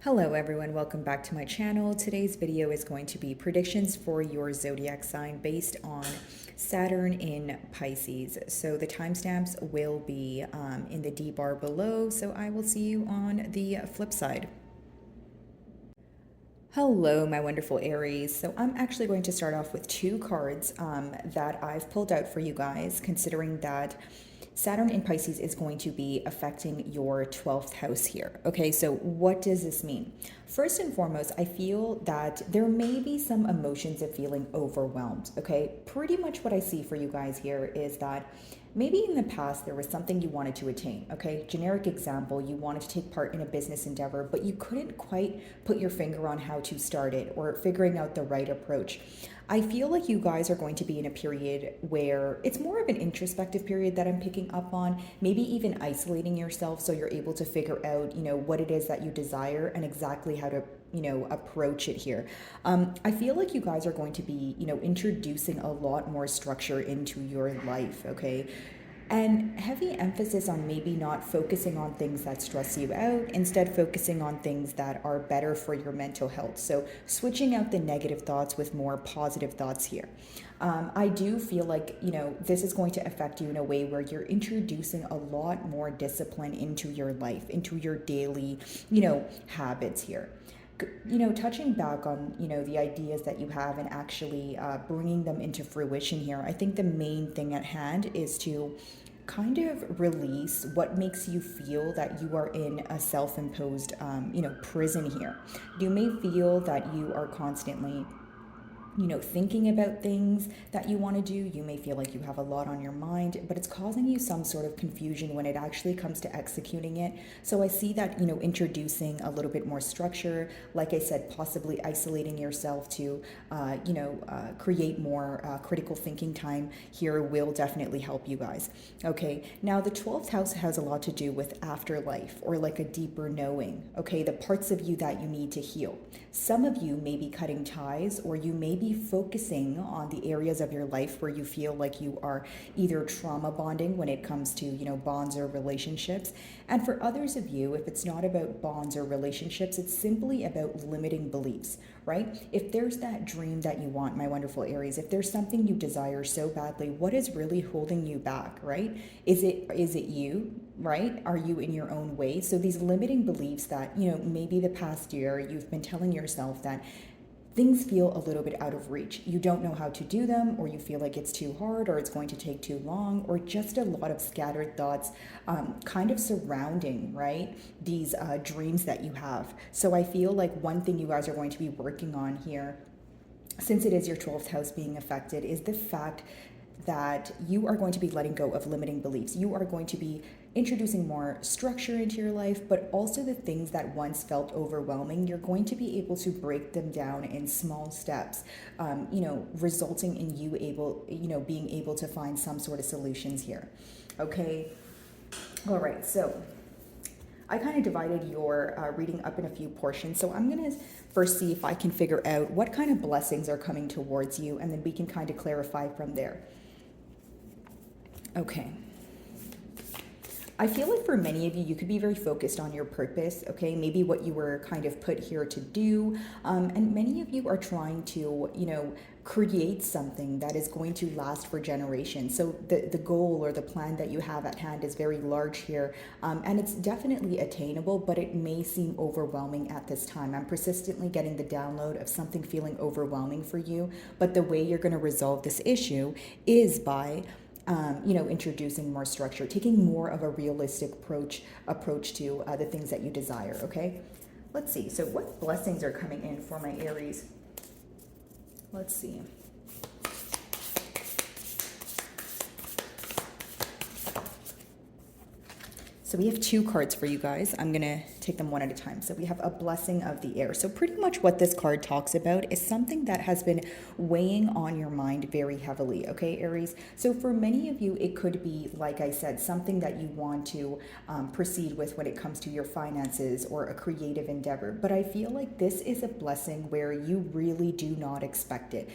Hello everyone, welcome back to my channel. Today's video is going to be predictions for your zodiac sign based on Saturn in Pisces. So the timestamps will be in the D bar below, so I will see you on the flip side. Hello, my wonderful Aries. So I'm actually going to start off with two cards that I've pulled out for you guys, considering that Saturn in Pisces is going to be affecting your 12th house here. Okay, so what does this mean? First and foremost, I feel that there may be some emotions of feeling overwhelmed. Okay, pretty much what I see for you guys here is that maybe in the past there was something you wanted to attain. Okay, generic example, you wanted to take part in a business endeavor, but you couldn't quite put your finger on how to start it or figuring out the right approach. I feel like you guys are going to be in a period where it's more of an introspective period that I'm picking up on, maybe even isolating yourself so you're able to figure out, what it is that you desire and exactly how to, approach it here. I feel like you guys are going to be, introducing a lot more structure into your life, okay? And heavy emphasis on maybe not focusing on things that stress you out, instead focusing on things that are better for your mental health. So switching out the negative thoughts with more positive thoughts here. I do feel like, this is going to affect you in a way where you're introducing a lot more discipline into your life, into your daily, habits here. Touching back on, the ideas that you have and actually bringing them into fruition here, I think the main thing at hand is to kind of release what makes you feel that you are in a self-imposed, prison here. You may feel that you are constantly thinking about things that you want to do. You may feel like you have a lot on your mind, but it's causing you some sort of confusion when it actually comes to executing it. So I see that, introducing a little bit more structure, like I said, possibly isolating yourself to, create more critical thinking time here will definitely help you guys. Okay, now the 12th house has a lot to do with afterlife or like a deeper knowing, okay, the parts of you that you need to heal. Some of you may be cutting ties, or you may be focusing on the areas of your life where you feel like you are either trauma bonding when it comes to, bonds or relationships. And for others of you, if it's not about bonds or relationships, it's simply about limiting beliefs, right? If there's that dream that you want, my wonderful Aries, if there's something you desire so badly, what is really holding you back, right? Is it you, right? Are you in your own way? So these limiting beliefs that, maybe the past year you've been telling yourself that things feel a little bit out of reach. You don't know how to do them, or you feel like it's too hard, or it's going to take too long, or just a lot of scattered thoughts kind of surrounding, right, these dreams that you have. So I feel like one thing you guys are going to be working on here, since it is your 12th house being affected, is the fact that you are going to be letting go of limiting beliefs. You are going to be introducing more structure into your life, but also the things that once felt overwhelming, you're going to be able to break them down in small steps, resulting in you being able to find some sort of solutions here. Okay. All right. So I kind of divided your reading up in a few portions. So I'm going to first see if I can figure out what kind of blessings are coming towards you, and then we can kind of clarify from there. Okay. I feel like for many of you, you could be very focused on your purpose, okay? Maybe what you were kind of put here to do. And many of you are trying to, create something that is going to last for generations. So the goal or the plan that you have at hand is very large here. And it's definitely attainable, but it may seem overwhelming at this time. I'm persistently getting the download of something feeling overwhelming for you. But the way you're going to resolve this issue is by introducing more structure, taking more of a realistic approach to the things that you desire, okay? Let's see. So what blessings are coming in for my Aries? Let's see. So we have two cards for you guys. I'm going to take them one at a time. So we have a blessing of the air. So pretty much what this card talks about is something that has been weighing on your mind very heavily, okay, Aries? So for many of you, it could be, like I said, something that you want to proceed with when it comes to your finances or a creative endeavor. But I feel like this is a blessing where you really do not expect it.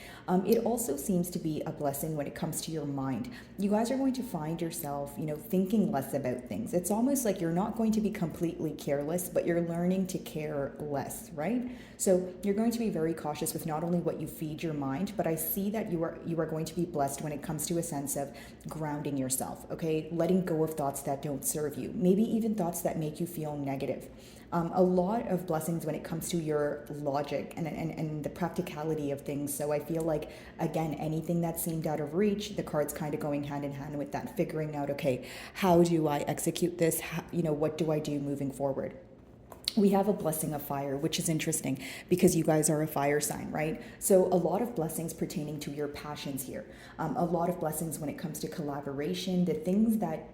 It also seems to be a blessing when it comes to your mind. You guys are going to find yourself, thinking less about things. It's almost like you're not going to be completely careless, generous, but you're learning to care less, right? So you're going to be very cautious with not only what you feed your mind, but I see that you are going to be blessed when it comes to a sense of grounding yourself, okay? Letting go of thoughts that don't serve you, maybe even thoughts that make you feel negative. A lot of blessings when it comes to your logic and the practicality of things. So I feel like, again, anything that seemed out of reach, the cards kind of going hand in hand with that, figuring out, okay, how do I execute this? How, what do I do moving forward? We have a blessing of fire, which is interesting because you guys are a fire sign, right? So a lot of blessings pertaining to your passions here. A lot of blessings when it comes to collaboration, the things that,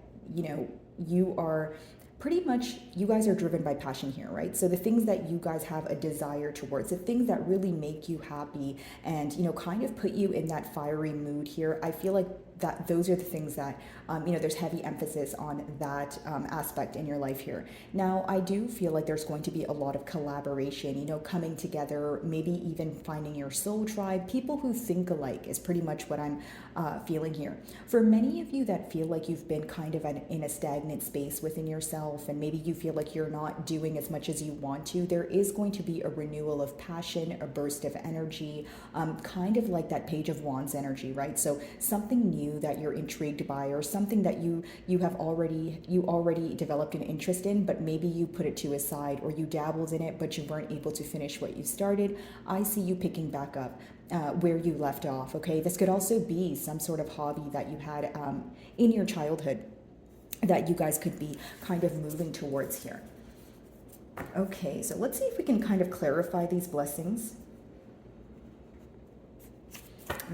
you are pretty much, you guys are driven by passion here, right? So the things that you guys have a desire towards, the things that really make you happy and, kind of put you in that fiery mood here, I feel like that those are the things that, there's heavy emphasis on that aspect in your life here. Now, I do feel like there's going to be a lot of collaboration, coming together, maybe even finding your soul tribe, people who think alike is pretty much what I'm feeling here. For many of you that feel like you've been kind of in a stagnant space within yourself, and maybe you feel like you're not doing as much as you want to, there is going to be a renewal of passion, a burst of energy, kind of like that Page of Wands energy, right? So something new that you're intrigued by, or something that you already developed an interest in, but maybe you put it to a side, or you dabbled in it but you weren't able to finish what you started. I see you picking back up where you left off. Okay, this could also be some sort of hobby that you had in your childhood that you guys could be kind of moving towards here. Okay, so let's see if we can kind of clarify these blessings.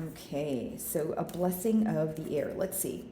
Okay, so a blessing of the air. Let's see.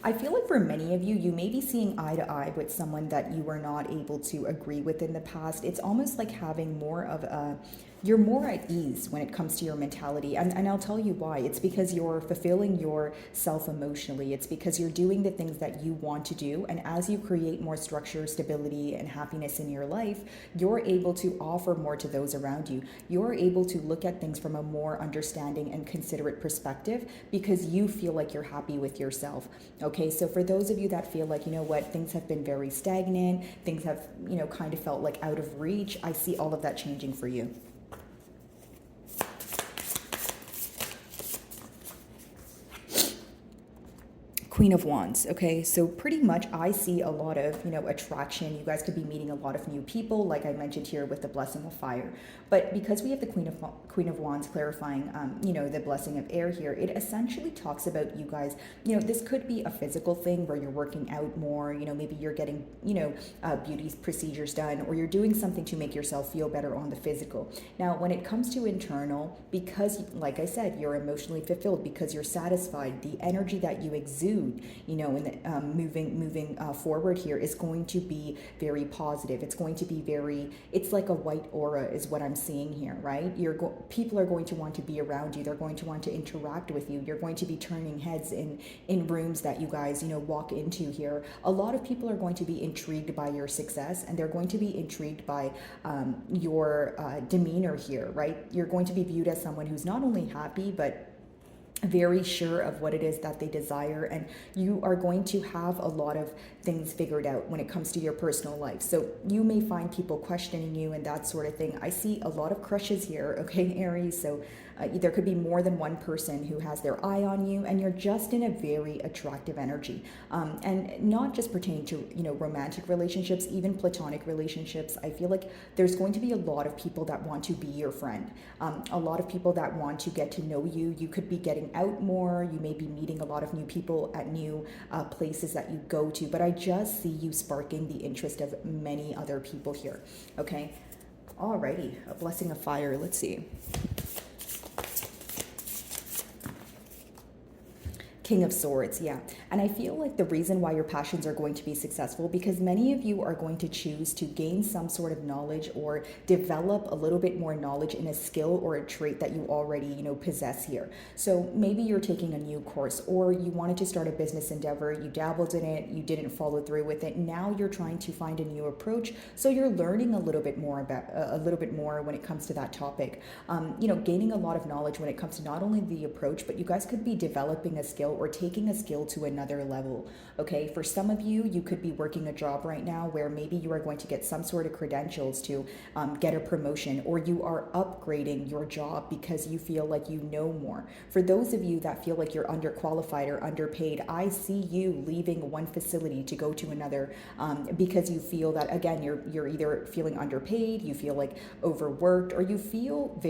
I feel like for many of you, you may be seeing eye to eye with someone that you were not able to agree with in the past. It's almost like having more of a, you're more at ease when it comes to your mentality. And I'll tell you why. It's because you're fulfilling yourself emotionally. It's because you're doing the things that you want to do. And as you create more structure, stability, and happiness in your life, you're able to offer more to those around you. You're able to look at things from a more understanding and considerate perspective because you feel like you're happy with yourself. Okay, so for those of you that feel like, things have been very stagnant, things have, kind of felt like out of reach, I see all of that changing for you. Queen of Wands. Okay, so pretty much I see a lot of, attraction. You guys could be meeting a lot of new people, like I mentioned here with the blessing of fire. But because we have the Queen of Wands clarifying, the blessing of air here, it essentially talks about you guys, this could be a physical thing where you're working out more, maybe you're getting, beauty procedures done, or you're doing something to make yourself feel better on the physical. Now, when it comes to internal, because, like I said, you're emotionally fulfilled, because you're satisfied, the energy that you exude, in the moving forward here is going to be very positive. It's going to be it's like a white aura is what I'm seeing here, right? People are going to want to be around you. They're going to want to interact with you. You're going to be turning heads in rooms that you guys, walk into here. A lot of people are going to be intrigued by your success, and they're going to be intrigued by your demeanor here, right? You're going to be viewed as someone who's not only happy, but very sure of what it is that they desire, and you are going to have a lot of things figured out when it comes to your personal life. So you may find people questioning you and that sort of thing. I see a lot of crushes here, okay, Aries? So there could be more than one person who has their eye on you, and you're just in a very attractive energy. And not just pertaining to, romantic relationships, even platonic relationships. I feel like there's going to be a lot of people that want to be your friend. A lot of people that want to get to know you. You could be getting out more. You may be meeting a lot of new people at new places that you go to. But I just see you sparking the interest of many other people here. Okay. Alrighty. A blessing of fire. Let's see. King of Swords, yeah. And I feel like the reason why your passions are going to be successful, because many of you are going to choose to gain some sort of knowledge or develop a little bit more knowledge in a skill or a trait that you already, possess here. So maybe you're taking a new course, or you wanted to start a business endeavor, you dabbled in it, you didn't follow through with it. Now you're trying to find a new approach. So you're learning a little bit more when it comes to that topic. Gaining a lot of knowledge when it comes to not only the approach, but you guys could be developing a skill or taking a skill to another level. Okay, for some of you, you could be working a job right now where maybe you are going to get some sort of credentials to get a promotion, or you are upgrading your job because you feel like you know more. For those of you that feel like you're underqualified or underpaid, I see you leaving one facility to go to another because you feel that, again, you're either feeling underpaid, you feel like overworked, or you feel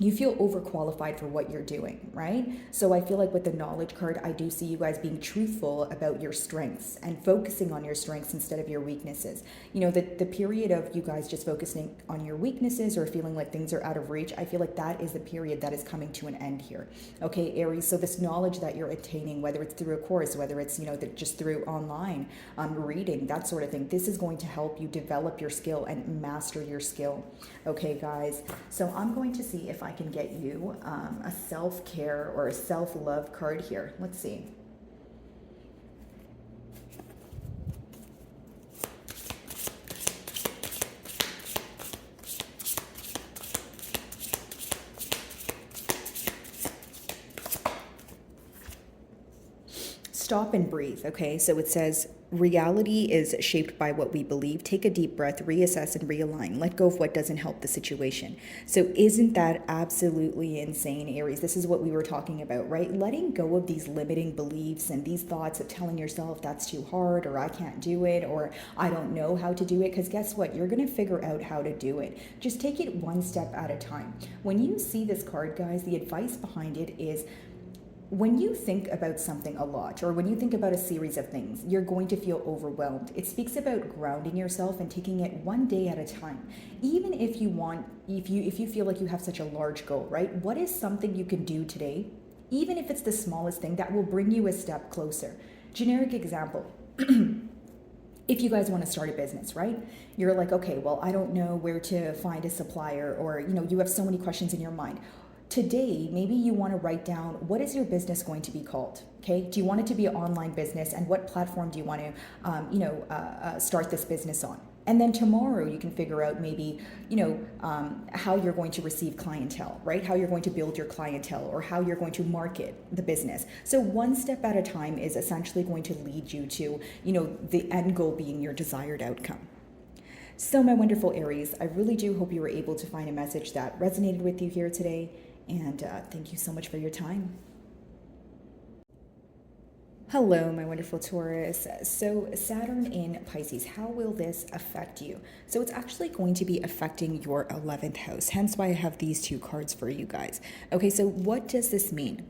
overqualified for what you're doing, right? So I feel like with the knowledge card, I do see you guys being truthful about your strengths and focusing on your strengths instead of your weaknesses. You know, the period of you guys just focusing on your weaknesses or feeling like things are out of reach, I feel like that is the period that is coming to an end here. Okay, Aries, so this knowledge that you're attaining, whether it's through a course, whether it's, you know, just through online reading, that sort of thing, this is going to help you develop your skill and master your skill. Okay, guys, so I'm going to see if I can get you a self-care or a self-love card here. Let's see. Stop and breathe. Okay, so it says reality is shaped by what we believe. Take a deep breath, reassess and realign. Let go of what doesn't help the situation. So isn't that absolutely insane, Aries? This is what we were talking about, right? Letting go of these limiting beliefs and these thoughts of telling yourself that's too hard, or I can't do it, or I don't know how to do it. Because guess what? You're going to figure out how to do it. Just take it one step at a time. When you see this card, guys, the advice behind it is, when you think about something a lot, or when you think about a series of things, you're going to feel overwhelmed. It speaks about grounding yourself and taking it one day at a time. Even if you feel like you have such a large goal, right? What is something you can do today, even if it's the smallest thing, that will bring you a step closer? Generic example. If you guys want to start a business, right? You're like, okay, well, I don't know where to find a supplier, or, you know, you have so many questions in your mind. Today, maybe you want to write down, what is your business going to be called? Okay, do you want it to be an online business, and what platform do you want to, start this business on? And then tomorrow you can figure out maybe, how you're going to receive clientele, right? How you're going to build your clientele, or how you're going to market the business. So one step at a time is essentially going to lead you to, the end goal being your desired outcome. So my wonderful Aries, I really do hope you were able to find a message that resonated with you here today. And thank you so much for your time. Hello, my wonderful Taurus. So Saturn in Pisces, how will this affect you? So it's actually going to be affecting your 11th house, hence why I have these two cards for you guys. Okay, so what does this mean?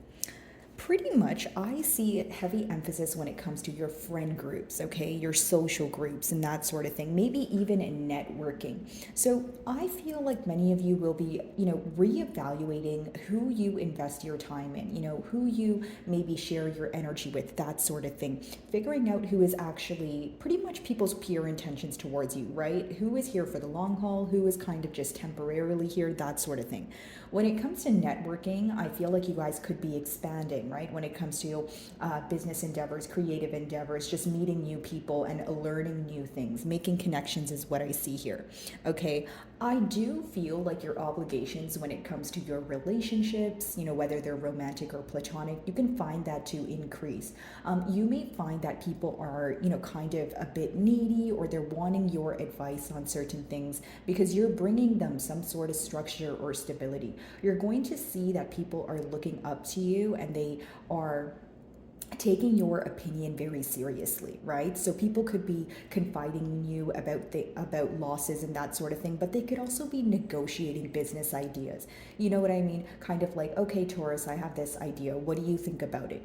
Pretty much, I see heavy emphasis when it comes to your friend groups, okay, your social groups and that sort of thing, maybe even in networking. So I feel like many of you will be, reevaluating who you invest your time in, who you maybe share your energy with, that sort of thing. Figuring out who is actually pretty much people's pure intentions towards you, right? Who is here for the long haul, who is kind of just temporarily here, that sort of thing. When it comes to networking, I feel like you guys could be expanding, right? When it comes to business endeavors, creative endeavors, just meeting new people and learning new things, making connections is what I see here. Okay, I do feel like your obligations when it comes to your relationships, whether they're romantic or platonic, you can find that to increase. You may find that people are, kind of a bit needy, or they're wanting your advice on certain things because you're bringing them some sort of structure or stability. You're going to see that people are looking up to you, and they are taking your opinion very seriously, right? So people could be confiding in you about losses and that sort of thing, but they could also be negotiating business ideas. You know what I mean? Kind of like, okay, Taurus, I have this idea. What do you think about it?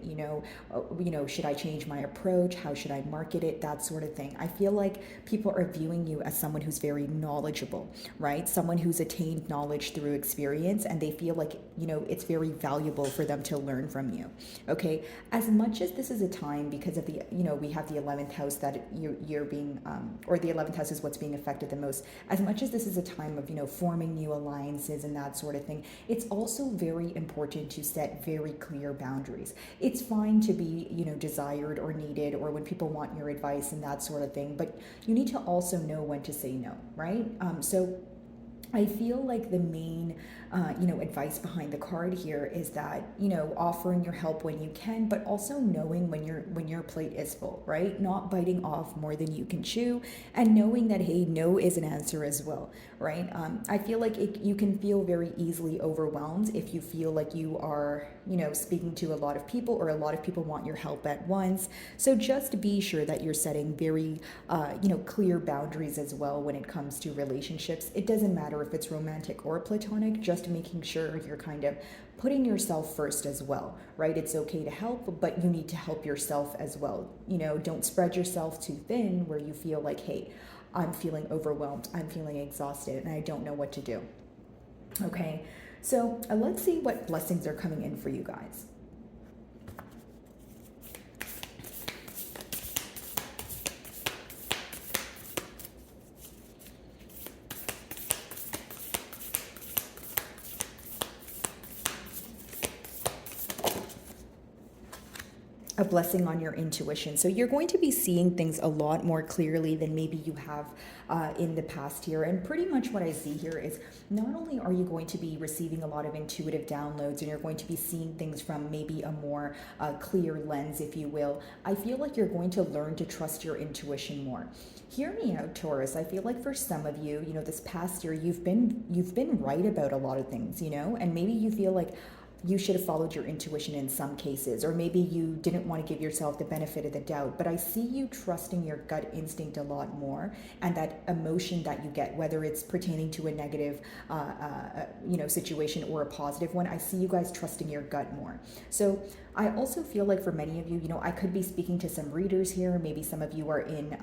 Should I change my approach? How should I market it? That sort of thing. I feel like people are viewing you as someone who's very knowledgeable, right? Someone who's attained knowledge through experience, and they feel like, it's very valuable for them to learn from you. Okay, as much as this is a time, because of the, we have the 11th house that you're being, or the 11th house is what's being affected the most. As much as this is a time of, forming new alliances and that sort of thing, it's also very important to set very clear boundaries. It's fine to be, desired or needed, or when people want your advice and that sort of thing, but you need to also know when to say no, right? So I feel like the main, advice behind the card here is that, offering your help when you can, but also knowing when your plate is full, right? Not biting off more than you can chew, and knowing that, hey, no is an answer as well, right? I feel like you can feel very easily overwhelmed if you feel like you are, speaking to a lot of people, or a lot of people want your help at once. So just be sure that you're setting very, clear boundaries as well when it comes to relationships. It doesn't matter if it's romantic or platonic, just making sure you're kind of putting yourself first as well, right? It's okay to help, but you need to help yourself as well. Don't spread yourself too thin where you feel like, hey, I'm feeling overwhelmed, I'm feeling exhausted, and I don't know what to do. Okay, so let's see what blessings are coming in for you guys. A blessing on your intuition. So you're going to be seeing things a lot more clearly than maybe you have in the past year. And pretty much what I see here is not only are you going to be receiving a lot of intuitive downloads, and you're going to be seeing things from maybe a more clear lens, if you will, I feel like you're going to learn to trust your intuition more. Hear me out, Taurus. I feel like for some of you, this past year, you've been right about a lot of things, and maybe you feel like you should have followed your intuition in some cases, or maybe you didn't want to give yourself the benefit of the doubt. But I see you trusting your gut instinct a lot more, and that emotion that you get, whether it's pertaining to a negative, situation, or a positive one. I see you guys trusting your gut more. So I also feel like for many of you, I could be speaking to some readers here. Maybe some of you are in,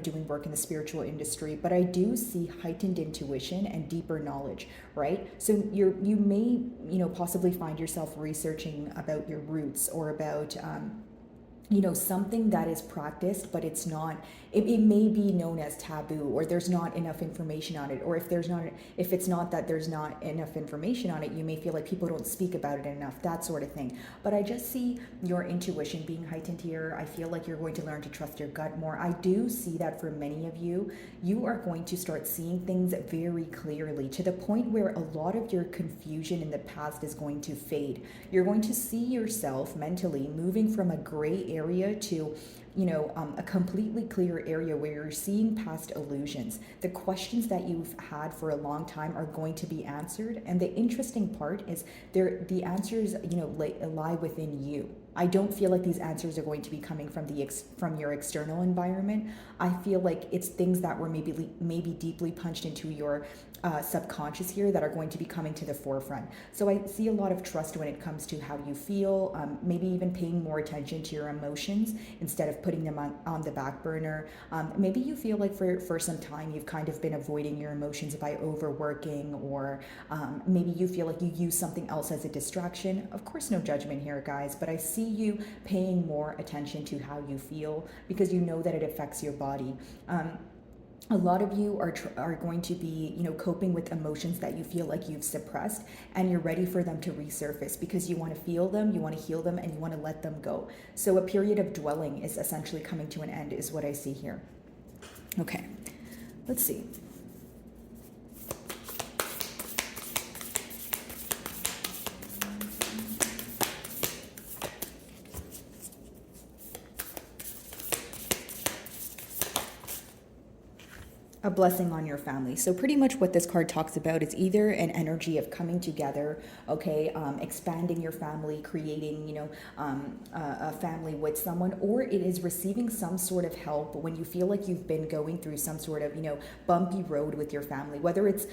doing work in the spiritual industry, but I do see heightened intuition and deeper knowledge, right? So you may, possibly find yourself researching about your roots, or about, something that is practiced, but it's not, it may be known as taboo, or there's not enough information on it. Or if it's not that there's not enough information on it, you may feel like people don't speak about it enough, that sort of thing. But I just see your intuition being heightened here. I feel like you're going to learn to trust your gut more. I do see that for many of you, you are going to start seeing things very clearly, to the point where a lot of your confusion in the past is going to fade. You're going to see yourself mentally moving from a gray area to a completely clear area where you're seeing past illusions. The questions that you've had for a long time are going to be answered, and the interesting part is the answers lie within you. I don't feel like these answers are going to be coming from your external environment. I feel like it's things that were maybe deeply punched into your subconscious here that are going to be coming to the forefront. So I see a lot of trust when it comes to how you feel, maybe even paying more attention to your emotions instead of putting them on the back burner. Maybe you feel like for some time you've kind of been avoiding your emotions by overworking, or maybe you feel like you use something else as a distraction. Of course, no judgment here, guys, but I see you paying more attention to how you feel, because you know that it affects your body. A lot of you are going to be, coping with emotions that you feel like you've suppressed, and you're ready for them to resurface because you want to feel them, you want to heal them, and you want to let them go. So a period of dwelling is essentially coming to an end, is what I see here. Okay, let's see. A blessing on your family. So pretty much what this card talks about is either an energy of coming together, okay, expanding your family, creating, a family with someone, or it is receiving some sort of help when you feel like you've been going through some sort of, bumpy road with your family, whether it's,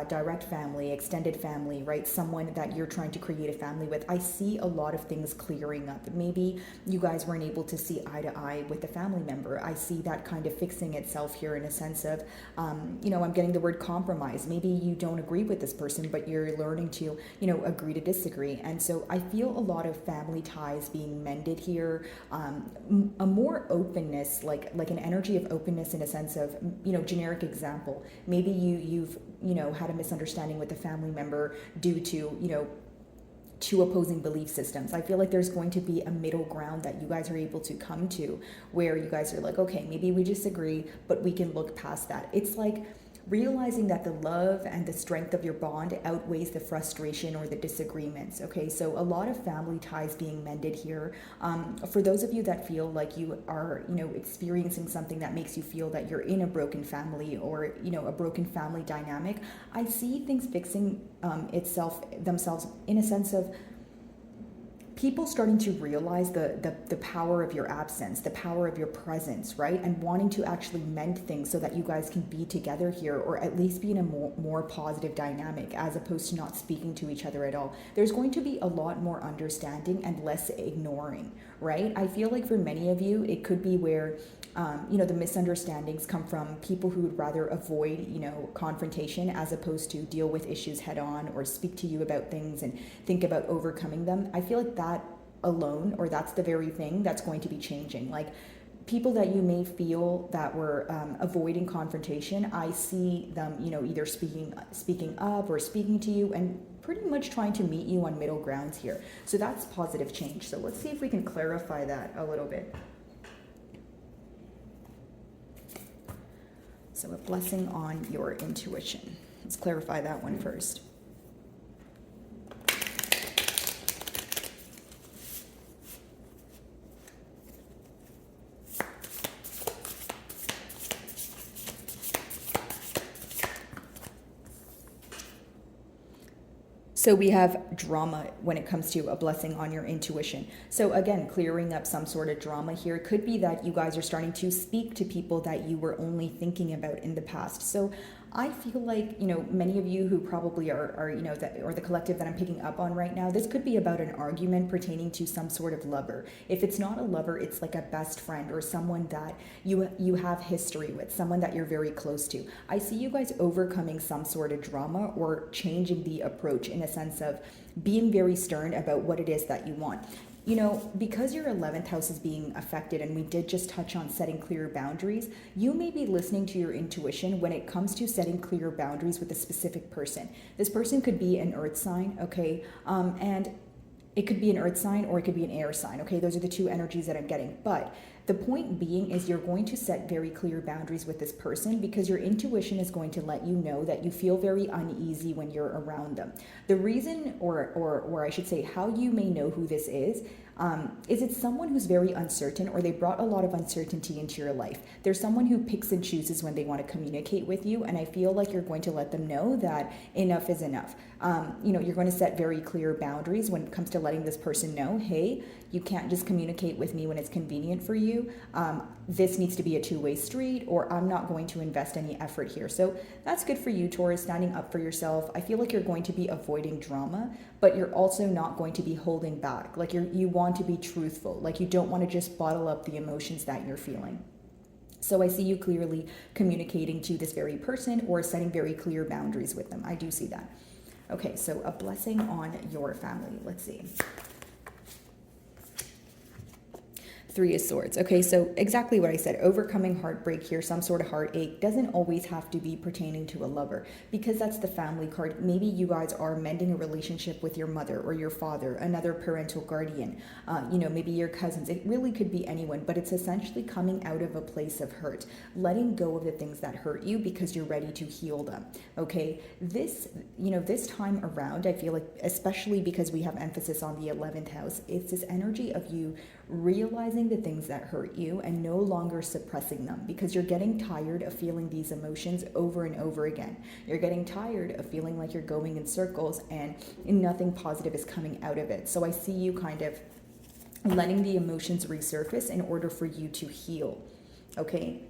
direct family, extended family, right? Someone that you're trying to create a family with. I see a lot of things clearing up. Maybe you guys weren't able to see eye to eye with a family member. I see that kind of fixing itself here in a sense of, I'm getting the word compromise. Maybe you don't agree with this person, but you're learning to, agree to disagree. And so I feel a lot of family ties being mended here, a more openness, like an energy of openness in a sense of, generic example. Maybe you've had a misunderstanding with a family member due to, two opposing belief systems. I feel like there's going to be a middle ground that you guys are able to come to, where you guys are like, okay, maybe we disagree, but we can look past that. It's like realizing that the love and the strength of your bond outweighs the frustration or the disagreements. Okay, so a lot of family ties being mended here. For those of you that feel like you are, experiencing something that makes you feel that you're in a broken family or, a broken family dynamic, I see things fixing themselves in a sense of people starting to realize the power of your absence, the power of your presence, right? And wanting to actually mend things so that you guys can be together here, or at least be in a more positive dynamic, as opposed to not speaking to each other at all. There's going to be a lot more understanding and less ignoring, right? I feel like for many of you, it could be where the misunderstandings come from people who would rather avoid, confrontation as opposed to deal with issues head on or speak to you about things and think about overcoming them. I feel like that alone, or that's the very thing that's going to be changing. Like, people that you may feel that were avoiding confrontation, I see them, either speaking up or speaking to you and pretty much trying to meet you on middle grounds here. So that's positive change. So let's see if we can clarify that a little bit. So a blessing on your intuition. Let's clarify that one first. So we have drama when it comes to a blessing on your intuition. So again, clearing up some sort of drama here. It could be that you guys are starting to speak to people that you were only thinking about in the past. So I feel like, many of you who probably are or the collective that I'm picking up on right now, this could be about an argument pertaining to some sort of lover. If it's not a lover, it's like a best friend or someone that you have history with, someone that you're very close to. I see you guys overcoming some sort of drama or changing the approach in a sense of being very stern about what it is that you want. Because your 11th house is being affected, and we did just touch on setting clear boundaries, you may be listening to your intuition when it comes to setting clear boundaries with a specific person. This person could be an earth sign, okay? And it could be an earth sign or it could be an air sign, okay? Those are the two energies that I'm getting. But the point being is you're going to set very clear boundaries with this person because your intuition is going to let you know that you feel very uneasy when you're around them. The reason, or I should say how you may know who this is it's someone who's very uncertain, or they brought a lot of uncertainty into your life. There's someone who picks and chooses when they want to communicate with you, and I feel like you're going to let them know that enough is enough. You're going to set very clear boundaries when it comes to letting this person know, hey, you can't just communicate with me when it's convenient for you. This needs to be a two-way street, or I'm not going to invest any effort here. So that's good for you, Taurus, standing up for yourself. I feel like you're going to be avoiding drama, but you're also not going to be holding back. Like you want to be truthful. Like you don't want to just bottle up the emotions that you're feeling. So I see you clearly communicating to this very person or setting very clear boundaries with them. I do see that. Okay, so a blessing on your family. Let's see. Three of Swords. Okay, so exactly what I said, overcoming heartbreak here, some sort of heartache, doesn't always have to be pertaining to a lover, because that's the family card. Maybe you guys are mending a relationship with your mother or your father, another parental guardian, maybe your cousins. It really could be anyone, but it's essentially coming out of a place of hurt, letting go of the things that hurt you because you're ready to heal them. Okay, this time around, I feel like, especially because we have emphasis on the 11th house, it's this energy of you realizing the things that hurt you and no longer suppressing them, because you're getting tired of feeling these emotions over and over again. You're getting tired of feeling like you're going in circles and nothing positive is coming out of it. So I see you kind of letting the emotions resurface in order for you to heal. Okay,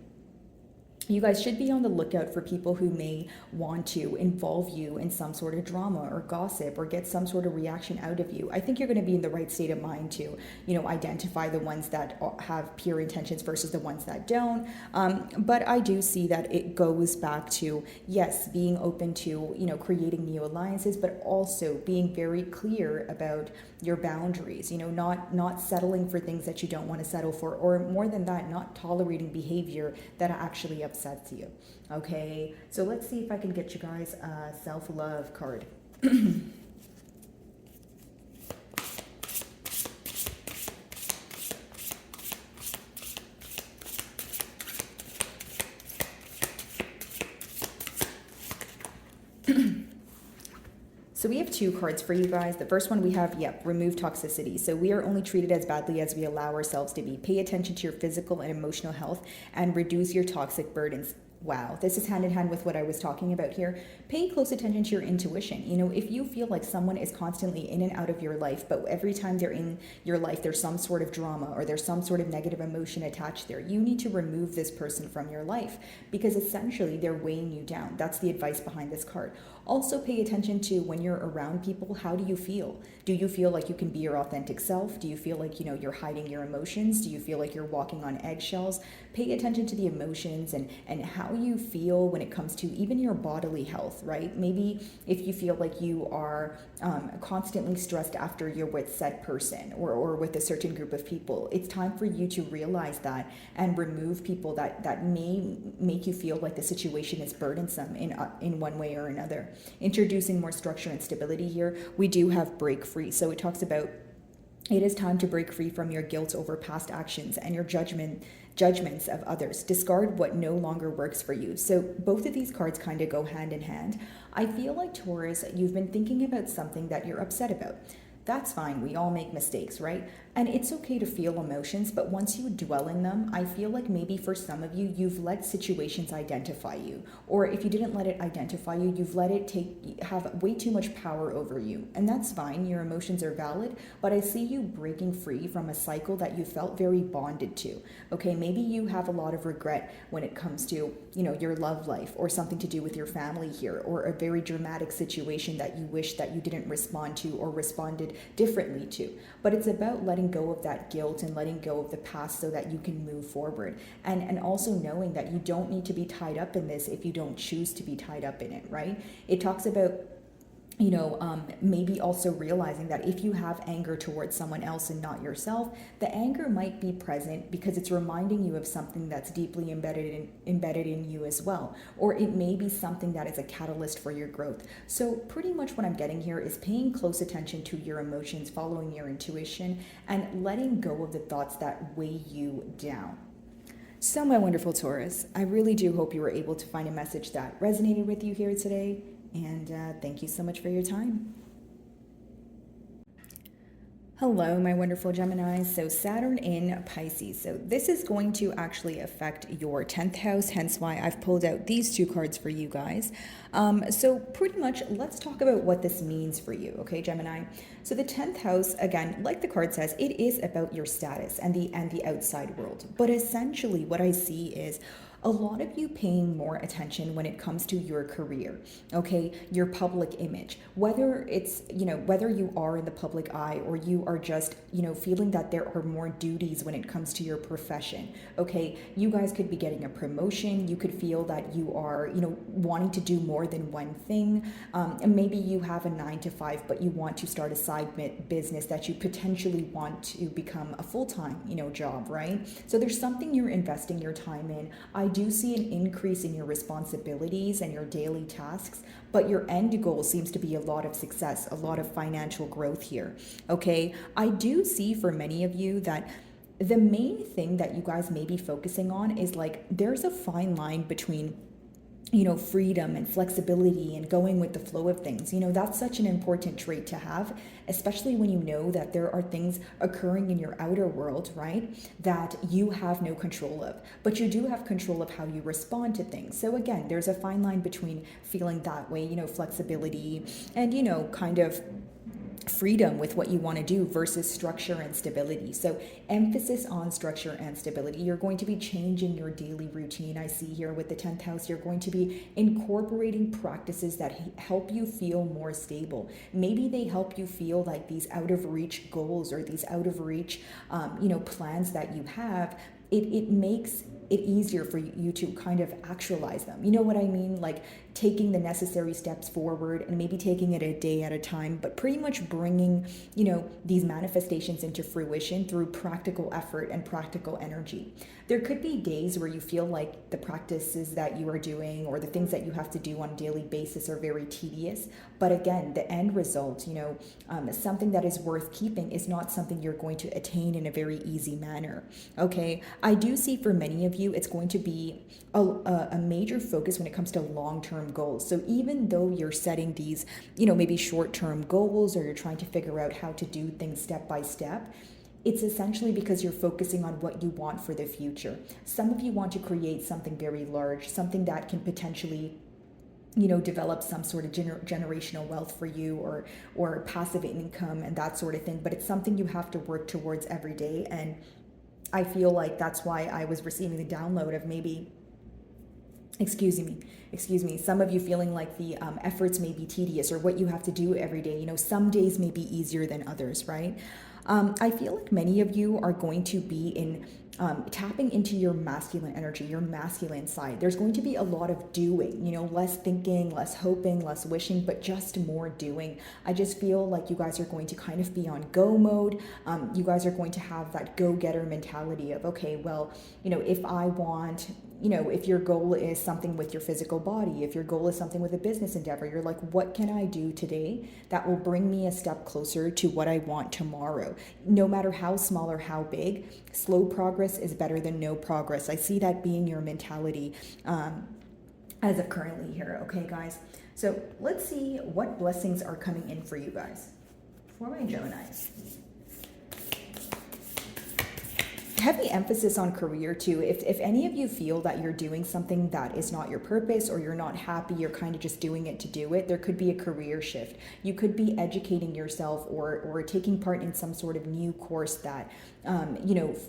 you guys should be on the lookout for people who may want to involve you in some sort of drama or gossip or get some sort of reaction out of you. I think you're going to be in the right state of mind to, identify the ones that have pure intentions versus the ones that don't. But I do see that it goes back to, yes, being open to, creating new alliances, but also being very clear about your boundaries, not settling for things that you don't want to settle for, or more than that, not tolerating behavior that actually upsets you. Okay, so let's see if I can get you guys a self-love card. So we have two cards for you guys. The first one we have, remove toxicity. So we are only treated as badly as we allow ourselves to be. Pay attention to your physical and emotional health and reduce your toxic burdens. Wow, this is hand in hand with what I was talking about here. Pay close attention to your intuition. You know, if you feel like someone is constantly in and out of your life, but every time they're in your life, there's some sort of drama or there's some sort of negative emotion attached there, you need to remove this person from your life because essentially they're weighing you down. That's the advice behind this card. Also pay attention to when you're around people, how do you feel? Do you feel like you can be your authentic self? Do you feel like, you're hiding your emotions? Do you feel like you're walking on eggshells? Pay attention to the emotions and how you feel when it comes to even your bodily health, right? Maybe if you feel like you are constantly stressed after you're with said person or with a certain group of people, it's time for you to realize that and remove people that may make you feel like the situation is burdensome in one way or another. Introducing more structure and stability here, we do have break free. So it talks about it is time to break free from your guilt over past actions and your judgments of others. Discard what no longer works for you. So both of these cards kind of go hand in hand. I feel like, Taurus, you've been thinking about something that you're upset about. That's fine. We all make mistakes, right? And it's okay to feel emotions, but once you dwell in them, I feel like maybe for some of you, you've let situations identify you. Or if you didn't let it identify you, you've let it have way too much power over you. And that's fine. Your emotions are valid, but I see you breaking free from a cycle that you felt very bonded to. Okay, maybe you have a lot of regret when it comes to, your love life or something to do with your family here, or a very dramatic situation that you wish that you didn't respond to or responded differently to. But it's about letting go of that guilt and letting go of the past so that you can move forward. And also knowing that you don't need to be tied up in this if you don't choose to be tied up in it, right? It talks about maybe also realizing that if you have anger towards someone else and not yourself, the anger might be present because it's reminding you of something that's deeply embedded in you as well. Or it may be something that is a catalyst for your growth. So pretty much what I'm getting here is paying close attention to your emotions, following your intuition, and letting go of the thoughts that weigh you down. So my wonderful Taurus, I really do hope you were able to find a message that resonated with you here today. And thank you so much for your time. Hello, my wonderful Geminis. So Saturn in Pisces. So this is going to actually affect your 10th house, hence why I've pulled out these two cards for you guys. So pretty much, let's talk about what this means for you, okay, Gemini? So the 10th house, again, like the card says, it is about your status and the outside world. But essentially what I see is a lot of you paying more attention when it comes to your career, okay, your public image, whether it's, whether you are in the public eye or you are just, feeling that there are more duties when it comes to your profession, okay, you guys could be getting a promotion, you could feel that you are, wanting to do more than one thing, and maybe you have a 9-to-5, but you want to start a side business that you potentially want to become a full-time, job, right? So there's something you're investing your time in. I do see an increase in your responsibilities and your daily tasks, but your end goal seems to be a lot of success, a lot of financial growth here, okay? I do see for many of you that the main thing that you guys may be focusing on is like there's a fine line between freedom and flexibility and going with the flow of things. That's such an important trait to have, especially when you know that there are things occurring in your outer world, right, that you have no control of, but you do have control of how you respond to things. So again, there's a fine line between feeling that way, flexibility and, kind of freedom with what you want to do versus structure and stability. So emphasis on structure and stability. You're going to be changing your daily routine. I see here with the 10th house, you're going to be incorporating practices that help you feel more stable. Maybe they help you feel like these out of reach goals or these out of reach, plans that you have. It makes it easier for you to kind of actualize them. You know what I mean? Like taking the necessary steps forward and maybe taking it a day at a time, but pretty much bringing, these manifestations into fruition through practical effort and practical energy. There could be days where you feel like the practices that you are doing or the things that you have to do on a daily basis are very tedious. But again, the end result, something that is worth keeping is not something you're going to attain in a very easy manner. Okay, I do see for many of you, it's going to be a major focus when it comes to long-term goals. So even though you're setting these, maybe short-term goals, or you're trying to figure out how to do things step by step, it's essentially because you're focusing on what you want for the future. Some of you want to create something very large, something that can potentially develop some sort of generational wealth for you, or passive income and that sort of thing. But it's something you have to work towards every day. And I feel like that's why I was receiving the download of maybe, excuse me, some of you feeling like the efforts may be tedious, or what you have to do every day. Some days may be easier than others, right? I feel like many of you are going to be in tapping into your masculine energy, your masculine side. There's going to be a lot of doing, less thinking, less hoping, less wishing, but just more doing. I just feel like you guys are going to kind of be on go mode. You guys are going to have that go-getter mentality of, okay, well, if I want, if your goal is something with your physical body, if your goal is something with a business endeavor, you're like, what can I do today that will bring me a step closer to what I want tomorrow? No matter how small or how big, slow progress is better than no progress. I see that being your mentality as of currently here. Okay, guys. So let's see what blessings are coming in for you guys. For my Geminis. Heavy emphasis on career too. If any of you feel that you're doing something that is not your purpose, or you're not happy, you're kind of just doing it to do it, there could be a career shift. You could be educating yourself, or taking part in some sort of new course that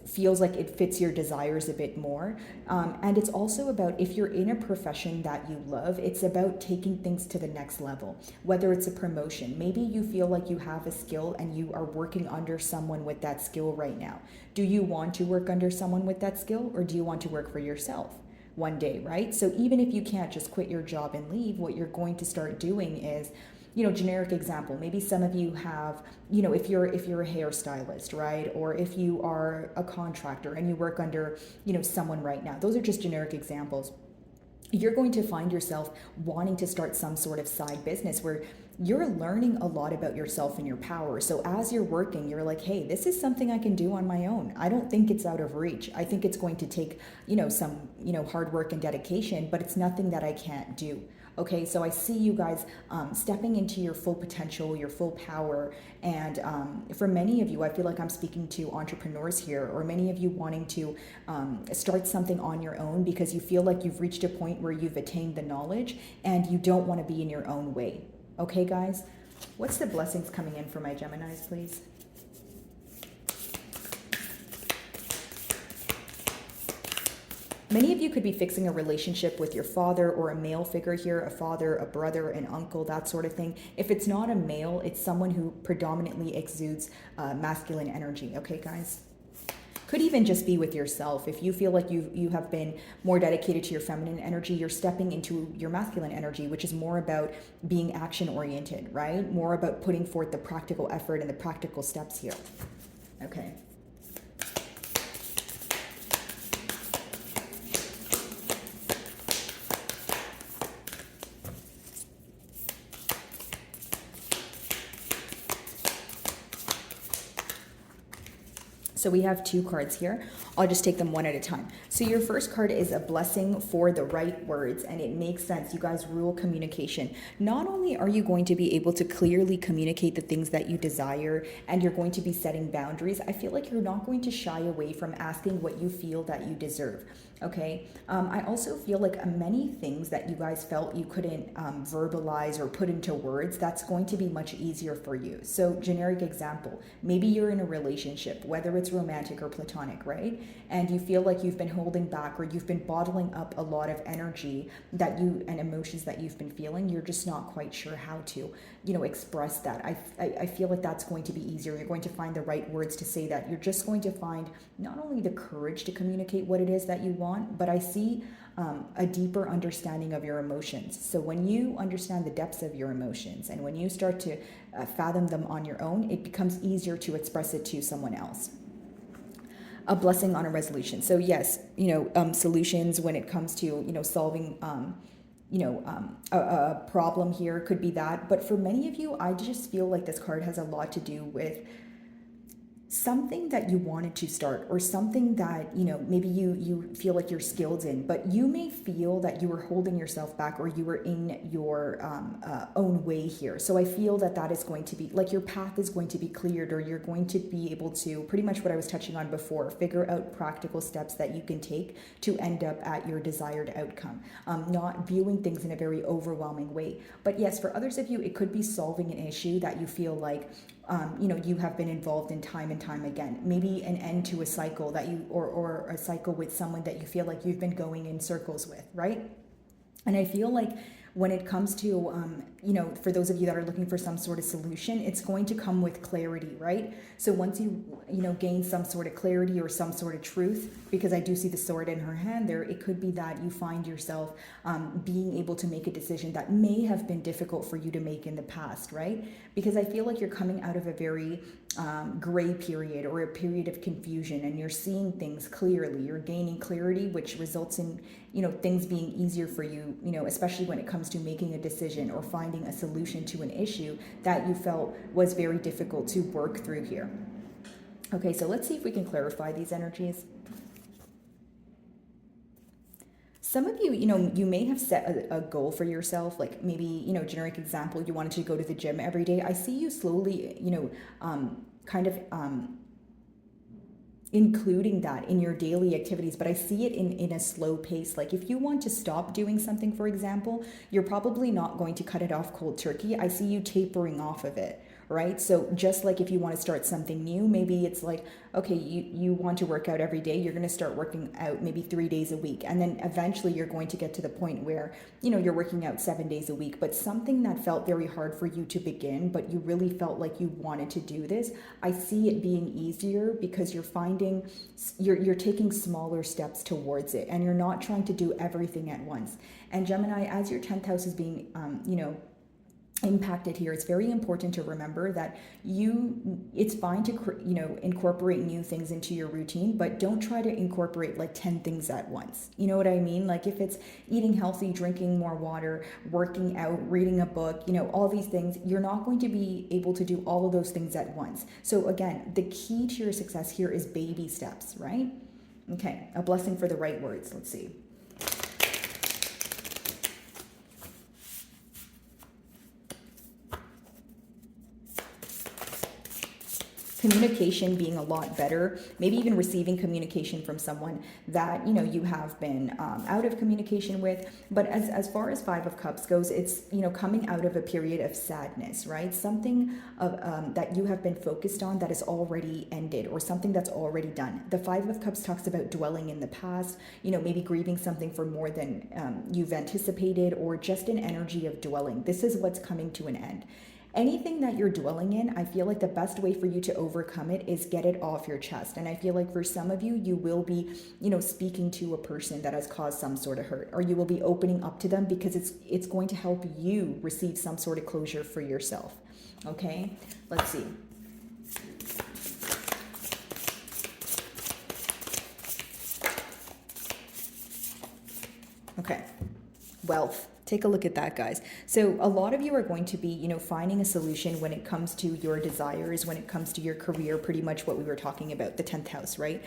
feels like it fits your desires a bit more. And it's also about, if you're in a profession that you love, it's about taking things to the next level. Whether it's a promotion, maybe you feel like you have a skill and you are working under someone with that skill right now. Do you want to work under someone with that skill, or do you want to work for yourself one day, right? So even if you can't just quit your job and leave, what you're going to start doing is, generic example, maybe some of you have, if you're a hairstylist, right? Or if you are a contractor and you work under, someone right now. Those are just generic examples. You're going to find yourself wanting to start some sort of side business where you're learning a lot about yourself and your power. So as you're working, you're like, hey, this is something I can do on my own. I don't think it's out of reach. I think it's going to take, some, hard work and dedication, but it's nothing that I can't do. Okay, so I see you guys stepping into your full potential, your full power. And for many of you, I feel like I'm speaking to entrepreneurs here, or many of you wanting to start something on your own because you feel like you've reached a point where you've attained the knowledge and you don't want to be in your own way. Okay, guys, what's the blessings coming in for my Geminis, please? Many of you could be fixing a relationship with your father, or a male figure here, a father, a brother, an uncle, that sort of thing. If it's not a male, it's someone who predominantly exudes masculine energy. Okay, guys? Could even just be with yourself. If you feel like you have been more dedicated to your feminine energy, you're stepping into your masculine energy, which is more about being action oriented, right? More about putting forth the practical effort and the practical steps here. Okay. So we have two cards here. I'll just take them one at a time. So your first card is a blessing for the right words, and it makes sense. You guys rule communication. Not only are you going to be able to clearly communicate the things that you desire, and you're going to be setting boundaries, I feel like you're not going to shy away from asking what you feel that you deserve. Okay. I also feel like many things that you guys felt you couldn't verbalize or put into words, that's going to be much easier for you. So generic example, maybe you're in a relationship, whether it's romantic or platonic, right? And you feel like you've been holding back, or you've been bottling up a lot of energy and emotions that you've been feeling. You're just not quite sure how to, express that. I feel like that's going to be easier. You're going to find the right words to say that. You're just going to find not only the courage to communicate what it is that you want, but I see a deeper understanding of your emotions. So when you understand the depths of your emotions, and when you start to fathom them on your own, it becomes easier to express it to someone else. a blessing on a resolution. So yes, solutions when it comes to, solving, a problem here could be that. But for many of you, I just feel like this card has a lot to do with something that you wanted to start, or something that maybe you feel like you're skilled in, but you may feel that you were holding yourself back, or you were in your own way here. So I feel that that is going to be like your path is going to be cleared, or you're going to be able to, pretty much what I was touching on before, figure out practical steps that you can take to end up at your desired outcome, not viewing things in a very overwhelming way. But yes, for others of you, it could be solving an issue that you feel like you have been involved in time and time again. Maybe an end to a cycle that you, or a cycle with someone that you feel like you've been going in circles with, right? And I feel like when it comes to, for those of you that are looking for some sort of solution, it's going to come with clarity, right? So once you, gain some sort of clarity or some sort of truth, because I do see the sword in her hand there, it could be that you find yourself being able to make a decision that may have been difficult for you to make in the past, right? Because I feel like you're coming out of a very gray period, or a period of confusion, and you're seeing things clearly. You're gaining clarity, which results in, things being easier for you, especially when it comes to making a decision or finding a solution to an issue that you felt was very difficult to work through here. Okay, so let's see if we can clarify these energies. Some of you, you may have set a goal for yourself, like maybe, generic example, you wanted to go to the gym every day. I see you slowly, including that in your daily activities, but I see it in a slow pace. Like if you want to stop doing something, for example, you're probably not going to cut it off cold turkey. I see you tapering off of it, right? So just like if you want to start something new, maybe it's like, okay, you want to work out every day, you're going to start working out maybe 3 days a week. And then eventually you're going to get to the point where, you're working out 7 days a week, but something that felt very hard for you to begin, but you really felt like you wanted to do this. I see it being easier because you're finding, you're taking smaller steps towards it, and you're not trying to do everything at once. And Gemini, as your 10th house is being, impacted here, it's very important to remember that it's fine to incorporate new things into your routine, but don't try to incorporate like 10 things at once. You know what I mean? Like if it's eating healthy, drinking more water, working out, reading a book, all these things, you're not going to be able to do all of those things at once. So again, the key to your success here is baby steps, right? Okay, a blessing for the right words. Let's see. Communication being a lot better, maybe even receiving communication from someone that you have been out of communication with. But as far as 5 of Cups goes, it's coming out of a period of sadness, right? Something of that you have been focused on that is already ended, or something that's already done. The 5 of Cups talks about dwelling in the past, maybe grieving something for more than you've anticipated, or just an energy of dwelling. This is what's coming to an end. Anything that you're dwelling in, I feel like the best way for you to overcome it is get it off your chest. And I feel like for some of you, you will be, speaking to a person that has caused some sort of hurt, or you will be opening up to them because it's going to help you receive some sort of closure for yourself. Okay, let's see. Okay, wealth. Take a look at that, guys. So a lot of you are going to be, finding a solution when it comes to your desires, when it comes to your career, pretty much what we were talking about, the 10th house, right?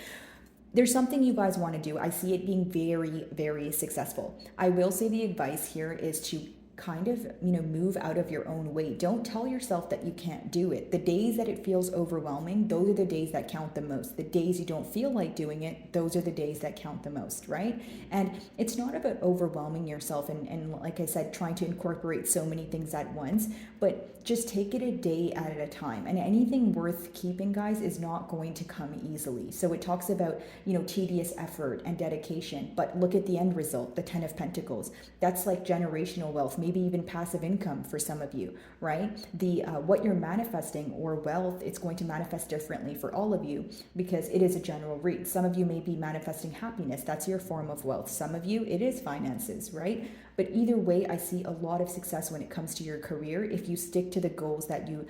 There's something you guys want to do. I see it being very, very successful. I will say the advice here is to kind of, move out of your own way. Don't tell yourself that you can't do it. The days that it feels overwhelming, those are the days that count the most. The days you don't feel like doing it, those are the days that count the most, right? And it's not about overwhelming yourself and like I said, trying to incorporate so many things at once, but just take it a day at a time. And anything worth keeping, guys, is not going to come easily. So it talks about, tedious effort and dedication, but look at the end result, the 10 of Pentacles. That's like generational wealth, maybe even passive income for some of you, right? The what you're manifesting, or wealth, it's going to manifest differently for all of you because it is a general read. Some of you may be manifesting happiness. That's your form of wealth. Some of you, it is finances, right? But either way, I see a lot of success when it comes to your career if you stick to the goals that you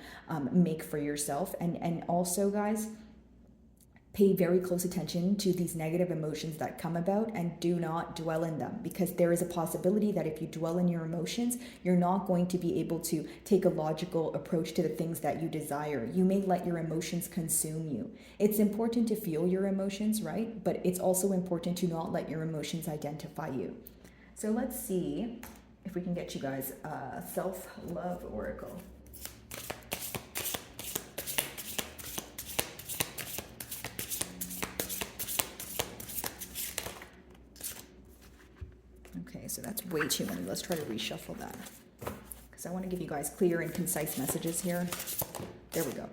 make for yourself. And also, guys, Pay very close attention to these negative emotions that come about and do not dwell in them, because there is a possibility that if you dwell in your emotions, you're not going to be able to take a logical approach to the things that you desire. You may let your emotions consume you. It's important to feel your emotions, right? But it's also important to not let your emotions identify you. So let's see if we can get you guys a self-love oracle. Okay, so that's way too many. Let's try to reshuffle that, because I want to give you guys clear and concise messages here. There we go.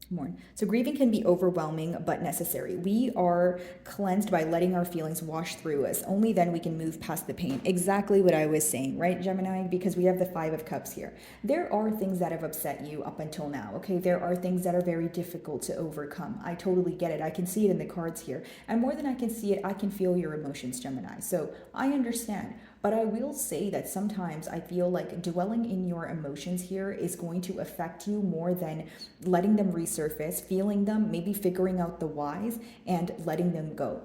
Mourn. So grieving can be overwhelming but necessary. We are cleansed by letting our feelings wash through us. Only then we can move past the pain. Exactly what I was saying, right, Gemini? Because we have the Five of Cups here. There are things that have upset you up until now, okay? There are things that are very difficult to overcome. I totally get it. I can see it in the cards here. And more than I can see it, I can feel your emotions, Gemini. So I understand. But I will say that sometimes I feel like dwelling in your emotions here is going to affect you more than letting them resurface, feeling them, maybe figuring out the whys, and letting them go.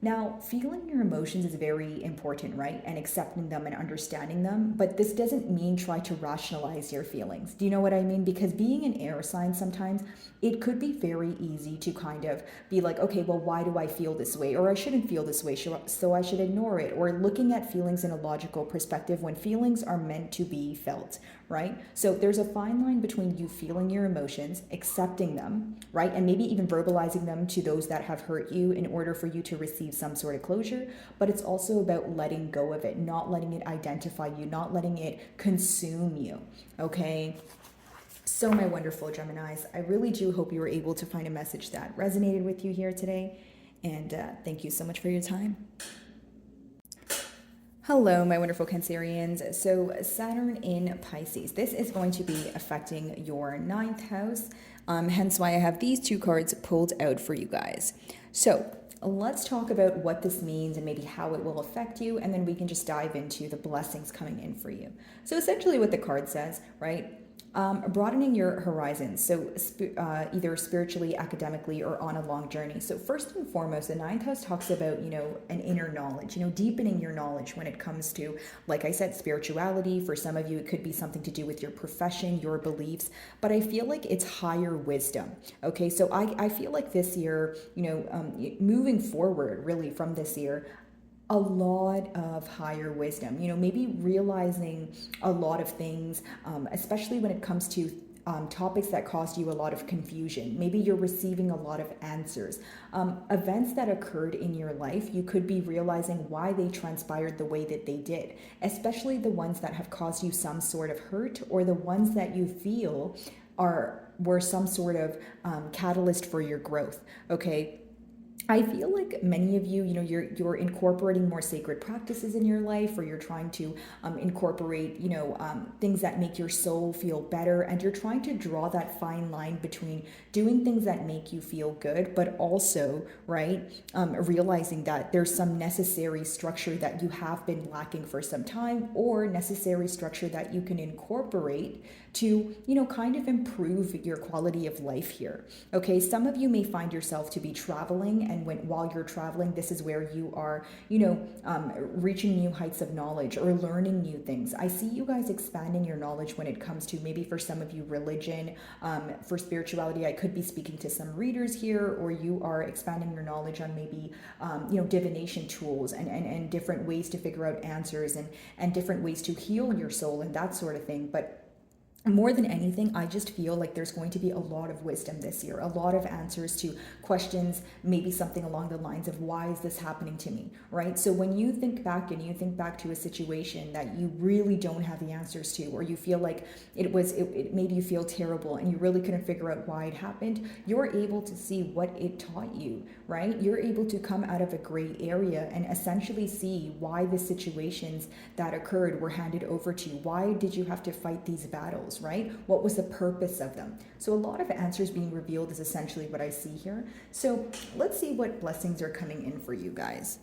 Now, feeling your emotions is very important, right? And accepting them and understanding them. But this doesn't mean try to rationalize your feelings. Do you know what I mean? Because being an air sign, sometimes it could be very easy to kind of be like, okay, well, why do I feel this way? Or I shouldn't feel this way, so I should ignore it. Or looking at feelings in a logical perspective when feelings are meant to be felt, right? So there's a fine line between you feeling your emotions, accepting them, right? And maybe even verbalizing them to those that have hurt you in order for you to receive some sort of closure. But it's also about letting go of it, not letting it identify you, not letting it consume you, okay? So my wonderful Geminis, I really do hope you were able to find a message that resonated with you here today. And thank you so much for your time. Hello, my wonderful Cancerians. So Saturn in Pisces, this is going to be affecting your 9th house. Hence why I have these two cards pulled out for you guys. So let's talk about what this means and maybe how it will affect you. And then we can just dive into the blessings coming in for you. So essentially what the card says, right? Broadening your horizons, so either spiritually, academically, or on a long journey. So first and foremost, the 9th house talks about, an inner knowledge, deepening your knowledge when it comes to, like I said, spirituality. For some of you, it could be something to do with your profession, your beliefs, but I feel like it's higher wisdom. Okay, so I feel like this year, moving forward really from this year, a lot of higher wisdom, maybe realizing a lot of things, especially when it comes to topics that caused you a lot of confusion. Maybe you're receiving a lot of answers. Events that occurred in your life, you could be realizing why they transpired the way that they did, especially the ones that have caused you some sort of hurt, or the ones that you feel were some sort of catalyst for your growth, okay? I feel like many of you, you're incorporating more sacred practices in your life, or you're trying to incorporate, things that make your soul feel better. And you're trying to draw that fine line between doing things that make you feel good, but also, right, realizing that there's some necessary structure that you have been lacking for some time, or necessary structure that you can incorporate to, kind of improve your quality of life here. Okay, some of you may find yourself to be traveling, and while you're traveling, this is where you are, reaching new heights of knowledge or learning new things. I see you guys expanding your knowledge when it comes to, maybe for some of you, religion, for spirituality. I could be speaking to some readers here, or you are expanding your knowledge on maybe, divination tools and different ways to figure out answers and different ways to heal your soul and that sort of thing. But more than anything, I just feel like there's going to be a lot of wisdom this year, a lot of answers to questions, maybe something along the lines of, why is this happening to me, right? So when you think back to a situation that you really don't have the answers to, or you feel like it made you feel terrible and you really couldn't figure out why it happened, you're able to see what it taught you, right? You're able to come out of a gray area and essentially see why the situations that occurred were handed over to you. Why did you have to fight these battles? Right? What was the purpose of them? So a lot of answers being revealed is essentially what I see here. So let's see what blessings are coming in for you guys.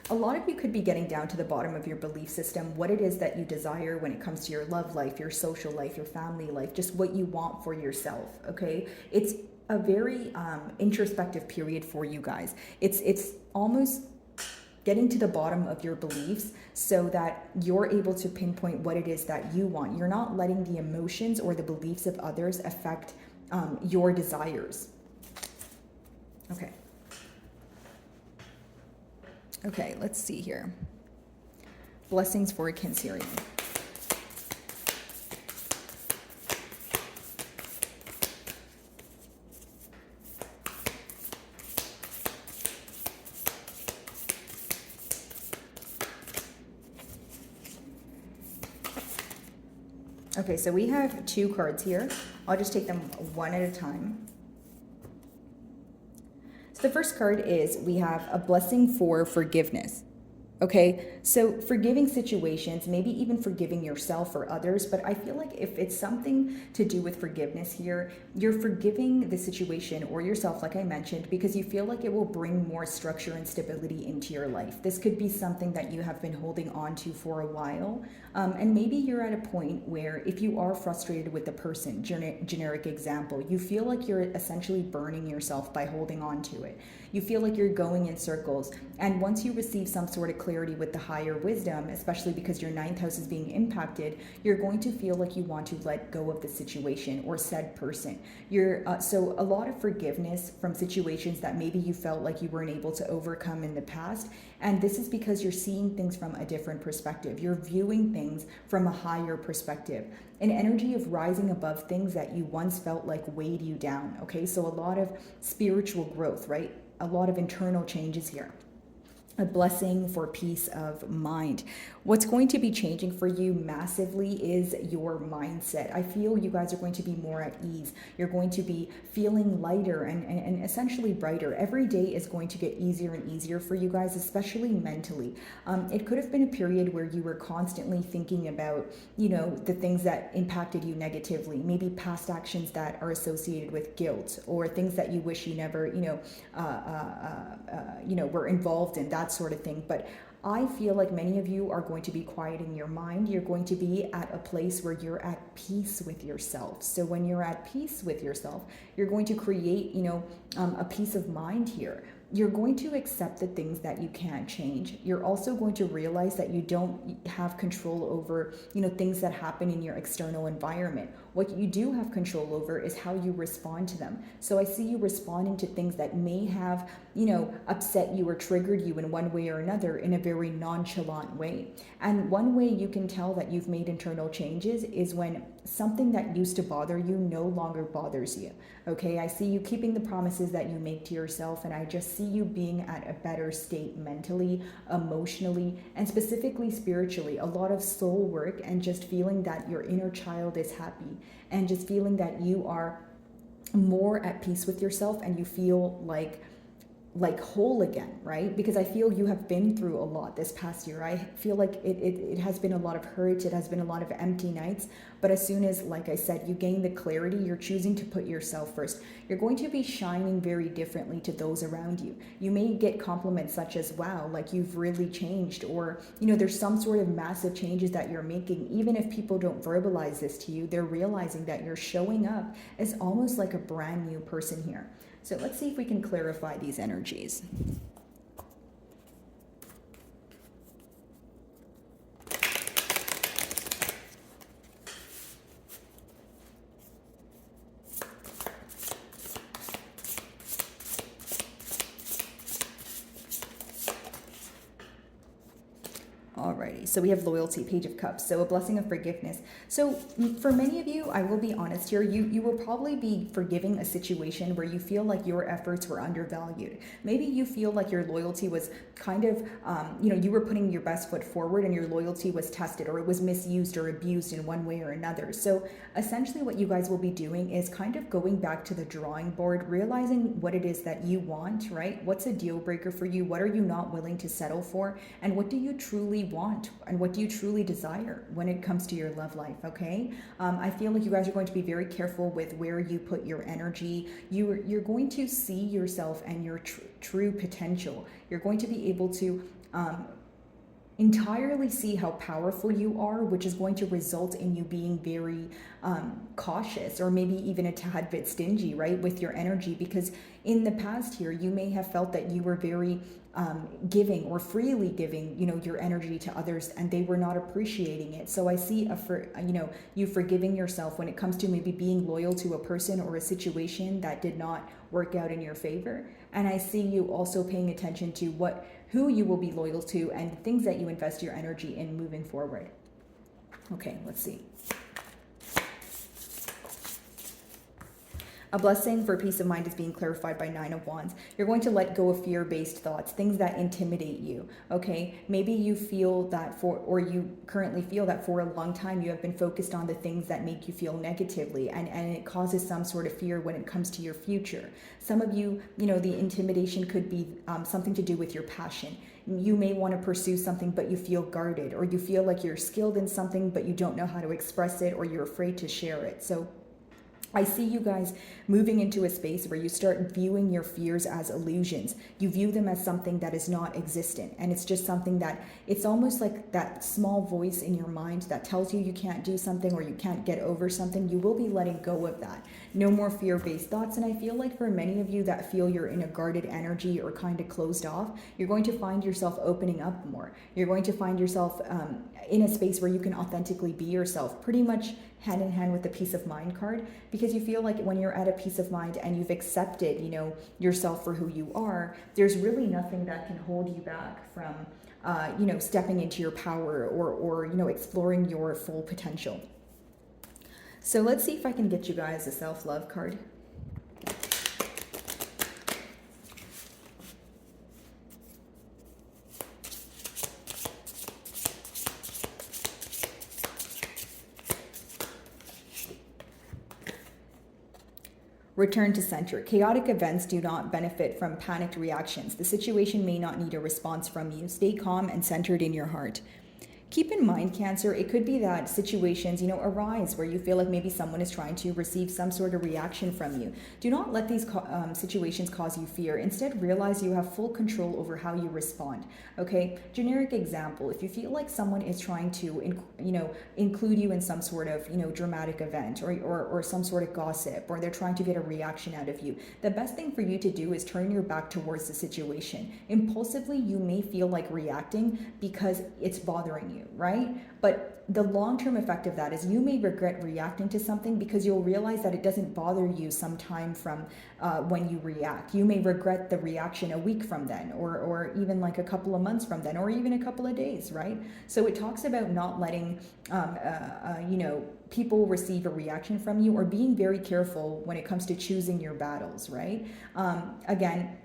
A a lot of you could be getting down to the bottom of your belief system, what it is that you desire when it comes to your love life, your social life, your family life, just what you want for yourself, okay? It's a very introspective period for you guys. It's almost getting to the bottom of your beliefs so that you're able to pinpoint what it is that you want. You're not letting the emotions or the beliefs of others affect your desires. Okay. Okay, let's see here. Blessings for a Cancerian. Okay, so we have 2 cards here. I'll just take them one at a time. So the first card is we have a blessing for forgiveness. Okay, so forgiving situations, maybe even forgiving yourself or others, but I feel like if it's something to do with forgiveness here, you're forgiving the situation or yourself, like I mentioned, because you feel like it will bring more structure and stability into your life. This could be something that you have been holding on to for a while, and maybe you're at a point where if you are frustrated with the person, generic example, you feel like you're essentially burning yourself by holding on to it. You feel like you're going in circles, and once you receive some sort of clarity with the higher wisdom, especially because your 9th house is being impacted, you're going to feel like you want to let go of the situation or said person. So a lot of forgiveness from situations that maybe you felt like you weren't able to overcome in the past, and this is because you're seeing things from a different perspective. You're viewing things from a higher perspective, an energy of rising above things that you once felt like weighed you down. Okay, so a lot of spiritual growth, right? A lot of internal changes here. A blessing for peace of mind. What's going to be changing for you massively is your mindset. I feel you guys are going to be more at ease. You're going to be feeling lighter and essentially brighter. Every day is going to get easier and easier for you guys, especially mentally. It could have been a period where you were constantly thinking about, the things that impacted you negatively, maybe past actions that are associated with guilt or things that you wish you never, were involved in, that sort of thing. But I feel like many of you are going to be quieting your mind. You're going to be at a place where you're at peace with yourself. So when you're at peace with yourself, you're going to create, a peace of mind here. You're going to accept the things that you can't change. You're also going to realize that you don't have control over, things that happen in your external environment. What you do have control over is how you respond to them. So I see you responding to things that may have, upset you or triggered you in one way or another in a very nonchalant way. And one way you can tell that you've made internal changes is when something that used to bother you no longer bothers you. Okay, I see you keeping the promises that you make to yourself, and I just see you being at a better state mentally, emotionally, and specifically spiritually. A lot of soul work and just feeling that your inner child is happy and just feeling that you are more at peace with yourself and you feel like whole again, right? Because I feel you have been through a lot this past year. I feel like it has been a lot of hurt. It has been a lot of empty nights. But as soon as, like I said, you gain the clarity, you're choosing to put yourself first. You're going to be shining very differently to those around you. You may get compliments such as, wow, like you've really changed, or, there's some sort of massive changes that you're making. Even if people don't verbalize this to you, they're realizing that you're showing up as almost like a brand new person here. So let's see if we can clarify these energies. Alrighty, so we have loyalty, Page of Cups, so a blessing of forgiveness. So for many of you, I will be honest here, you will probably be forgiving a situation where you feel like your efforts were undervalued. Maybe you feel like your loyalty was kind of, you were putting your best foot forward and your loyalty was tested, or it was misused or abused in one way or another. So essentially what you guys will be doing is kind of going back to the drawing board, realizing what it is that you want, right? What's a deal breaker for you? What are you not willing to settle for? And what do you truly want, and what do you truly desire when it comes to your love life? Okay, I feel like you guys are going to be very careful with where you put your energy. You're going to see yourself and your true potential. You're going to be able to entirely see how powerful you are, which is going to result in you being very cautious, or maybe even a tad bit stingy, right, with your energy, because in the past here you may have felt that you were very giving, or freely giving, you know, your energy to others, and they were not appreciating it. So I see you forgiving yourself when it comes to maybe being loyal to a person or a situation that did not work out in your favor. And I see you also paying attention to who you will be loyal to and the things that you invest your energy in moving forward. Okay, let's see. A blessing for peace of mind is being clarified by Nine of Wands. You're going to let go of fear-based thoughts, things that intimidate you, okay? Maybe you feel that you currently feel that for a long time you have been focused on the things that make you feel negatively, and it causes some sort of fear when it comes to your future. Some of you, you know, the intimidation could be something to do with your passion. You may want to pursue something, but you feel guarded, or you feel like you're skilled in something, but you don't know how to express it, or you're afraid to share it. So I see you guys moving into a space where you start viewing your fears as illusions. You view them as something that is not existent. And it's just something that, it's almost like that small voice in your mind that tells you you can't do something or you can't get over something. You will be letting go of that. No more fear-based thoughts. And I feel like for many of you that feel you're in a guarded energy or kind of closed off, you're going to find yourself opening up more. You're going to find yourself in a space where you can authentically be yourself, pretty much hand in hand with the peace of mind card, because you feel like when you're at a peace of mind and you've accepted, you know, yourself for who you are, there's really nothing that can hold you back from, you know, stepping into your power, or, you know, exploring your full potential. So let's see if I can get you guys a self-love card. Return to center. Chaotic events do not benefit from panicked reactions. The situation may not need a response from you. Stay calm and centered in your heart. Keep in mind, Cancer, it could be that situations, you know, arise where you feel like maybe someone is trying to receive some sort of reaction from you. Do not let these situations cause you fear. Instead, realize you have full control over how you respond. Okay? Generic example, if you feel like someone is trying to, you know, include you in some sort of, you know, dramatic event, or some sort of gossip, or they're trying to get a reaction out of you, the best thing for you to do is turn your back towards the situation. Impulsively, you may feel like reacting because it's bothering you, right? But the long-term effect of that is you may regret reacting to something because you'll realize that it doesn't bother you sometime from when you react. You may regret the reaction a week from then, or even like a couple of months from then, or even a couple of days, right? So it talks about not letting, you know, people receive a reaction from you, or being very careful when it comes to choosing your battles, right? Again,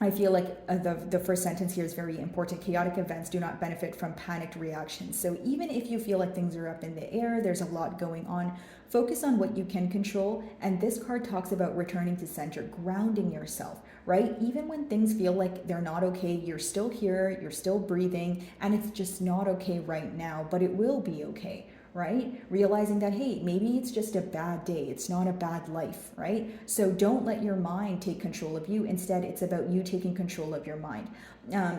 I feel like the first sentence here is very important. Chaotic events do not benefit from panicked reactions. So even if you feel like things are up in the air, there's a lot going on, focus on what you can control. And this card talks about returning to center, grounding yourself, right? Even when things feel like they're not okay, you're still here, you're still breathing, and it's just not okay right now, but it will be okay. Right? Realizing that, hey, maybe it's just a bad day. It's not a bad life, right? So don't let your mind take control of you. Instead, it's about you taking control of your mind.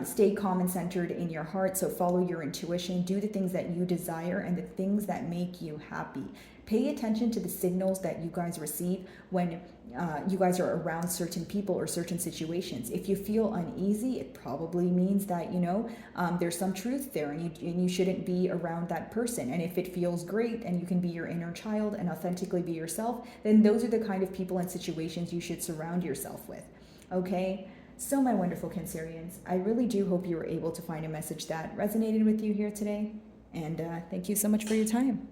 Stay calm and centered in your heart. So follow your intuition. Do the things that you desire and the things that make you happy. Pay attention to the signals that you guys receive when you guys are around certain people or certain situations. If you feel uneasy, it probably means that, you know, there's some truth there, and you shouldn't be around that person. And if it feels great and you can be your inner child and authentically be yourself, then those are the kind of people and situations you should surround yourself with. Okay? So my wonderful Cancerians, I really do hope you were able to find a message that resonated with you here today. And thank you so much for your time.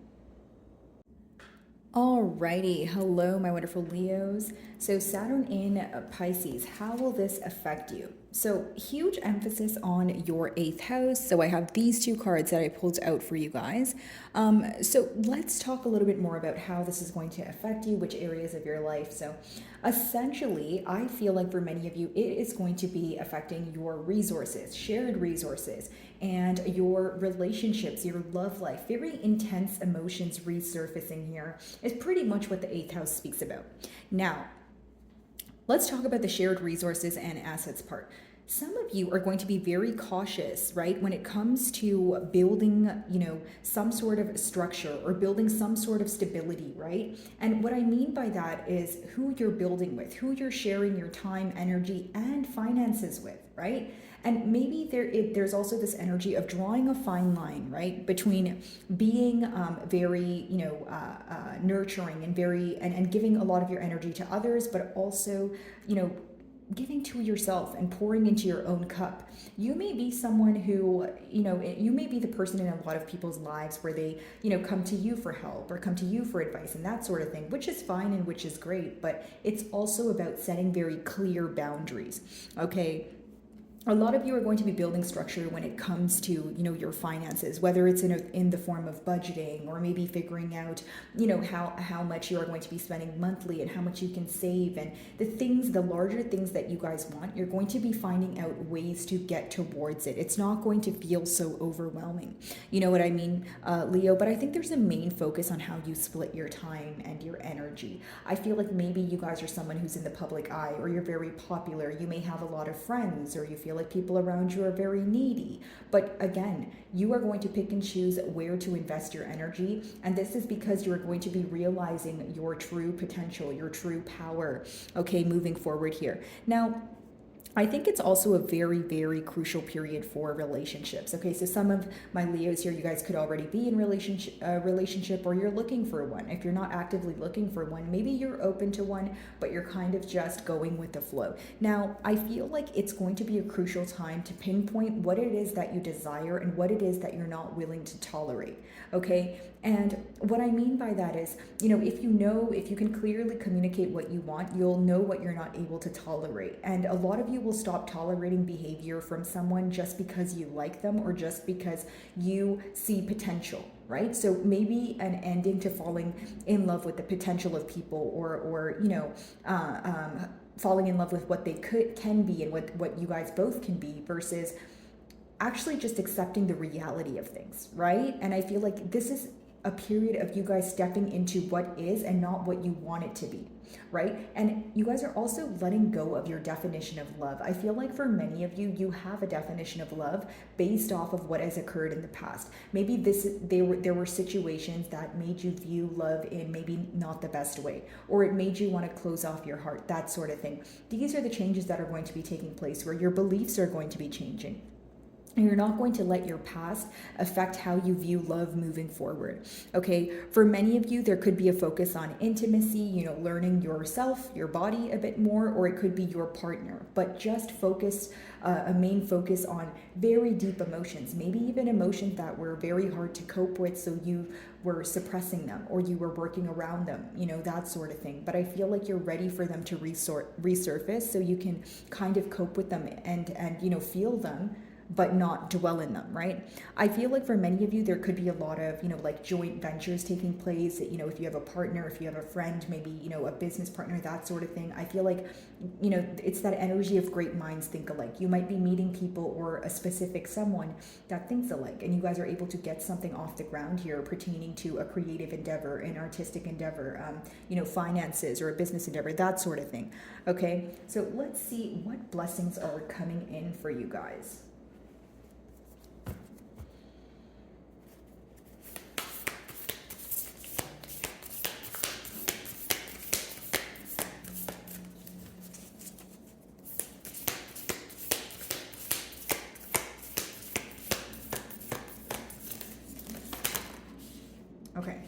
Alrighty, hello my wonderful Leos. So Saturn in Pisces, how will this affect you? So huge emphasis on your 8th house. So I have these two cards that I pulled out for you guys. So let's talk a little bit more about how this is going to affect you, which areas of your life. So essentially, I feel like for many of you, it is going to be affecting your resources, shared resources, and your relationships, your love life. Very intense emotions resurfacing here is pretty much what the 8th house speaks about. Now, let's talk about the shared resources and assets part. some of you are going to be very cautious, right, when it comes to building, some sort of structure or building some sort of stability, right? And what I mean by that is who you're building with, who you're sharing your time, energy, and finances with, right? And maybe there's also this energy of drawing a fine line, right, between being very, nurturing and and giving a lot of your energy to others, but also, giving to yourself and pouring into your own cup. You may be someone who, you may be the person in a lot of people's lives where they, come to you for help or come to you for advice and that sort of thing, which is fine and which is great, but it's also about setting very clear boundaries, okay? A lot of you are going to be building structure when it comes to, your finances, whether it's in the form of budgeting or maybe figuring out, how much you are going to be spending monthly and how much you can save, and the larger things that you guys want, you're going to be finding out ways to get towards it. It's not going to feel so overwhelming. You know what I mean, Leo? But I think there's a main focus on how you split your time and your energy. I feel like maybe you guys are someone who's in the public eye, or you're very popular. You may have a lot of friends, or you feel like people around you are very needy. But again, you are going to pick and choose where to invest your energy. And this is because you're going to be realizing your true potential, your true power, okay, moving forward here. Now, I think it's also a very, very crucial period for relationships. Okay, so some of my Leos here, you guys could already be in relationship, or you're looking for one. If you're not actively looking for one, maybe you're open to one, but you're kind of just going with the flow. Now, I feel like it's going to be a crucial time to pinpoint what it is that you desire and what it is that you're not willing to tolerate. Okay, and what I mean by that is, if you can clearly communicate what you want, you'll know what you're not able to tolerate. And a lot of you will stop tolerating behavior from someone just because you like them or just because you see potential, right? So maybe an ending to falling in love with the potential of people, or falling in love with what they can be and what you guys both can be, versus actually just accepting the reality of things, right? And I feel like this is a period of you guys stepping into what is and not what you want it to be, right? And you guys are also letting go of your definition of love. I feel like for many of you, you have a definition of love based off of what has occurred in the past. Maybe there were situations that made you view love in maybe not the best way, or it made you want to close off your heart, that sort of thing. These are the changes that are going to be taking place, where your beliefs are going to be changing. And you're not going to let your past affect how you view love moving forward. Okay, for many of you, there could be a focus on intimacy, learning yourself, your body a bit more, or it could be your partner, but just a main focus on very deep emotions, maybe even emotions that were very hard to cope with, so you were suppressing them or you were working around them, that sort of thing. But I feel like you're ready for them to resurface, so you can kind of cope with them and feel them, but not dwell in them, right? I feel like for many of you, there could be a lot of, like joint ventures taking place, if you have a partner, if you have a friend, maybe, a business partner, that sort of thing. I feel like, it's that energy of great minds think alike. You might be meeting people or a specific someone that thinks alike, and you guys are able to get something off the ground here pertaining to a creative endeavor, an artistic endeavor, finances or a business endeavor, that sort of thing. Okay, so let's see what blessings are coming in for you guys. Okay,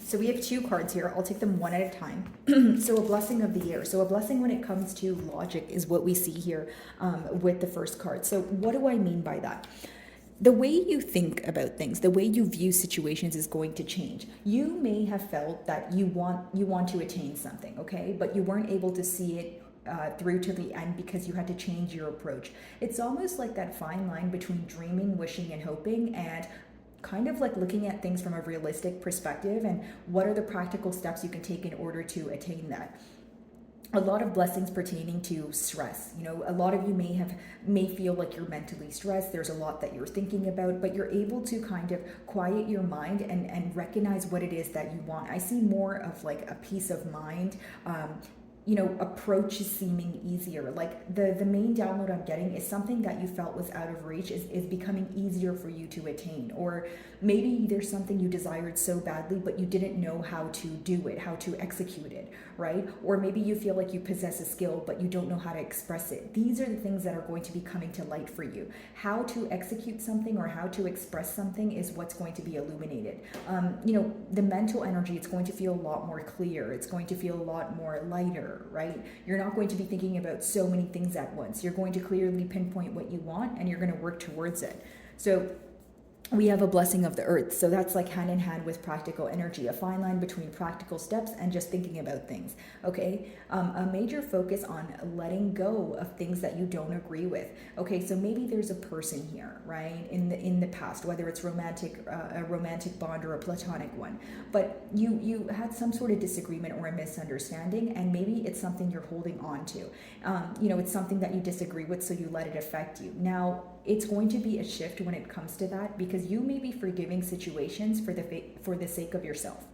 so we have two cards here. I'll take them one at a time. So a blessing of the year. So a blessing when it comes to logic is what we see here with the first card. So what do I mean by that? The way you think about things, the way you view situations is going to change. You may have felt that you want to attain something, okay, but you weren't able to see it through to the end because you had to change your approach. It's almost like that fine line between dreaming, wishing, and hoping, and kind of like looking at things from a realistic perspective and what are the practical steps you can take in order to attain that. A lot of blessings pertaining to stress. A lot of you may feel like you're mentally stressed. There's a lot that you're thinking about, but you're able to kind of quiet your mind and recognize what it is that you want. I see more of like a peace of mind, approach is seeming easier. Like the main download I'm getting is something that you felt was out of reach is becoming easier for you to attain. Or maybe there's something you desired so badly, but you didn't know how to do it, how to execute it, right? Or maybe you feel like you possess a skill, but you don't know how to express it. These are the things that are going to be coming to light for you. How to execute something or how to express something is what's going to be illuminated. The mental energy, it's going to feel a lot more clear. It's going to feel a lot more lighter, right? You're not going to be thinking about so many things at once. You're going to clearly pinpoint what you want and you're going to work towards it. So we have a blessing of the earth. So that's like hand in hand with practical energy, a fine line between practical steps and just thinking about things. Okay. A major focus on letting go of things that you don't agree with. Okay. So maybe there's a person here, right? In the past, whether it's romantic, a romantic bond or a platonic one, but you had some sort of disagreement or a misunderstanding, and maybe it's something you're holding on to. It's something that you disagree with, so you let it affect you. Now, it's going to be a shift when it comes to that, because you may be forgiving situations for the sake of yourself.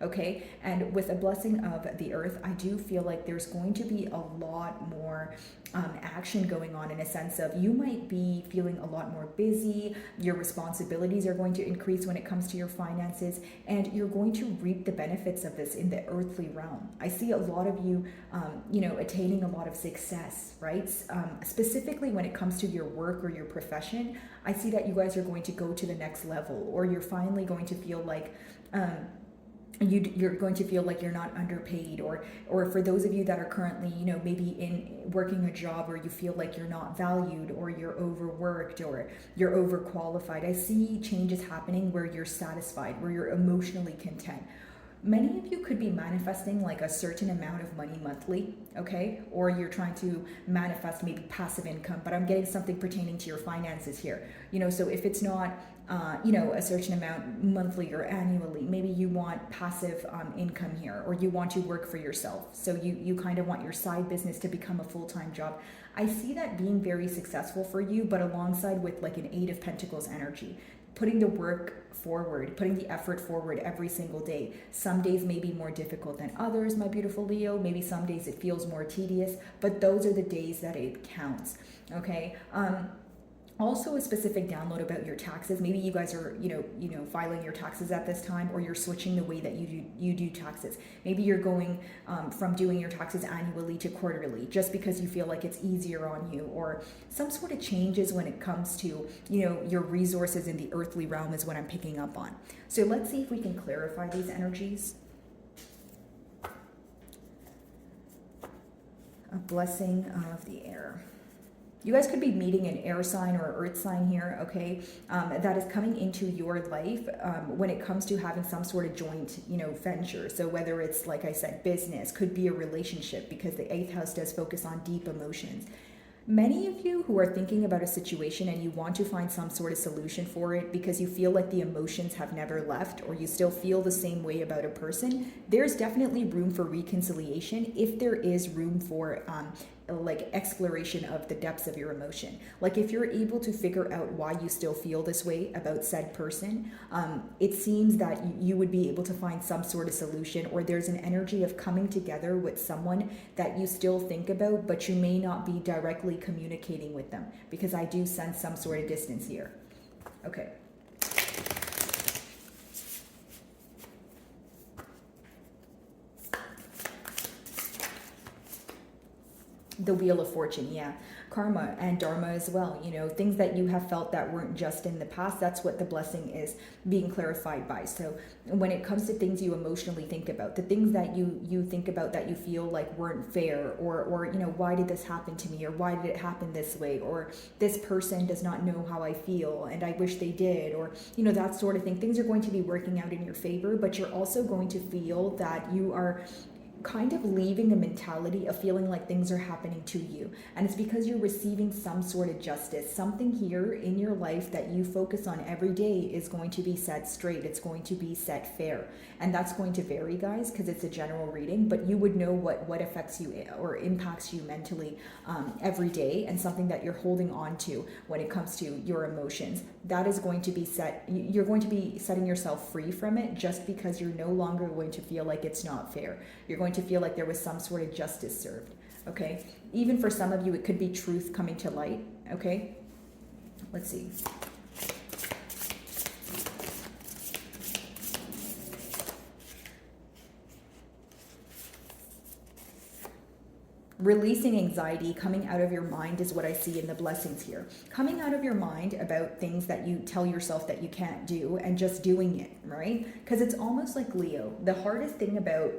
Okay, and with a blessing of the earth, I do feel like there's going to be a lot more action going on, in a sense of you might be feeling a lot more busy. Your responsibilities are going to increase when it comes to your finances, and you're going to reap the benefits of this in the earthly realm. I see a lot of you, attaining a lot of success, right? Specifically when it comes to your work or your profession, I see that you guys are going to go to the next level, or you're finally going to feel like, you're going to feel like you're not underpaid, or for those of you that are currently, maybe in working a job where you feel like you're not valued, or you're overworked, or you're overqualified. I see changes happening where you're satisfied, where you're emotionally content. Many of you could be manifesting like a certain amount of money monthly, okay? Or you're trying to manifest maybe passive income, but I'm getting something pertaining to your finances here. So if it's not, a certain amount monthly or annually, maybe you want passive income here, or you want to work for yourself. So you kind of want your side business to become a full-time job. I see that being very successful for you, but alongside with like an 8 of Pentacles energy. Putting the work forward, putting the effort forward every single day. Some days may be more difficult than others, my beautiful Leo. Maybe some days it feels more tedious, but those are the days that it counts, okay? Also, a specific download about your taxes. Maybe you guys are, filing your taxes at this time, or you're switching the way that you do taxes. Maybe you're going from doing your taxes annually to quarterly, just because you feel like it's easier on you, or some sort of changes when it comes to, your resources in the earthly realm is what I'm picking up on. So let's see if we can clarify these energies. A blessing of the air. You guys could be meeting an air sign or earth sign here, okay, that is coming into your life when it comes to having some sort of joint, venture. So whether it's, like I said, business, could be a relationship, because the 8th house does focus on deep emotions. Many of you who are thinking about a situation and you want to find some sort of solution for it because you feel like the emotions have never left, or you still feel the same way about a person, there's definitely room for reconciliation if there is room for like exploration of the depths of your emotion. Like if you're able to figure out why you still feel this way about said person, it seems that you would be able to find some sort of solution, or there's an energy of coming together with someone that you still think about, but you may not be directly communicating with them, because I do sense some sort of distance here. Okay. The Wheel of Fortune, yeah. Karma and Dharma as well, things that you have felt that weren't just in the past. That's what the blessing is being clarified by. So when it comes to things you emotionally think about, the things that you think about that you feel like weren't fair, or why did this happen to me, or why did it happen this way, or this person does not know how I feel and I wish they did, or that sort of thing. Things are going to be working out in your favor, but you're also going to feel that you are kind of leaving a mentality of feeling like things are happening to you, and it's because you're receiving some sort of justice. Something here in your life that you focus on every day is going to be set straight. It's going to be set fair, and that's going to vary, guys, because it's a general reading, but you would know what affects you or impacts you mentally every day, and something that you're holding on to when it comes to your emotions. That is going to be you're going to be setting yourself free from it, just because you're no longer going to feel like it's not fair. You're going to feel like there was some sort of justice served, okay? Even for some of you, it could be truth coming to light, okay? Let's see. Releasing anxiety, coming out of your mind is what I see in the blessings here. Coming out of your mind about things that you tell yourself that you can't do and just doing it, right? Because it's almost like Leo. The hardest thing about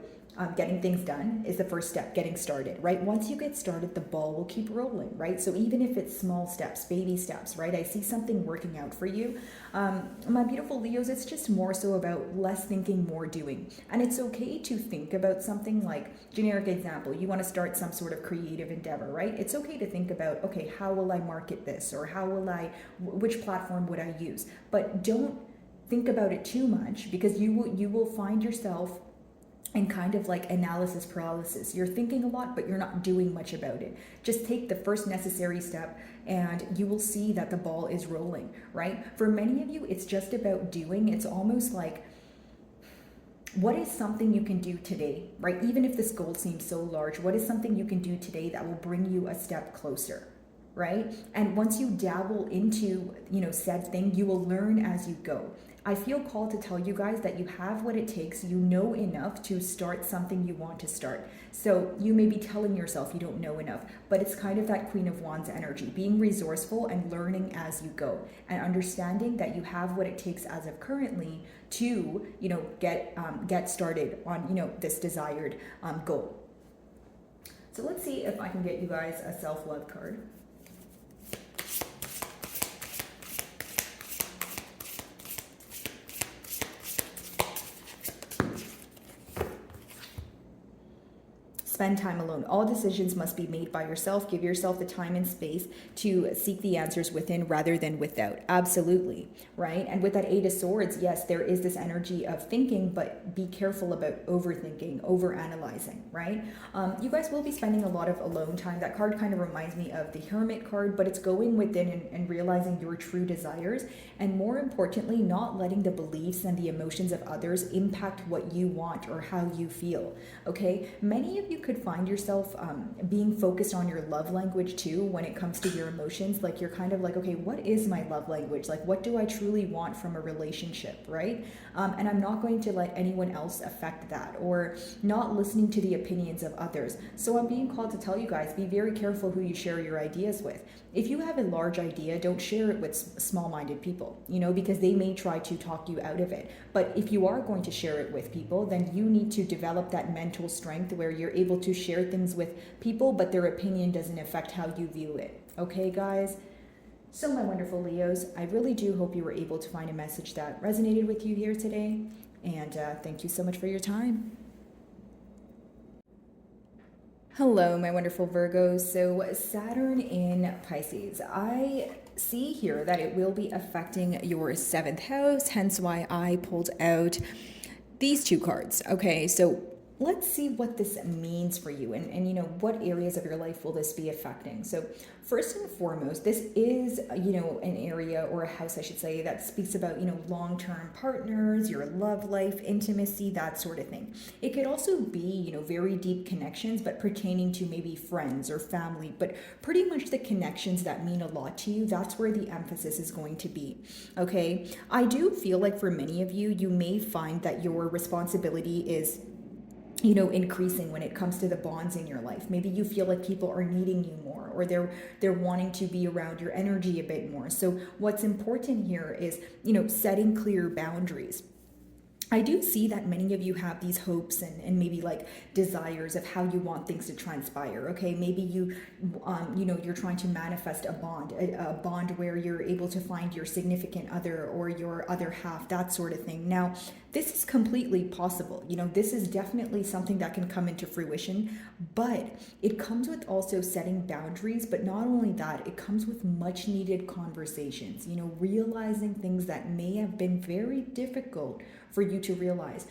getting things done is the first step, getting started, right? Once you get started, the ball will keep rolling, right? So even if it's small steps, baby steps, right? I see something working out for you. My beautiful Leos, it's just more so about less thinking, more doing. And it's okay to think about something like, generic example, you want to start some sort of creative endeavor, right? It's okay to think about, okay, how will I market this? Or which platform would I use? But don't think about it too much, because you will find yourself and kind of like analysis paralysis. You're thinking a lot, but you're not doing much about it. Just take the first necessary step and you will see that the ball is rolling, right? For many of you, it's just about doing. It's almost like, what is something you can do today, right? Even if this goal seems so large, what is something you can do today that will bring you a step closer, right? And once you dabble into, said thing, you will learn as you go. I feel called to tell you guys that you have what it takes, you know enough to start something you want to start. So you may be telling yourself you don't know enough, but it's kind of that Queen of Wands energy, being resourceful and learning as you go, and understanding that you have what it takes as of currently to, get started on, this desired goal. So let's see if I can get you guys a self-love card. Spend time alone. All decisions must be made by yourself. Give yourself the time and space to seek the answers within rather than without. Absolutely, right? And with that Eight of Swords, yes, there is this energy of thinking, but be careful about overthinking, overanalyzing, right? You guys will be spending a lot of alone time. That card kind of reminds me of the Hermit card, but it's going within and realizing your true desires, and more importantly, not letting the beliefs and the emotions of others impact what you want or how you feel, okay? Many of you could find yourself being focused on your love language too when it comes to your emotions. Like you're kind of like, okay, what is my love language? Like, what do I truly want from a relationship, right? And I'm not going to let anyone else affect that, or not listening to the opinions of others. So I'm being called to tell you guys, be very careful who you share your ideas with. If you have a large idea, don't share it with small-minded people, because they may try to talk you out of it. But if you are going to share it with people, then you need to develop that mental strength where you're able to share things with people, but their opinion doesn't affect how you view it. Okay, guys? So my wonderful Leos, I really do hope you were able to find a message that resonated with you here today. And thank you so much for your time. Hello, my wonderful Virgos. So Saturn in Pisces. I see here that it will be affecting your 7th house, hence why I pulled out these two cards. Okay, so let's see what this means for you and what areas of your life will this be affecting. So first and foremost, this is, an area, or a house, I should say, that speaks about, long-term partners, your love life, intimacy, that sort of thing. It could also be, very deep connections, but pertaining to maybe friends or family, but pretty much the connections that mean a lot to you, that's where the emphasis is going to be, okay? I do feel like for many of you, you may find that your responsibility is increasing when it comes to the bonds in your life. Maybe you feel like people are needing you more, or they're wanting to be around your energy a bit more. So what's important here is, setting clear boundaries. I do see that many of you have these hopes and maybe like desires of how you want things to transpire. Okay, maybe you're trying to manifest a bond where you're able to find your significant other or your other half, that sort of thing. Now, this is completely possible. This is definitely something that can come into fruition, but it comes with also setting boundaries. But not only that, it comes with much needed conversations, realizing things that may have been very difficult for you to realize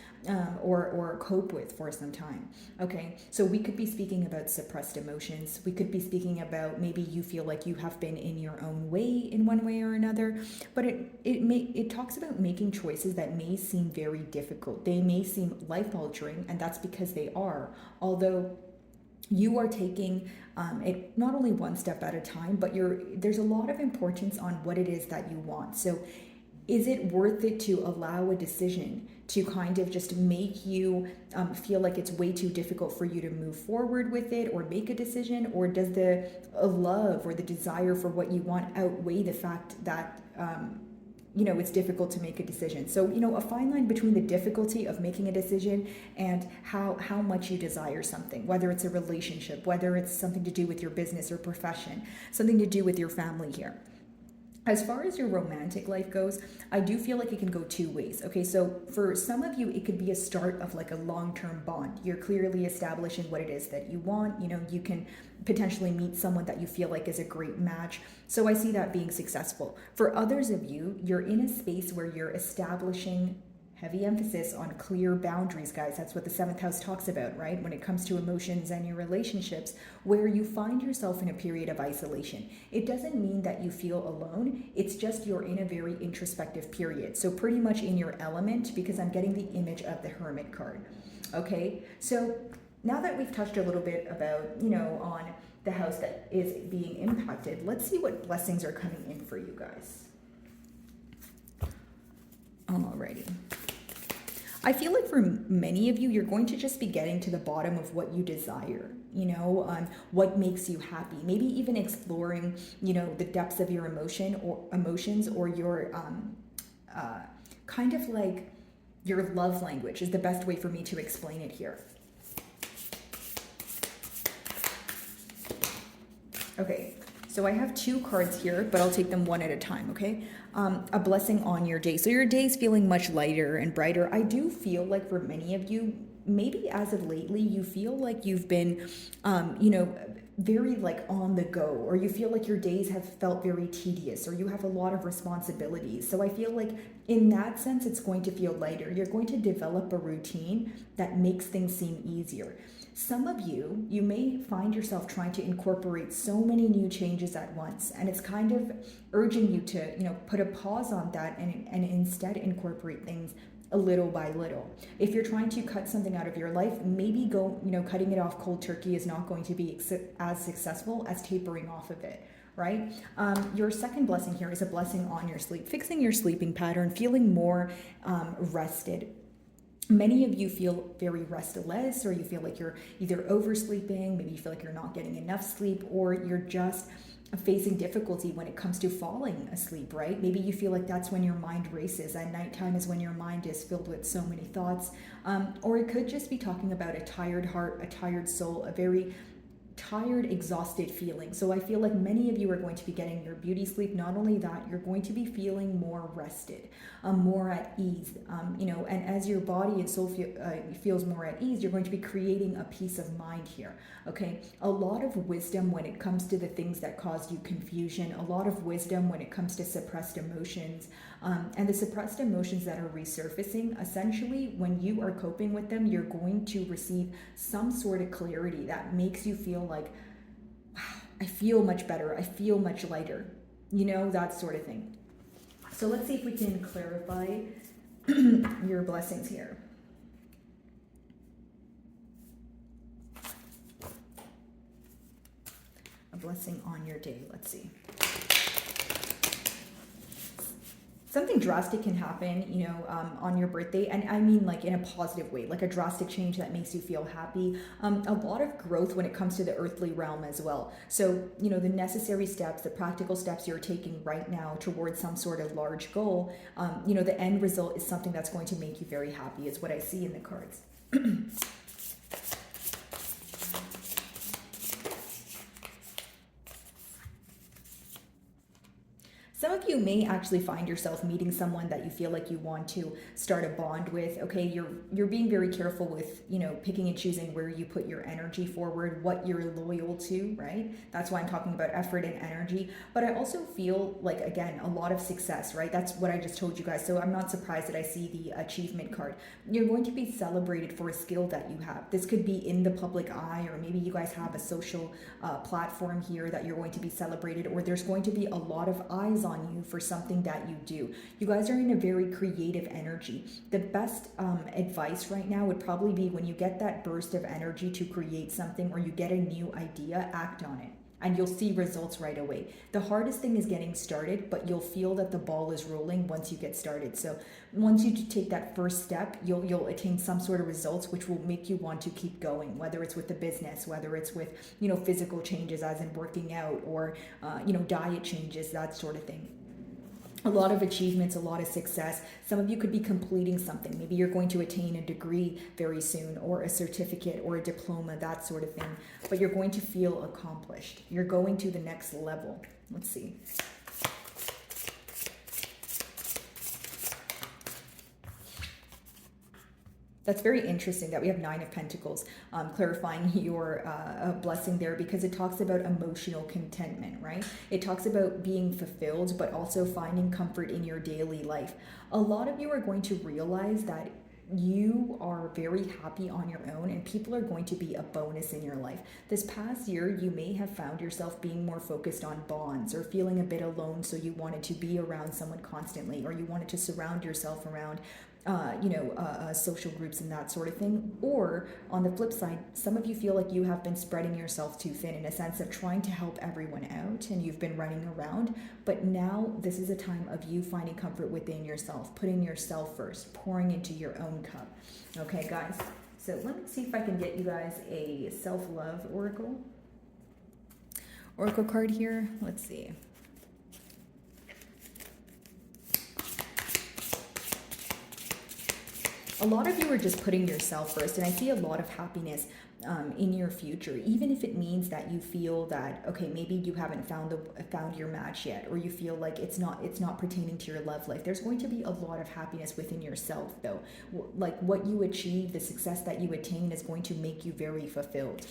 or cope with for some time. Okay, so we could be speaking about suppressed emotions. We could be speaking about maybe you feel like you have been in your own way in one way or another, but it talks about making choices that may seem very very difficult. They may seem life-altering, and that's because they are. Although you are taking it not only one step at a time, but there's a lot of importance on what it is that you want. So is it worth it to allow a decision to kind of just make you feel like it's way too difficult for you to move forward with it or make a decision? Or does the love or the desire for what you want outweigh the fact that it's difficult to make a decision? So, a fine line between the difficulty of making a decision and how much you desire something, whether it's a relationship, whether it's something to do with your business or profession, something to do with your family here. As far as your romantic life goes, I do feel like it can go two ways. Okay, so for some of you, it could be a start of like a long-term bond. You're clearly establishing what it is that you want. You can potentially meet someone that you feel like is a great match. So I see that being successful. For others of you, you're in a space where you're establishing heavy emphasis on clear boundaries, guys. That's what the 7th house talks about, right? When it comes to emotions and your relationships, where you find yourself in a period of isolation. It doesn't mean that you feel alone. It's just you're in a very introspective period. So pretty much in your element, because I'm getting the image of the Hermit card. Okay, so now that we've touched a little bit about, on the house that is being impacted, let's see what blessings are coming in for you guys. Alrighty. I feel like for many of you, you're going to just be getting to the bottom of what you desire, what makes you happy. Maybe even exploring, the depths of your emotions or your kind of like your love language is the best way for me to explain it here. Okay. So I have 2 cards here, but I'll take them one at a time, okay? A blessing on your day. So your day's feeling much lighter and brighter. I do feel like for many of you, maybe as of lately, you feel like you've been, very like on the go, or you feel like your days have felt very tedious, or you have a lot of responsibilities. So I feel like in that sense, it's going to feel lighter. You're going to develop a routine that makes things seem easier. Some of you may find yourself trying to incorporate so many new changes at once, and it's kind of urging you to, put a pause on that and instead incorporate things a little by little. If you're trying to cut something out of your life, maybe cutting it off cold turkey is not going to be as successful as tapering off of it, right? Your second blessing here is a blessing on your sleep, fixing your sleeping pattern, feeling more rested. Many of you feel very restless, or you feel like you're either oversleeping, maybe you feel like you're not getting enough sleep, or you're just facing difficulty when it comes to falling asleep, right? Maybe you feel like that's when your mind races. At nighttime is when your mind is filled with so many thoughts. Or it could just be talking about a tired heart, a tired soul, a very tired, exhausted feeling. So I feel like many of you are going to be getting your beauty sleep. Not only that, you're going to be feeling more rested, more at ease, and as your body and soul feels more at ease, you're going to be creating a peace of mind here. Okay. A lot of wisdom when it comes to the things that cause you confusion, a lot of wisdom when it comes to suppressed emotions, and the suppressed emotions that are resurfacing. Essentially, when you are coping with them, you're going to receive some sort of clarity that makes you feel like, wow, I feel much better. I feel much lighter, that sort of thing. So let's see if we can clarify your blessings here. A blessing on your day. Let's see. Something drastic can happen, on your birthday. And I mean like in a positive way, like a drastic change that makes you feel happy. A lot of growth when it comes to the earthly realm as well. So, the necessary steps, the practical steps you're taking right now towards some sort of large goal, the end result is something that's going to make you very happy, is what I see in the cards. Some of you may actually find yourself meeting someone that you feel like you want to start a bond with. Okay, you're being very careful with, picking and choosing where you put your energy forward, what you're loyal to, right? That's why I'm talking about effort and energy. But I also feel like, again, a lot of success, right? That's what I just told you guys. So I'm not surprised that I see the achievement card. You're going to be celebrated for a skill that you have. This could be in the public eye, or maybe you guys have a social platform here that you're going to be celebrated, or there's going to be a lot of eyes on you for something that you do. You guys are in a very creative energy. The best advice right now would probably be when you get that burst of energy to create something, or you get a new idea, act on it. And you'll see results right away. The hardest thing is getting started, but you'll feel that the ball is rolling once you get started. So once you take that first step, you'll attain some sort of results, which will make you want to keep going, whether it's with the business, whether it's with, physical changes as in working out, or, diet changes, that sort of thing. A lot of achievements, a lot of success. Some of you could be completing something. Maybe you're going to attain a degree very soon, or a certificate, or a diploma, that sort of thing. But you're going to feel accomplished. You're going to the next level. Let's see. That's very interesting that we have 9 of Pentacles, clarifying your blessing there, because it talks about emotional contentment, right? It talks about being fulfilled, but also finding comfort in your daily life. A lot of you are going to realize that you are very happy on your own, and people are going to be a bonus in your life. This past year, you may have found yourself being more focused on bonds, or feeling a bit alone, so you wanted to be around someone constantly, or you wanted to surround yourself around social groups and that sort of thing. Or on the flip side, some of you feel like you have been spreading yourself too thin, in a sense of trying to help everyone out, and you've been running around. But now this is a time of you finding comfort within yourself, putting yourself first, pouring into your own cup. Okay, guys, so let me see if I can get you guys a self-love oracle card here. Let's see. A lot of you are just putting yourself first, and I see a lot of happiness in your future, even if it means that you feel that, okay, maybe you haven't found your match yet, or you feel like it's not pertaining to your love life. There's going to be a lot of happiness within yourself, though. Like what you achieve, the success that you attain, is going to make you very fulfilled.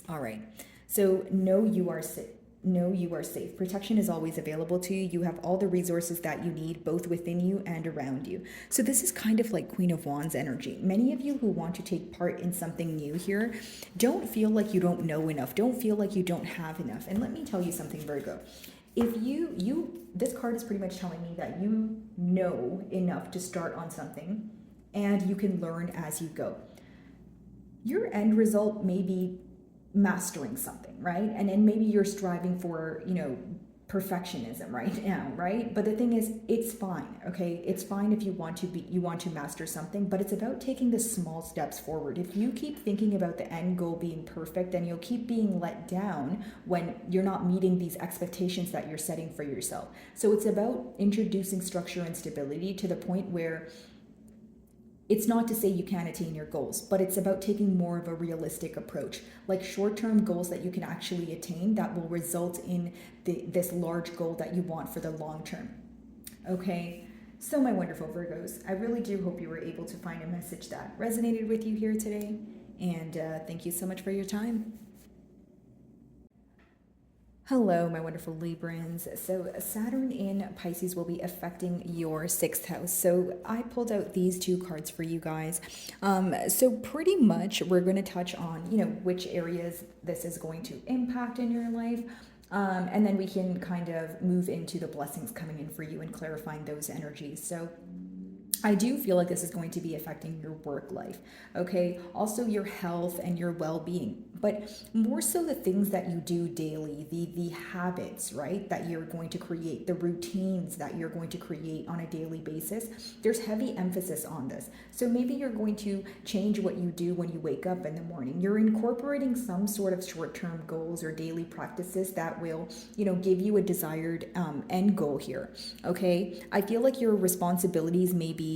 All right, so know you are safe. Protection is always available to you. You have all the resources that you need, both within you and around you. So this is kind of like Queen of Wands energy. Many of you who want to take part in something new here don't feel like you don't know enough, don't feel like you don't have enough. And let me tell you something, Virgo. If this card is pretty much telling me that you know enough to start on something, and you can learn as you go. Your end result may be mastering something, right? And then maybe you're striving for, perfectionism right now, right? But the thing is, it's fine, okay? It's fine if you want to master something, but it's about taking the small steps forward. If you keep thinking about the end goal being perfect, then you'll keep being let down when you're not meeting these expectations that you're setting for yourself. So it's about introducing structure and stability to the point where it's not to say you can't attain your goals, but it's about taking more of a realistic approach, like short-term goals that you can actually attain that will result in this large goal that you want for the long term. Okay, so my wonderful Virgos, I really do hope you were able to find a message that resonated with you here today, and thank you so much for your time. Hello, my wonderful Librans. So Saturn in Pisces will be affecting your 6th house. So I pulled out these 2 cards for you guys. So pretty much we're going to touch on, which areas this is going to impact in your life. And then we can kind of move into the blessings coming in for you and clarifying those energies. So I do feel like this is going to be affecting your work life, okay? Also your health and your well-being, but more so the things that you do daily, the habits, right, that you're going to create, the routines that you're going to create on a daily basis. There's heavy emphasis on this. So maybe you're going to change what you do when you wake up in the morning. You're incorporating some sort of short-term goals or daily practices that will, give you a desired end goal here, okay? I feel like your responsibilities may be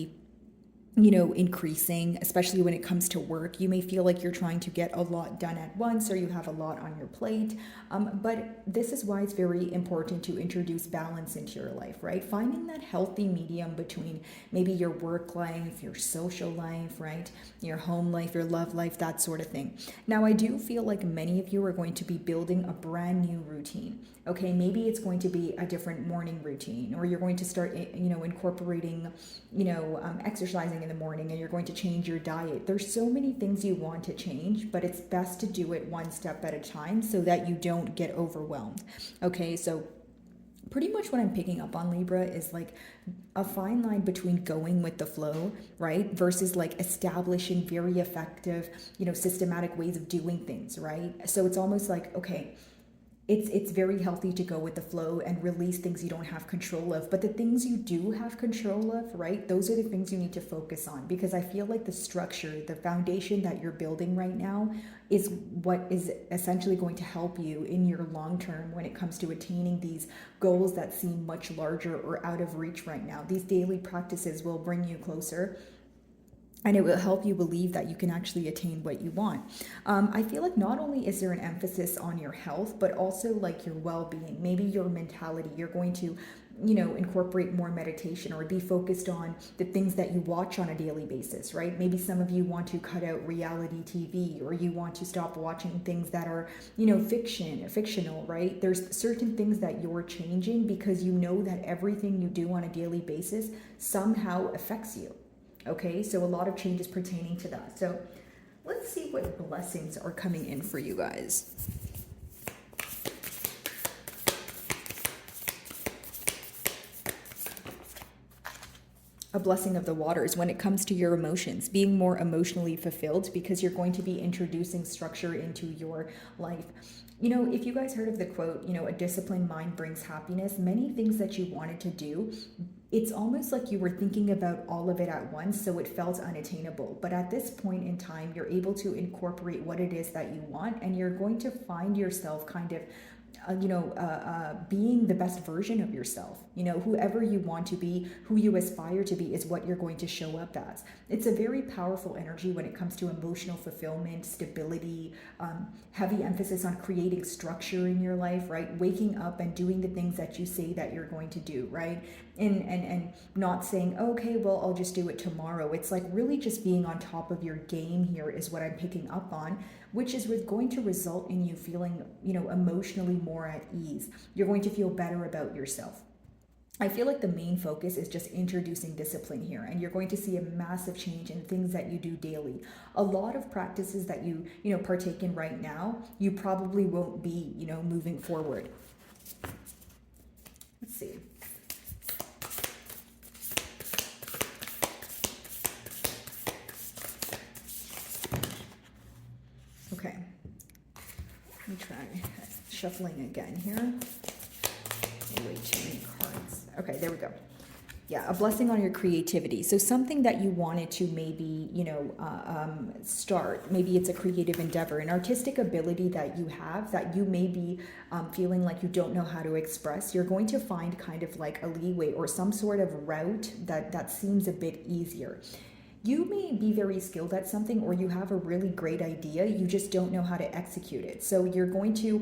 increasing, especially when it comes to work. You may feel like you're trying to get a lot done at once, or you have a lot on your plate. But this is why it's very important to introduce balance into your life, right? Finding that healthy medium between maybe your work life, your social life, right? Your home life, your love life, that sort of thing. Now, I do feel like many of you are going to be building a brand new routine. Okay, maybe it's going to be a different morning routine, or you're going to start, incorporating, exercising in the morning and you're going to change your diet. There's so many things you want to change, but it's best to do it one step at a time so that you don't get overwhelmed. Okay, so pretty much what I'm picking up on, Libra, is like a fine line between going with the flow, right, versus like establishing very effective, systematic ways of doing things, right? So it's almost like, okay, it's very healthy to go with the flow and release things you don't have control of. But the things you do have control of, right, those are the things you need to focus on, because I feel like the structure, the foundation that you're building right now is what is essentially going to help you in your long term when it comes to attaining these goals that seem much larger or out of reach right now. These daily practices will bring you closer, and it will help you believe that you can actually attain what you want. I feel like not only is there an emphasis on your health, but also like your well-being, maybe your mentality. You're going to, incorporate more meditation or be focused on the things that you watch on a daily basis, right? Maybe some of you want to cut out reality TV, or you want to stop watching things that are, fictional, right? There's certain things that you're changing because you know that everything you do on a daily basis somehow affects you. Okay, so a lot of changes pertaining to that. So let's see what blessings are coming in for you guys. A blessing of the waters when it comes to your emotions, being more emotionally fulfilled because you're going to be introducing structure into your life. If you guys heard of the quote, a disciplined mind brings happiness, many things that you wanted to do, it's almost like you were thinking about all of it at once, so it felt unattainable. But at this point in time, you're able to incorporate what it is that you want, and you're going to find yourself kind of being the best version of yourself. Whoever you want to be, who you aspire to be, is what you're going to show up as. It's a very powerful energy when it comes to emotional fulfillment, stability, heavy emphasis on creating structure in your life, right? Waking up and doing the things that you say that you're going to do, right? And not saying, okay, well, I'll just do it tomorrow. It's like really just being on top of your game here is what I'm picking up on, which is going to result in you feeling, emotionally more at ease. You're going to feel better about yourself. I feel like the main focus is just introducing discipline here, and you're going to see a massive change in things that you do daily. A lot of practices that you partake in right now, you probably won't be, moving forward. Let's see. Okay. Let me try shuffling again here. Way too many cards. Okay, there we go. Yeah, a blessing on your creativity. So something that you wanted to maybe, start. Maybe it's a creative endeavor, an artistic ability that you have that you may be feeling like you don't know how to express. You're going to find kind of like a leeway or some sort of route that seems a bit easier. You may be very skilled at something, or you have a really great idea, you just don't know how to execute it. So you're going to,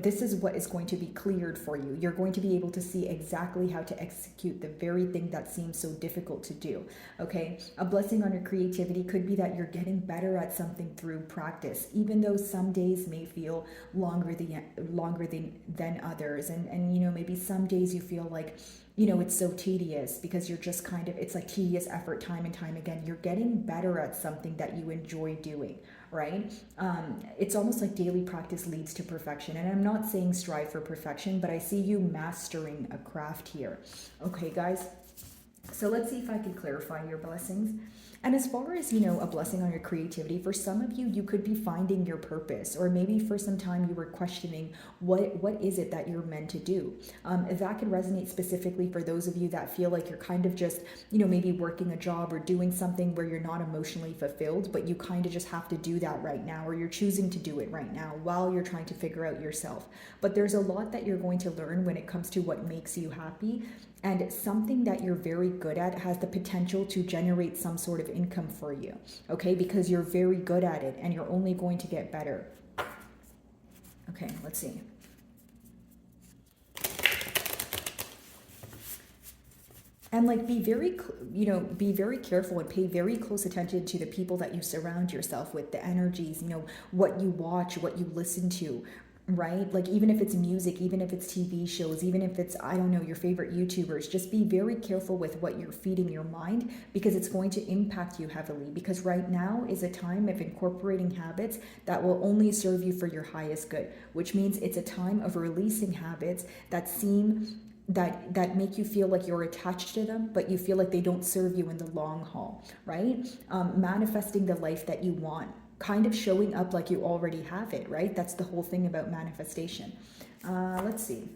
this is what is going to be cleared for you. You're going to be able to see exactly how to execute the very thing that seems so difficult to do. Okay, a blessing on your creativity could be that you're getting better at something through practice, even though some days may feel longer than others, and maybe some days you feel like it's so tedious because you're just kind of, it's like tedious effort time and time again. You're getting better at something that you enjoy doing, right? It's almost like daily practice leads to perfection. And I'm not saying strive for perfection, but I see you mastering a craft here. Okay, guys. So let's see if I can clarify your blessings. And as far as, a blessing on your creativity, for some of you, you could be finding your purpose, or maybe for some time you were questioning what is it that you're meant to do. That could resonate specifically for those of you that feel like you're kind of just, maybe working a job or doing something where you're not emotionally fulfilled, but you kind of just have to do that right now, or you're choosing to do it right now while you're trying to figure out yourself. But there's a lot that you're going to learn when it comes to what makes you happy. And something that you're very good at has the potential to generate some sort of income for you, okay? Because you're very good at it and you're only going to get better. Okay, let's see. And like be very careful and pay very close attention to the people that you surround yourself with, the energies, what you watch, what you listen to. right? Like even if it's music, even if it's TV shows, even if it's, I don't know, your favorite YouTubers, just be very careful with what you're feeding your mind, because it's going to impact you heavily. Because right now is a time of incorporating habits that will only serve you for your highest good, which means it's a time of releasing habits that seem that make you feel like you're attached to them, but you feel like they don't serve you in the long haul, right? Manifesting the life that you want, kind of showing up like you already have it, right? That's the whole thing about manifestation. Let's see.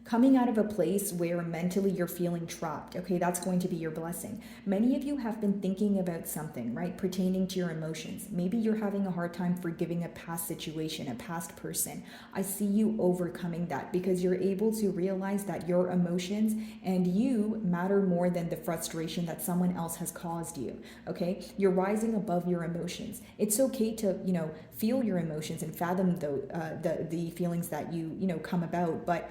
Coming out of a place where mentally you're feeling trapped, okay, that's going to be your blessing. Many of you have been thinking about something, right, pertaining to your emotions. Maybe you're having a hard time forgiving a past situation, a past person. I see you overcoming that because you're able to realize that your emotions and you matter more than the frustration that someone else has caused you, okay? You're rising above your emotions. It's okay to, feel your emotions and fathom the feelings that you come about, but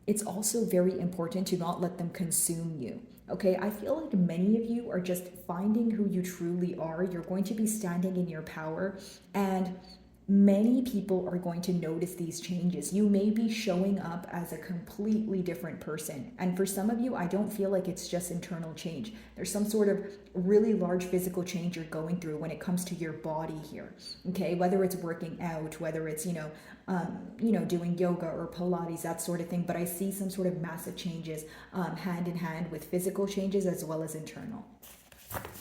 it's also very important to not let them consume you. Okay, I feel like many of you are just finding who you truly are. You're going to be standing in your power, and many people are going to notice these changes. You may be showing up as a completely different person. And for some of you, I don't feel like it's just internal change. There's some sort of really large physical change you're going through when it comes to your body here. Okay, whether it's working out, whether it's, doing yoga or Pilates, that sort of thing. But I see some sort of massive changes hand in hand with physical changes as well as internal.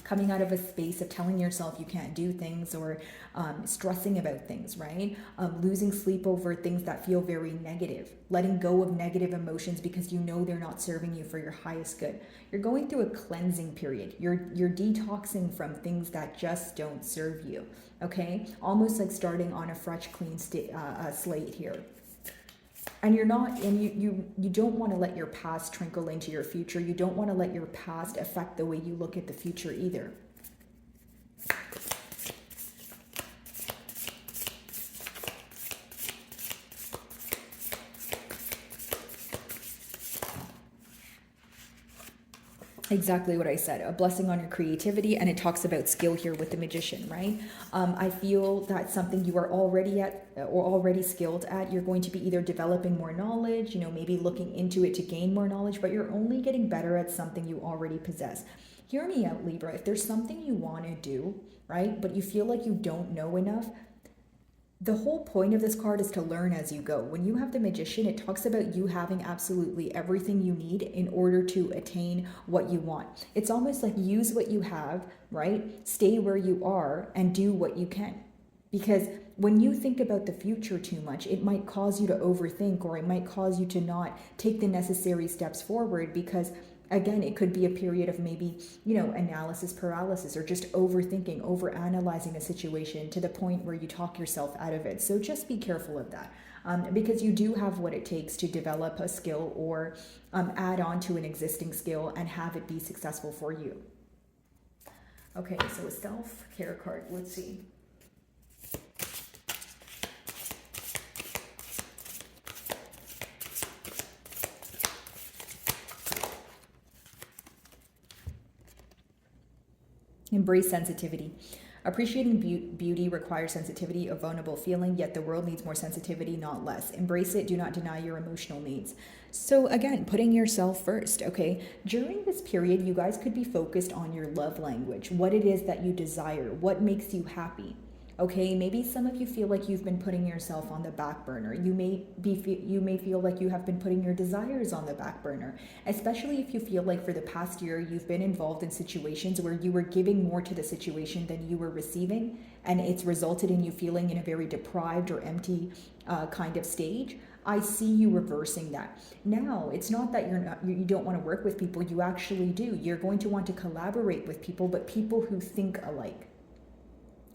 Coming out of a space of telling yourself you can't do things, or stressing about things, right? Losing sleep over things that feel very negative, letting go of negative emotions because you know they're not serving you for your highest good. You're going through a cleansing period. You're detoxing from things that just don't serve you, okay? Almost like starting on a fresh, clean slate here. And you don't want to let your past trickle into your future. You don't want to let your past affect the way you look at the future either. Exactly what I said, a blessing on your creativity, and it talks about skill here with the Magician, right? I feel that's something you are already at or already skilled at. You're going to be either developing more knowledge, maybe looking into it to gain more knowledge, but you're only getting better at something you already possess. Hear me out, Libra. If there's something you want to do, right, but you feel like you don't know enough, the whole point of this card is to learn as you go. When you have the Magician, it talks about you having absolutely everything you need in order to attain what you want. It's almost like use what you have, right? Stay where you are and do what you can. Because when you think about the future too much, it might cause you to overthink, or it might cause you to not take the necessary steps forward, because again, it could be a period of maybe, analysis paralysis, or just overthinking, overanalyzing a situation to the point where you talk yourself out of it. So just be careful of that, because you do have what it takes to develop a skill, or add on to an existing skill and have it be successful for you. Okay, so a self-care card. Let's see. Embrace sensitivity. Appreciating beauty requires sensitivity, a vulnerable feeling, yet the world needs more sensitivity, not less. Embrace it. Do not deny your emotional needs. So again, putting yourself first, okay? During this period, you guys could be focused on your love language, what it is that you desire, what makes you happy. Okay, maybe some of you feel like you've been putting yourself on the back burner. You may feel like you have been putting your desires on the back burner, especially if you feel like for the past year you've been involved in situations where you were giving more to the situation than you were receiving, and it's resulted in you feeling in a very deprived or empty kind of stage. I see you reversing that. Now, it's not that you don't want to work with people. You actually do. You're going to want to collaborate with people, but people who think alike.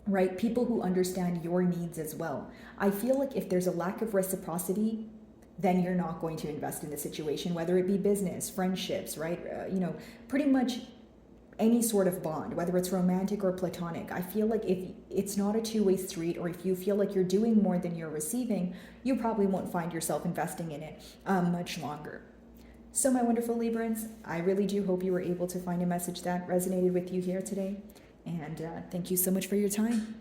Right? People who understand your needs as well. I feel like if there's a lack of reciprocity, then you're not going to invest in the situation, whether it be business, friendships, right? Pretty much any sort of bond, whether it's romantic or platonic. I feel like if it's not a two-way street, or if you feel like you're doing more than you're receiving, you probably won't find yourself investing in it much longer. So, my wonderful Librans, I really do hope you were able to find a message that resonated with you here today. And thank you so much for your time.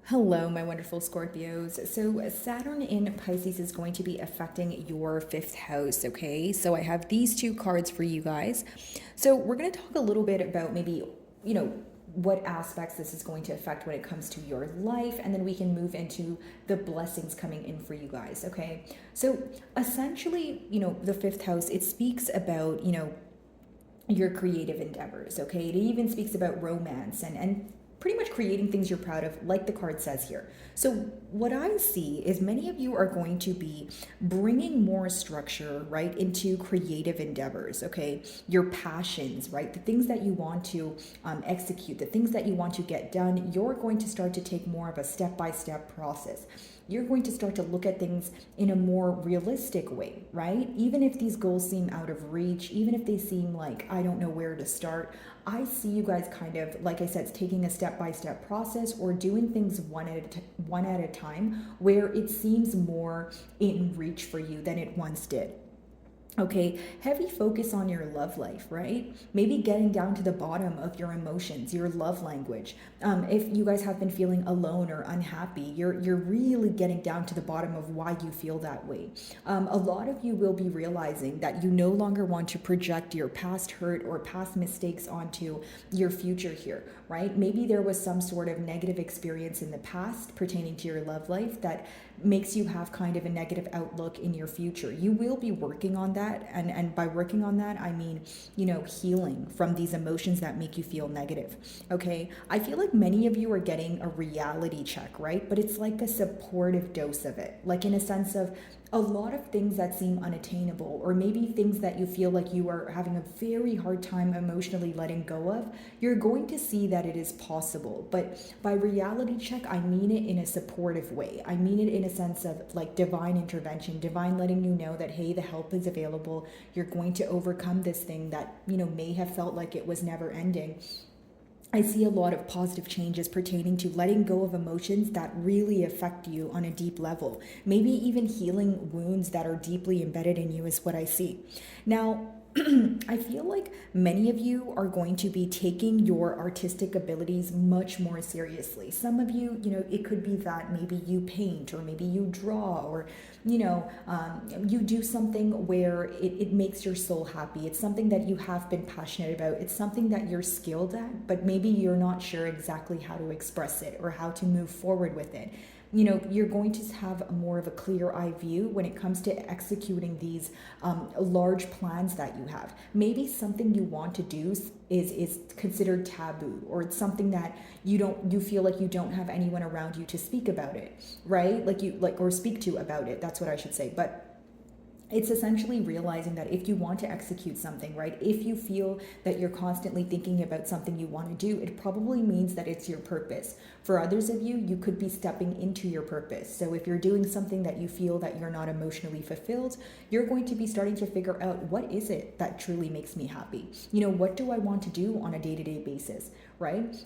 Hello, my wonderful Scorpios. So, Saturn in Pisces is going to be affecting your fifth house, okay? So, I have these two cards for you guys. So, we're going to talk a little bit about maybe, what aspects this is going to affect when it comes to your life, and then we can move into the blessings coming in for you guys, okay? So essentially, the fifth house, it speaks about, your creative endeavors, okay? It even speaks about romance and pretty much creating things you're proud of, like the card says here. So what I see is many of you are going to be bringing more structure, right, into creative endeavors, okay? Your passions, right? The things that you want to execute, the things that you want to get done, you're going to start to take more of a step-by-step process. You're going to start to look at things in a more realistic way, right? Even if these goals seem out of reach, even if they seem like I don't know where to start, I see you guys kind of, like I said, taking a step-by-step process or doing things one at a time where it seems more in reach for you than it once did. Okay, heavy focus on your love life, right? Maybe getting down to the bottom of your emotions, your love language. If you guys have been feeling alone or unhappy, you're really getting down to the bottom of why you feel that way. A lot of you will be realizing that you no longer want to project your past hurt or past mistakes onto your future here, right? Maybe there was some sort of negative experience in the past pertaining to your love life that makes you have kind of a negative outlook in your future. You will be working on that, and by working on that I mean, healing from these emotions that make you feel negative. Okay, I feel like many of you are getting a reality check, right? But it's like a supportive dose of it, like in a sense of a lot of things that seem unattainable, or maybe things that you feel like you are having a very hard time emotionally letting go of, you're going to see that it is possible. But by reality check, I mean it in a supportive way. I mean it in a sense of like divine intervention, divine letting you know that, hey, the help is available. You're going to overcome this thing that, may have felt like it was never ending. I see a lot of positive changes pertaining to letting go of emotions that really affect you on a deep level. Maybe even healing wounds that are deeply embedded in you is what I see. Now, I feel like many of you are going to be taking your artistic abilities much more seriously. Some of you, it could be that maybe you paint, or maybe you draw, or, you do something where it makes your soul happy. It's something that you have been passionate about. It's something that you're skilled at, but maybe you're not sure exactly how to express it or how to move forward with it. You're going to have more of a clear eye view when it comes to executing these large plans that you have. Maybe something you want to do is considered taboo, or it's something that you feel like you don't have anyone around you to speak about it, right? Or speak to about it. That's what I should say. But it's essentially realizing that if you want to execute something, right, if you feel that you're constantly thinking about something you want to do, it probably means that it's your purpose. For others of you, you could be stepping into your purpose. So if you're doing something that you feel that you're not emotionally fulfilled, you're going to be starting to figure out, what is it that truly makes me happy? What do I want to do on a day-to-day basis, right?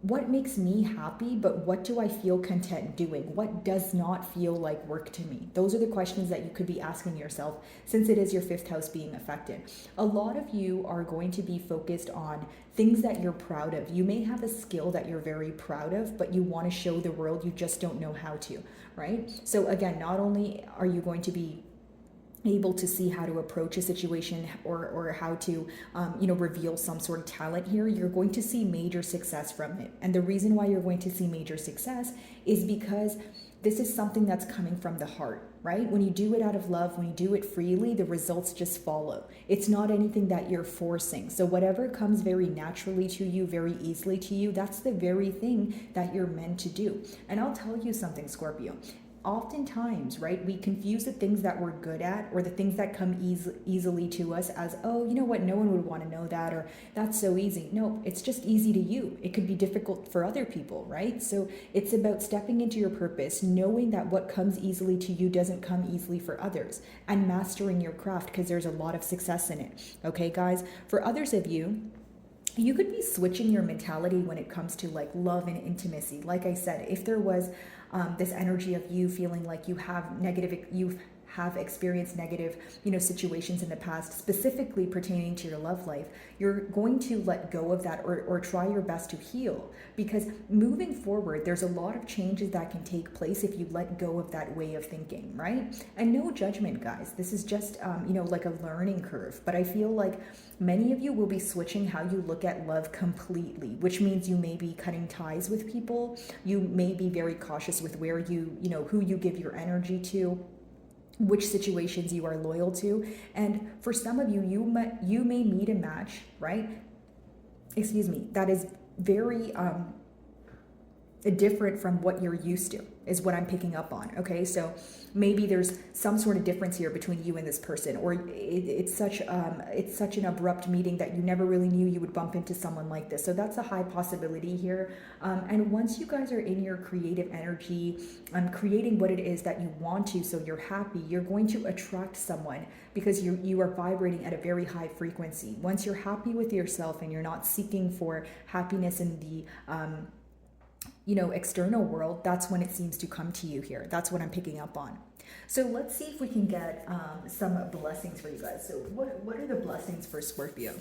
What makes me happy, but what do I feel content doing? What does not feel like work to me? Those are the questions that you could be asking yourself, since it is your fifth house being affected. A lot of you are going to be focused on things that you're proud of. You may have a skill that you're very proud of, but you want to show the world, you just don't know how to, right? So again, not only are you going to be able to see how to approach a situation, or how to reveal some sort of talent here, you're going to see major success from it. And the reason why you're going to see major success is because this is something that's coming from the heart, right? When you do it out of love, when you do it freely, the results just follow. It's not anything that you're forcing. So whatever comes very naturally to you, very easily to you, that's the very thing that you're meant to do. And I'll tell you something, Scorpio. Oftentimes, right, we confuse the things that we're good at, or the things that come easily to us, as, oh, you know what, no one would want to know that, or that's so easy. No, it's just easy to you. It could be difficult for other people, right? So it's about stepping into your purpose, knowing that what comes easily to you doesn't come easily for others, and mastering your craft, because there's a lot of success in it. Okay, guys? For others of you, you could be switching your mentality when it comes to like love and intimacy. Like I said, if there was this energy of you feeling like you have experienced negative, situations in the past, specifically pertaining to your love life, you're going to let go of that, or try your best to heal. Because moving forward, there's a lot of changes that can take place if you let go of that way of thinking, right? And no judgment, guys. This is just, like a learning curve. But I feel like many of you will be switching how you look at love completely, which means you may be cutting ties with people. You may be very cautious with where who you give your energy to, which situations you are loyal to. And for some of you, you may meet a match, right? Excuse me, that is very different from what you're used to, is what I'm picking up on. Okay, so maybe there's some sort of difference here between you and this person, or it's such an abrupt meeting that you never really knew you would bump into someone like this. So that's a high possibility here. And once you guys are in your creative energy, creating what it is that you want to, so you're happy, you're going to attract someone, because you are vibrating at a very high frequency. Once you're happy with yourself and you're not seeking for happiness in the external world, that's when it seems to come to you here. That's what I'm picking up on. So let's see if we can get some blessings for you guys. So what are the blessings for Scorpio?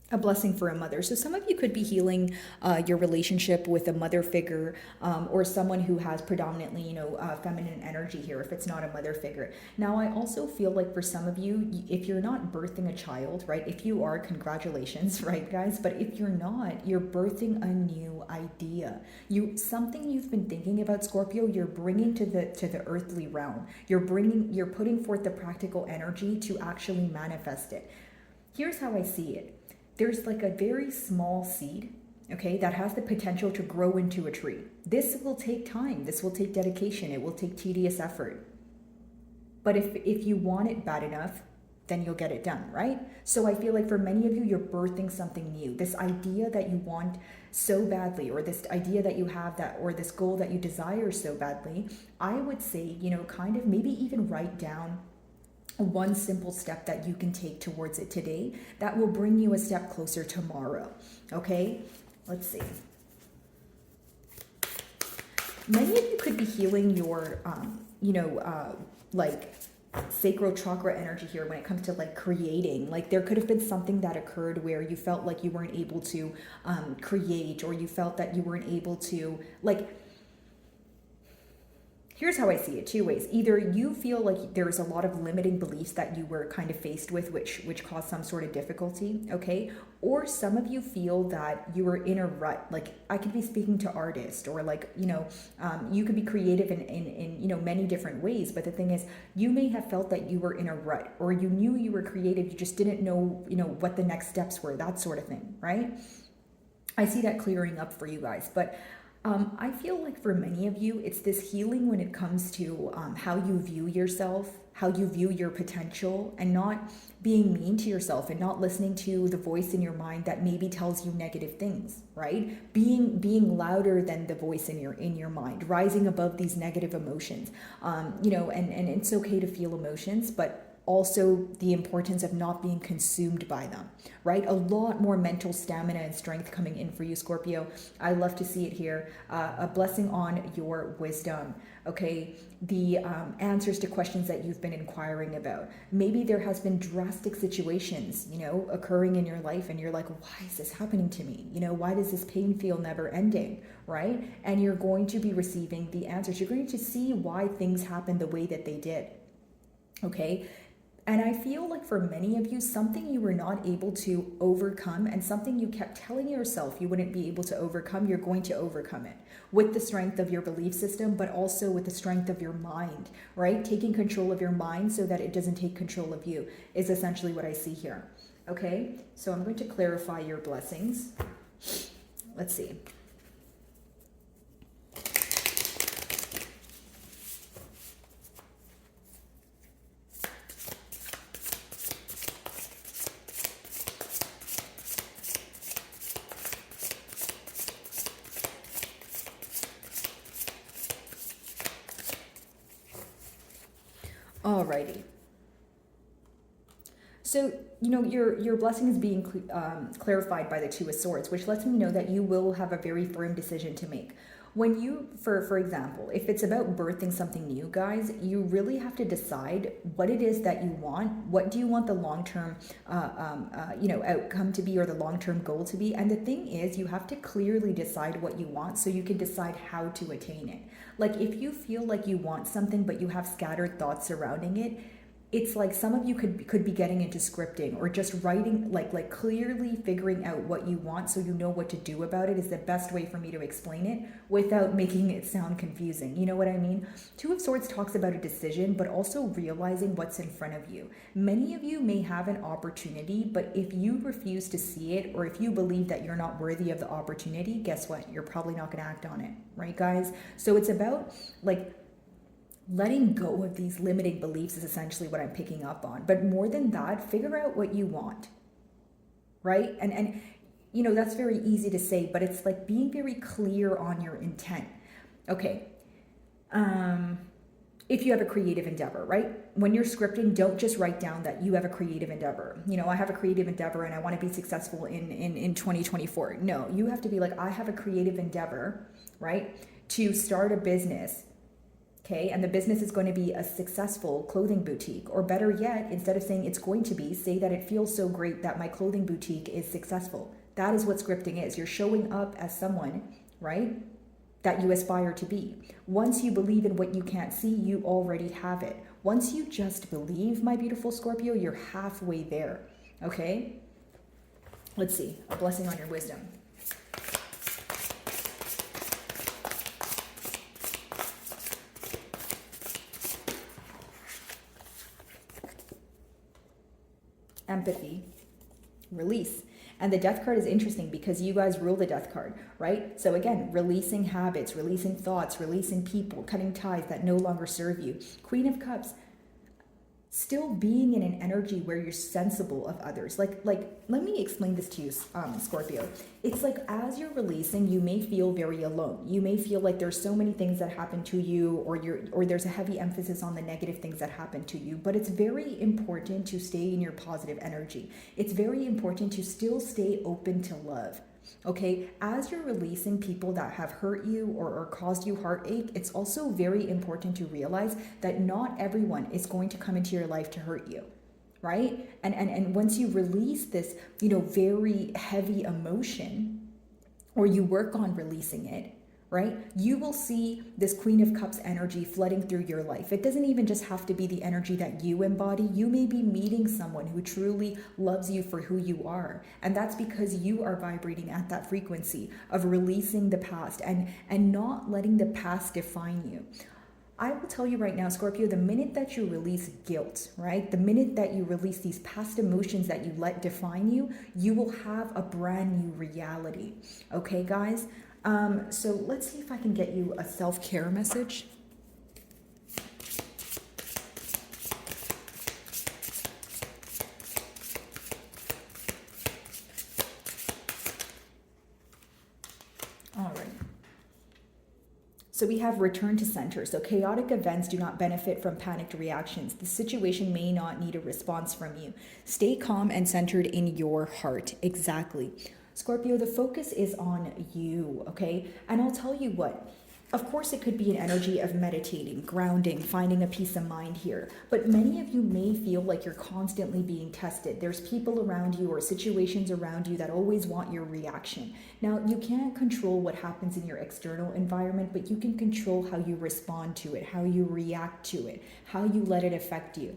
A blessing for a mother. So some of you could be healing your relationship with a mother figure, or someone who has predominantly, feminine energy here, if it's not a mother figure. Now, I also feel like for some of you, if you're not birthing a child, right? If you are, congratulations, right, guys? But if you're not, you're birthing a new idea. Something you've been thinking about, Scorpio, you're bringing to the earthly realm. You're putting forth the practical energy to actually manifest it. Here's how I see it. There's like a very small seed, okay, that has the potential to grow into a tree. This will take time. This will take dedication. It will take tedious effort. But if you want it bad enough, then you'll get it done, right? So I feel like for many of you, you're birthing something new. This idea that you want so badly, or this idea that you have that, or this goal that you desire so badly, I would say, kind of maybe even write down one simple step that you can take towards it today that will bring you a step closer tomorrow. Okay, let's see. Many of you could be healing your like sacral chakra energy here when it comes to like creating. Like there could have been something that occurred where you felt like you weren't able to create, or you felt that you weren't able to, like, here's how I see it, two ways. Either you feel like there's a lot of limiting beliefs that you were kind of faced with, which caused some sort of difficulty, okay? Or some of you feel that you were in a rut. Like I could be speaking to artists, or like, you could be creative in many different ways. But the thing is, you may have felt that you were in a rut, or you knew you were creative, you just didn't know, what the next steps were, that sort of thing, right? I see that clearing up for you guys. But I feel like for many of you, it's this healing when it comes to how you view yourself, how you view your potential, and not being mean to yourself, and not listening to the voice in your mind that maybe tells you negative things, right? Being louder than the voice in your mind, rising above these negative emotions, and it's okay to feel emotions, but also the importance of not being consumed by them, right? A lot more mental stamina and strength coming in for you, Scorpio. I love to see it here. A blessing on your wisdom, okay? The answers to questions that you've been inquiring about. Maybe there has been drastic situations, occurring in your life, and you're like, why is this happening to me? Why does this pain feel never ending, right? And you're going to be receiving the answers. You're going to see why things happen the way that they did, okay? And I feel like for many of you, something you were not able to overcome, and something you kept telling yourself you wouldn't be able to overcome, you're going to overcome it with the strength of your belief system, but also with the strength of your mind, right? Taking control of your mind so that it doesn't take control of you is essentially what I see here. Okay, so I'm going to clarify your blessings. Let's see. Alrighty. So, you know, your blessing is being clarified by the Two of Swords, which lets me know that you will have a very firm decision to make. When you, for example, if it's about birthing something new, guys, you really have to decide what it is that you want. What do you want the long-term, outcome to be, or the long-term goal to be? And the thing is, you have to clearly decide what you want so you can decide how to attain it. Like if you feel like you want something, but you have scattered thoughts surrounding it, it's like some of you could be getting into scripting or just writing, like clearly figuring out what you want so you know what to do about it is the best way for me to explain it without making it sound confusing. You know what I mean? Two of Swords talks about a decision, but also realizing what's in front of you. Many of you may have an opportunity, but if you refuse to see it, or if you believe that you're not worthy of the opportunity, guess what? You're probably not going to act on it, right, guys? So it's about like letting go of these limiting beliefs is essentially what I'm picking up on. But more than that, figure out what you want, right? And you know, that's very easy to say, but it's like being very clear on your intent. Okay. If you have a creative endeavor, right? When you're scripting, don't just write down that you have a creative endeavor. You know, I have a creative endeavor and I want to be successful in 2024. No, you have to be like, I have a creative endeavor, right? To start a business. Okay, and the business is going to be a successful clothing boutique. Or better yet, instead of saying it's going to be, say that it feels so great that my clothing boutique is successful. That is what scripting is. You're showing up as someone, right, that you aspire to be. Once you believe in what you can't see, you already have it. Once you just believe, my beautiful Scorpio, you're halfway there. Okay? Let's see. A blessing on your wisdom. Empathy, release. And the death card is interesting because you guys rule the death card, right? So again, releasing habits, releasing thoughts, releasing people, cutting ties that no longer serve you. Queen of Cups, still being in an energy where you're sensible of others. Like let me explain this to you, Scorpio. It's like as you're releasing, you may feel very alone. You may feel like there's so many things that happen to you, or there's a heavy emphasis on the negative things that happen to you. But it's very important to stay in your positive energy. It's very important to still stay open to love. Okay, as you're releasing people that have hurt you or caused you heartache, it's also very important to realize that not everyone is going to come into your life to hurt you, right? And once you release this, you know, very heavy emotion, or you work on releasing it, right? You will see this Queen of Cups energy flooding through your life. It doesn't even just have to be the energy that you embody. You may be meeting someone who truly loves you for who you are. And that's because you are vibrating at that frequency of releasing the past and not letting the past define you. I will tell you right now, Scorpio, the minute that you release guilt, right? The minute that you release these past emotions that you let define you, you will have a brand new reality. Okay, guys? So let's see if I can get you a self-care message. All right. So we have return to center. So chaotic events do not benefit from panicked reactions. The situation may not need a response from you. Stay calm and centered in your heart. Exactly. Scorpio, the focus is on you, okay? And I'll tell you what, of course it could be an energy of meditating, grounding, finding a peace of mind here. But many of you may feel like you're constantly being tested. There's people around you or situations around you that always want your reaction. Now, you can't control what happens in your external environment, but you can control how you respond to it, how you react to it, how you let it affect you.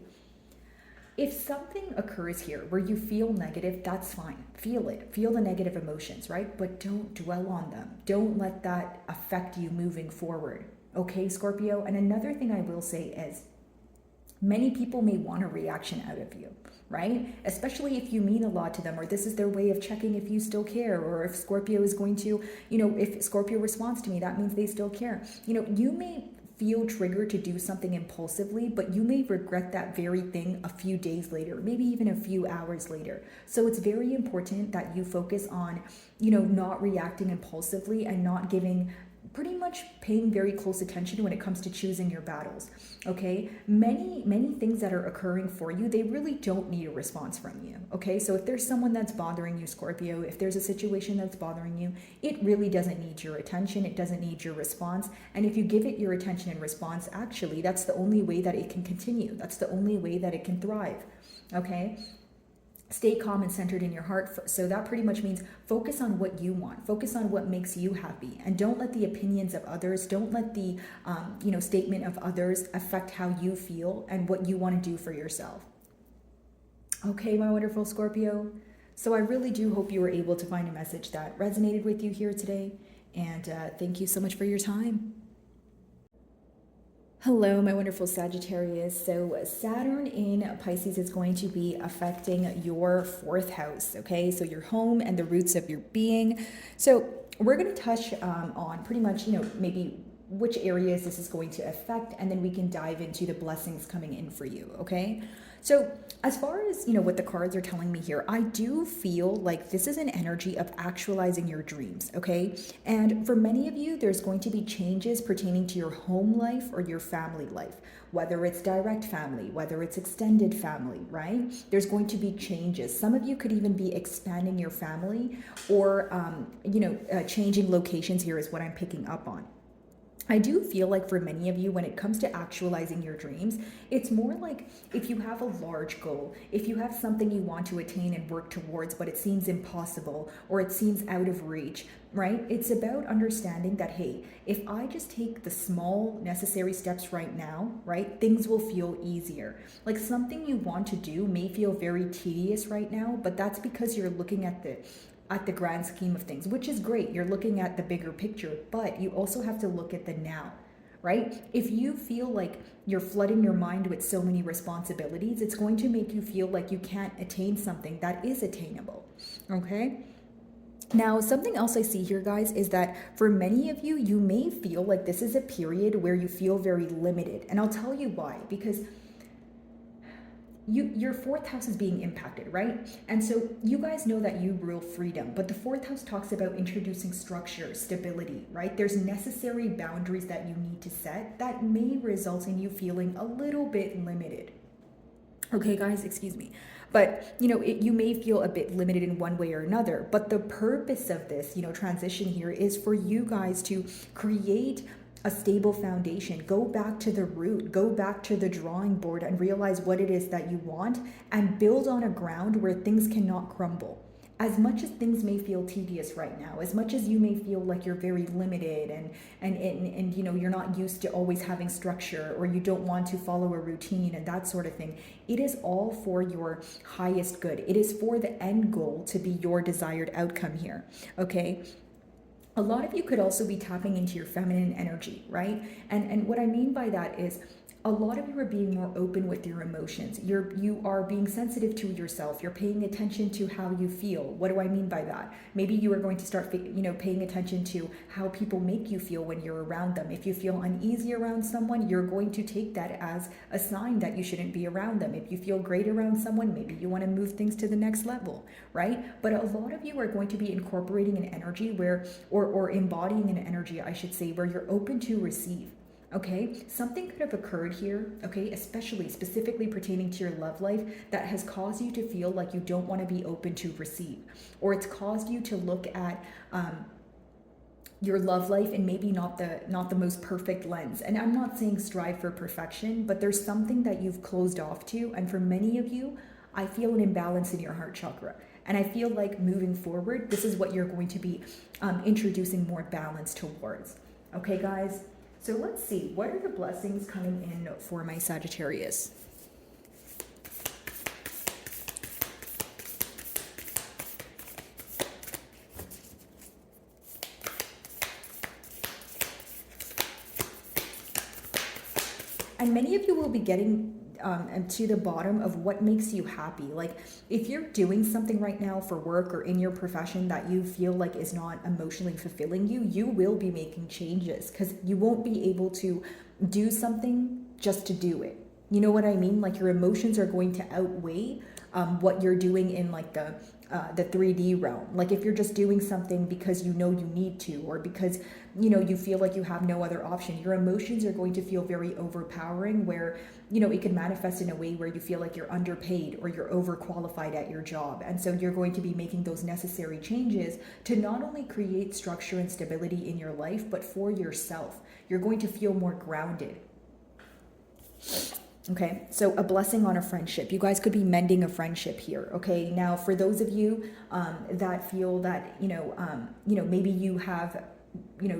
If something occurs here where you feel negative, that's fine. Feel it. Feel the negative emotions, right? But don't dwell on them. Don't let that affect you moving forward. Okay, Scorpio? And another thing I will say is many people may want a reaction out of you, right? Especially if you mean a lot to them, or this is their way of checking if you still care, or if Scorpio is going to, if Scorpio responds to me, that means they still care. You may feel triggered to do something impulsively, but you may regret that very thing a few days later, maybe even a few hours later. So it's very important that you focus on, not reacting impulsively and not giving pretty much paying very close attention when it comes to choosing your battles. Okay, many things that are occurring for you, they really don't need a response from you. Okay, so if there's someone that's bothering you, Scorpio, if there's a situation that's bothering you, it really doesn't need your attention, it doesn't need your response. And if you give it your attention and response, actually that's the only way that it can continue, that's the only way that it can thrive. Okay, stay calm and centered in your heart. So that pretty much means focus on what you want, focus on what makes you happy, and don't let the opinions of others, don't let the statement of others affect how you feel and what you want to do for yourself. Okay, my wonderful Scorpio. So I really do hope you were able to find a message that resonated with you here today, and thank you so much for your time. Hello, my wonderful Sagittarius. So Saturn in Pisces is going to be affecting your 4th house, okay? So your home and the roots of your being. So we're going to touch on pretty much, maybe which areas this is going to affect, and then we can dive into the blessings coming in for you, okay? So as far as, what the cards are telling me here, I do feel like this is an energy of actualizing your dreams, okay? And for many of you, there's going to be changes pertaining to your home life or your family life, whether it's direct family, whether it's extended family, right? There's going to be changes. Some of you could even be expanding your family or, changing locations here is what I'm picking up on. I do feel like for many of you, when it comes to actualizing your dreams, it's more like if you have a large goal, if you have something you want to attain and work towards, but it seems impossible or it seems out of reach, right? It's about understanding that, hey, if I just take the small necessary steps right now, right, things will feel easier. Like something you want to do may feel very tedious right now, but that's because you're looking at the grand scheme of things, which is great. You're looking at the bigger picture, but you also have to look at the now, right? If you feel like you're flooding your mind with so many responsibilities, it's going to make you feel like you can't attain something that is attainable, okay? Now, something else I see here, guys, is that for many of you, you may feel like this is a period where you feel very limited. And I'll tell you why, because your 4th house is being impacted, right? And so you guys know that you rule freedom, but the 4th house talks about introducing structure, stability, right? There's necessary boundaries that you need to set that may result in you feeling a little bit limited. Okay, guys, excuse me. But, you may feel a bit limited in one way or another. But the purpose of this, transition here is for you guys to create a stable foundation. Go back to the root, go back to the drawing board and realize what it is that you want and build on a ground where things cannot crumble. As much as things may feel tedious right now, as much as you may feel like you're very limited and you're not used to always having structure, or you don't want to follow a routine and that sort of thing, it is all for your highest good. It is for the end goal to be your desired outcome here, okay? A lot of you could also be tapping into your feminine energy, right? And what I mean by that is a lot of you are being more open with your emotions. You are being sensitive to yourself. You're paying attention to how you feel. What do I mean by that? Maybe you are going to start, paying attention to how people make you feel when you're around them. If you feel uneasy around someone, you're going to take that as a sign that you shouldn't be around them. If you feel great around someone, maybe you want to move things to the next level, right? But a lot of you are going to be incorporating an energy or embodying an energy, I should say, where you're open to receive. Okay, something could have occurred here, okay, specifically pertaining to your love life, that has caused you to feel like you don't want to be open to receive, or it's caused you to look at your love life in maybe not the most perfect lens. And I'm not saying strive for perfection, but there's something that you've closed off to, and for many of you, I feel an imbalance in your heart chakra. And I feel like moving forward, this is what you're going to be introducing more balance towards. Okay, guys? So let's see, what are the blessings coming in for my Sagittarius? And many of you will be getting to the bottom of what makes you happy. Like if you're doing something right now for work or in your profession that you feel like is not emotionally fulfilling you, you will be making changes because you won't be able to do something just to do it. You know what I mean? Like your emotions are going to outweigh what you're doing in like the 3D realm. Like if you're just doing something because you know you need to, or because you feel like you have no other option, your emotions are going to feel very overpowering, where it can manifest in a way where you feel like you're underpaid or you're overqualified at your job. And so you're going to be making those necessary changes to not only create structure and stability in your life, but for yourself. You're going to feel more grounded. Okay, so a blessing on a friendship. You guys could be mending a friendship here. Okay, now for those of you that feel that maybe you have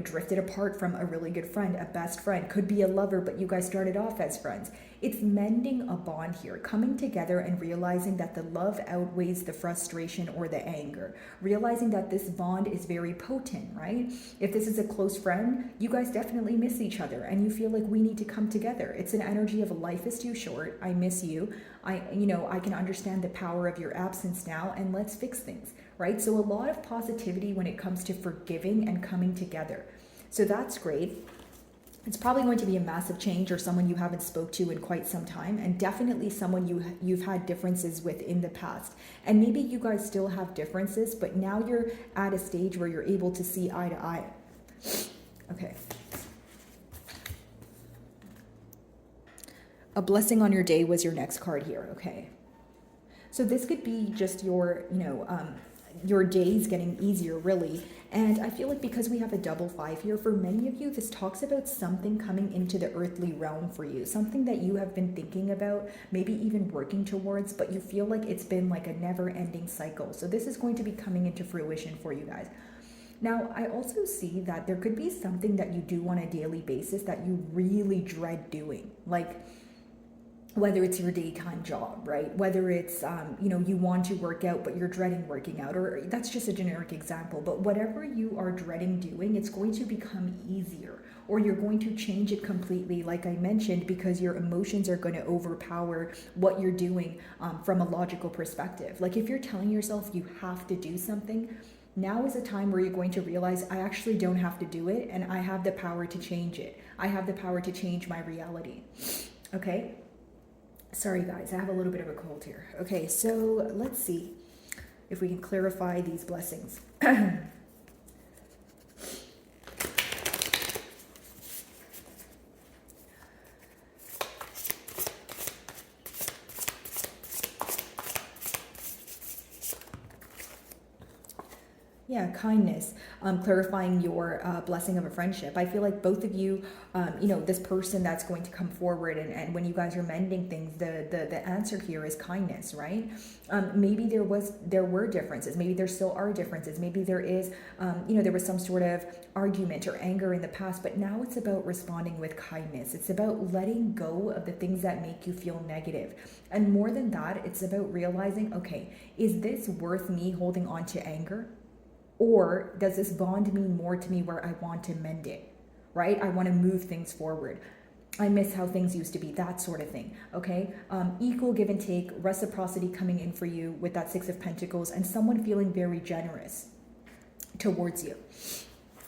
drifted apart from a really good friend, a best friend, could be a lover, but you guys started off as friends. It's mending a bond here, coming together and realizing that the love outweighs the frustration or the anger, realizing that this bond is very potent, right? If this is a close friend, you guys definitely miss each other and you feel like we need to come together. It's an energy of life is too short. I miss you. I can understand the power of your absence now, and let's fix things, right? So a lot of positivity when it comes to forgiving and coming together. So that's great. It's probably going to be a massive change, or someone you haven't spoke to in quite some time, and definitely someone you've had differences with in the past. And maybe you guys still have differences, but now you're at a stage where you're able to see eye to eye. Okay. A blessing on your day was your next card here. Okay. So this could be just your days getting easier, really. And I feel like because we have a double 5 here, for many of you, this talks about something coming into the earthly realm for you, something that you have been thinking about, maybe even working towards, but you feel like it's been like a never-ending cycle. So this is going to be coming into fruition for you guys. Now, I also see that there could be something that you do on a daily basis that you really dread doing, like whether it's your daytime job, right? Whether it's, you want to work out, but you're dreading working out, or that's just a generic example. But whatever you are dreading doing, it's going to become easier, or you're going to change it completely, like I mentioned, because your emotions are going to overpower what you're doing from a logical perspective. Like if you're telling yourself you have to do something, now is a time where you're going to realize, I actually don't have to do it, and I have the power to change it. I have the power to change my reality. Okay? Sorry guys, I have a little bit of a cold here. Okay, so let's see if we can clarify these blessings. Yeah, kindness, clarifying your blessing of a friendship. I feel like both of you, this person that's going to come forward, and when you guys are mending things, the answer here is kindness, right? Maybe there were differences. Maybe there still are differences. Maybe there is, there was some sort of argument or anger in the past, but now it's about responding with kindness. It's about letting go of the things that make you feel negative. And more than that, it's about realizing, okay, is this worth me holding on to anger? Or does this bond mean more to me where I want to mend it, right? I want to move things forward. I miss how things used to be, that sort of thing, okay? Equal give and take, reciprocity coming in for you with that 6 of Pentacles, and someone feeling very generous towards you.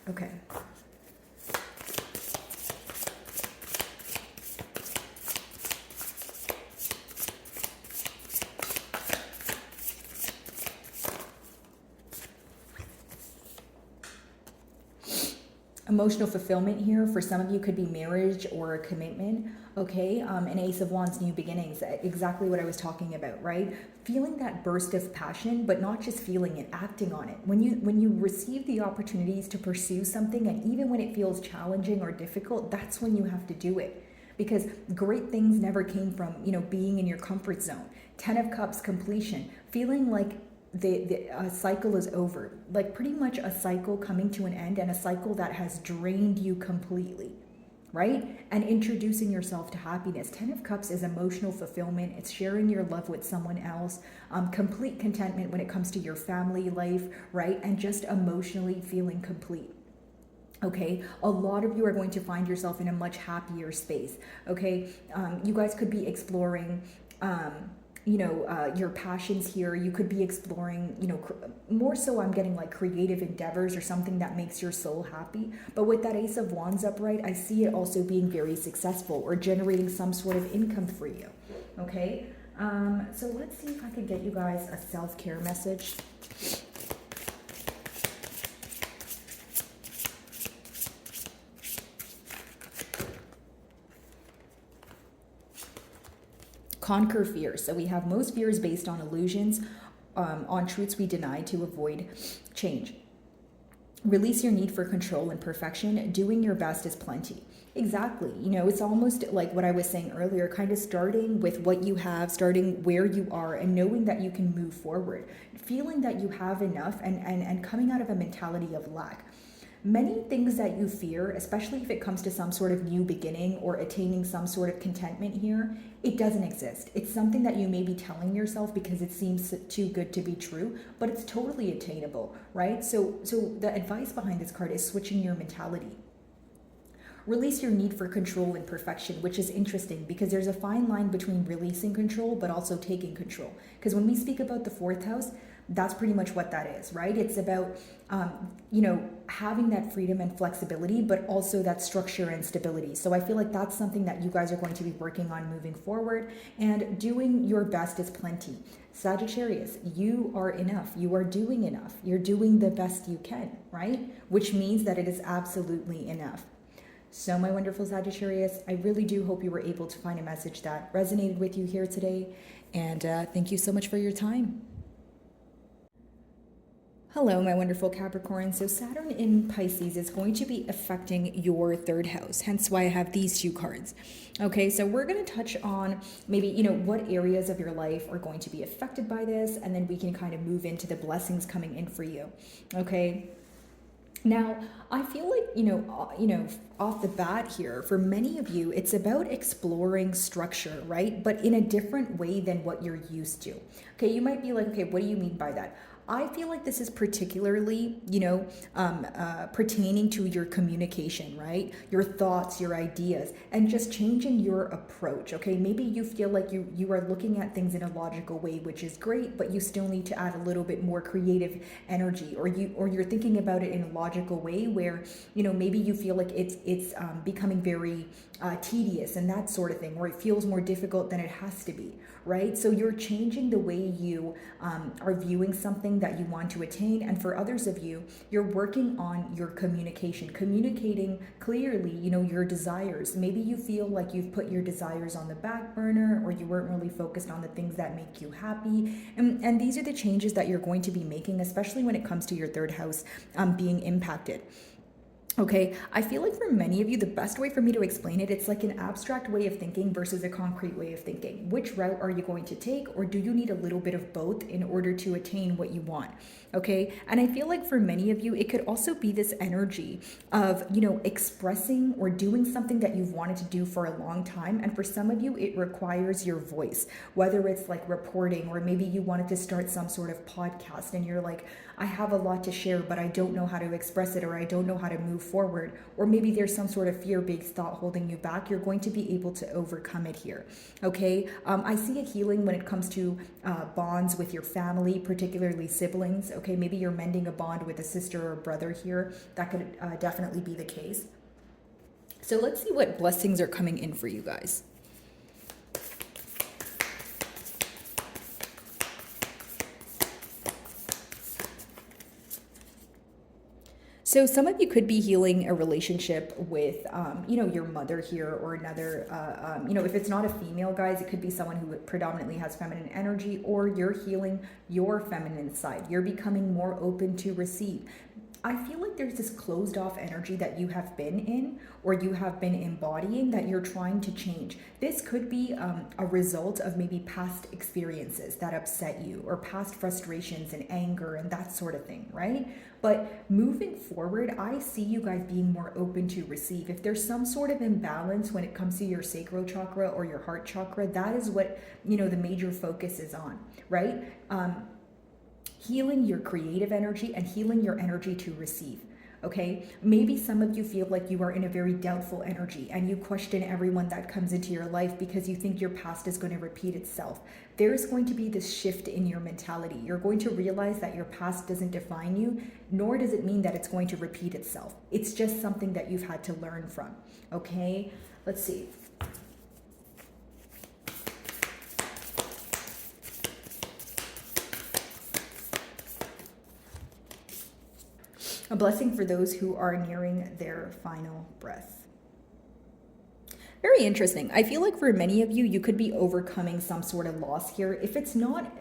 Okay. Emotional fulfillment here for some of you could be marriage or a commitment, okay? An Ace of Wands, new beginnings, exactly what I was talking about, right? Feeling that burst of passion, but not just feeling it, acting on it. When you receive the opportunities to pursue something, and even when it feels challenging or difficult, that's when you have to do it. Because great things never came from, being in your comfort zone. 10 of Cups, completion, feeling like the cycle is over, like pretty much a cycle coming to an end, and a cycle that has drained you completely, right? And introducing yourself to happiness. 10 of Cups is emotional fulfillment. It's sharing your love with someone else, complete contentment when it comes to your family life, right? And just emotionally feeling complete. Okay, a lot of you are going to find yourself in a much happier space. Okay, you guys could be exploring your passions here. You could be exploring, more so I'm getting like creative endeavors or something that makes your soul happy. But with that Ace of Wands upright, I see it also being very successful or generating some sort of income for you. Okay. So let's see if I can get you guys a self-care message. Conquer fears. So we have most fears based on illusions, on truths we deny to avoid change. Release your need for control and perfection. Doing your best is plenty. Exactly. You know, it's almost like what I was saying earlier, kind of starting with what you have, starting where you are, and knowing that you can move forward, feeling that you have enough, and coming out of a mentality of lack. Many things that you fear, especially if it comes to some sort of new beginning or attaining some sort of contentment here, it doesn't exist. It's something that you may be telling yourself because it seems too good to be true, but it's totally attainable, right? So the advice behind this card is switching your mentality. Release your need for control and perfection, which is interesting because there's a fine line between releasing control but also taking control. Because when we speak about the fourth house, that's pretty much what that is, right? It's about, having that freedom and flexibility, but also that structure and stability. So I feel like that's something that you guys are going to be working on moving forward, and doing your best is plenty. Sagittarius, you are enough. You are doing enough. You're doing the best you can, right? Which means that it is absolutely enough. So my wonderful Sagittarius, I really do hope you were able to find a message that resonated with you here today. And thank you so much for your time. Hello, my wonderful Capricorn. So Saturn in Pisces is going to be affecting your third house, hence why I have these two cards. Okay, so we're going to touch on maybe, what areas of your life are going to be affected by this, and then we can kind of move into the blessings coming in for you. Okay. Now, I feel like, off the bat here, for many of you, it's about exploring structure, right? But in a different way than what you're used to. Okay, you might be like, okay, what do you mean by that? I feel like this is particularly, pertaining to your communication, right? Your thoughts, your ideas, and just changing your approach, okay? Maybe you feel like you are looking at things in a logical way, which is great, but you still need to add a little bit more creative energy, or you're thinking about it in a logical way where, maybe you feel like it's becoming very tedious and that sort of thing, or it feels more difficult than it has to be, right? So you're changing the way you are viewing something that you want to attain. And for others of you, you're working on your communicating clearly, your desires. Maybe you feel like you've put your desires on the back burner, or you weren't really focused on the things that make you happy. And these are the changes that you're going to be making, especially when it comes to your third house being impacted. Okay, I feel like for many of you, the best way for me to explain it, it's like an abstract way of thinking versus a concrete way of thinking. Which route are you going to take, or do you need a little bit of both in order to attain what you want? Okay, and I feel like for many of you, it could also be this energy of, expressing or doing something that you've wanted to do for a long time. And for some of you, it requires your voice, whether it's like reporting, or maybe you wanted to start some sort of podcast and you're like, I have a lot to share, but I don't know how to express it, or I don't know how to move forward, or maybe there's some sort of fear-based thought holding you back. You're going to be able to overcome it here. Okay, I see a healing when it comes to bonds with your family, particularly siblings. Okay, maybe you're mending a bond with a sister or brother here. That could definitely be the case. So let's see what blessings are coming in for you guys. So some of you could be healing a relationship with, your mother here, or another, if it's not a female, guys, it could be someone who predominantly has feminine energy, or you're healing your feminine side. You're becoming more open to receive. I feel like there's this closed off energy that you have been in, or you have been embodying, that you're trying to change. This could be a result of maybe past experiences that upset you, or past frustrations and anger and that sort of thing, right? But moving forward, I see you guys being more open to receive. If there's some sort of imbalance when it comes to your sacral chakra or your heart chakra, that is what, the major focus is on, right? Healing your creative energy and healing your energy to receive. Okay, maybe some of you feel like you are in a very doubtful energy and you question everyone that comes into your life because you think your past is going to repeat itself. There's going to be this shift in your mentality. You're going to realize that your past doesn't define you, nor does it mean that it's going to repeat itself. It's just something that you've had to learn from. Okay, let's see. A blessing for those who are nearing their final breath. Very interesting. I feel like for many of you, you could be overcoming some sort of loss here. If it's not,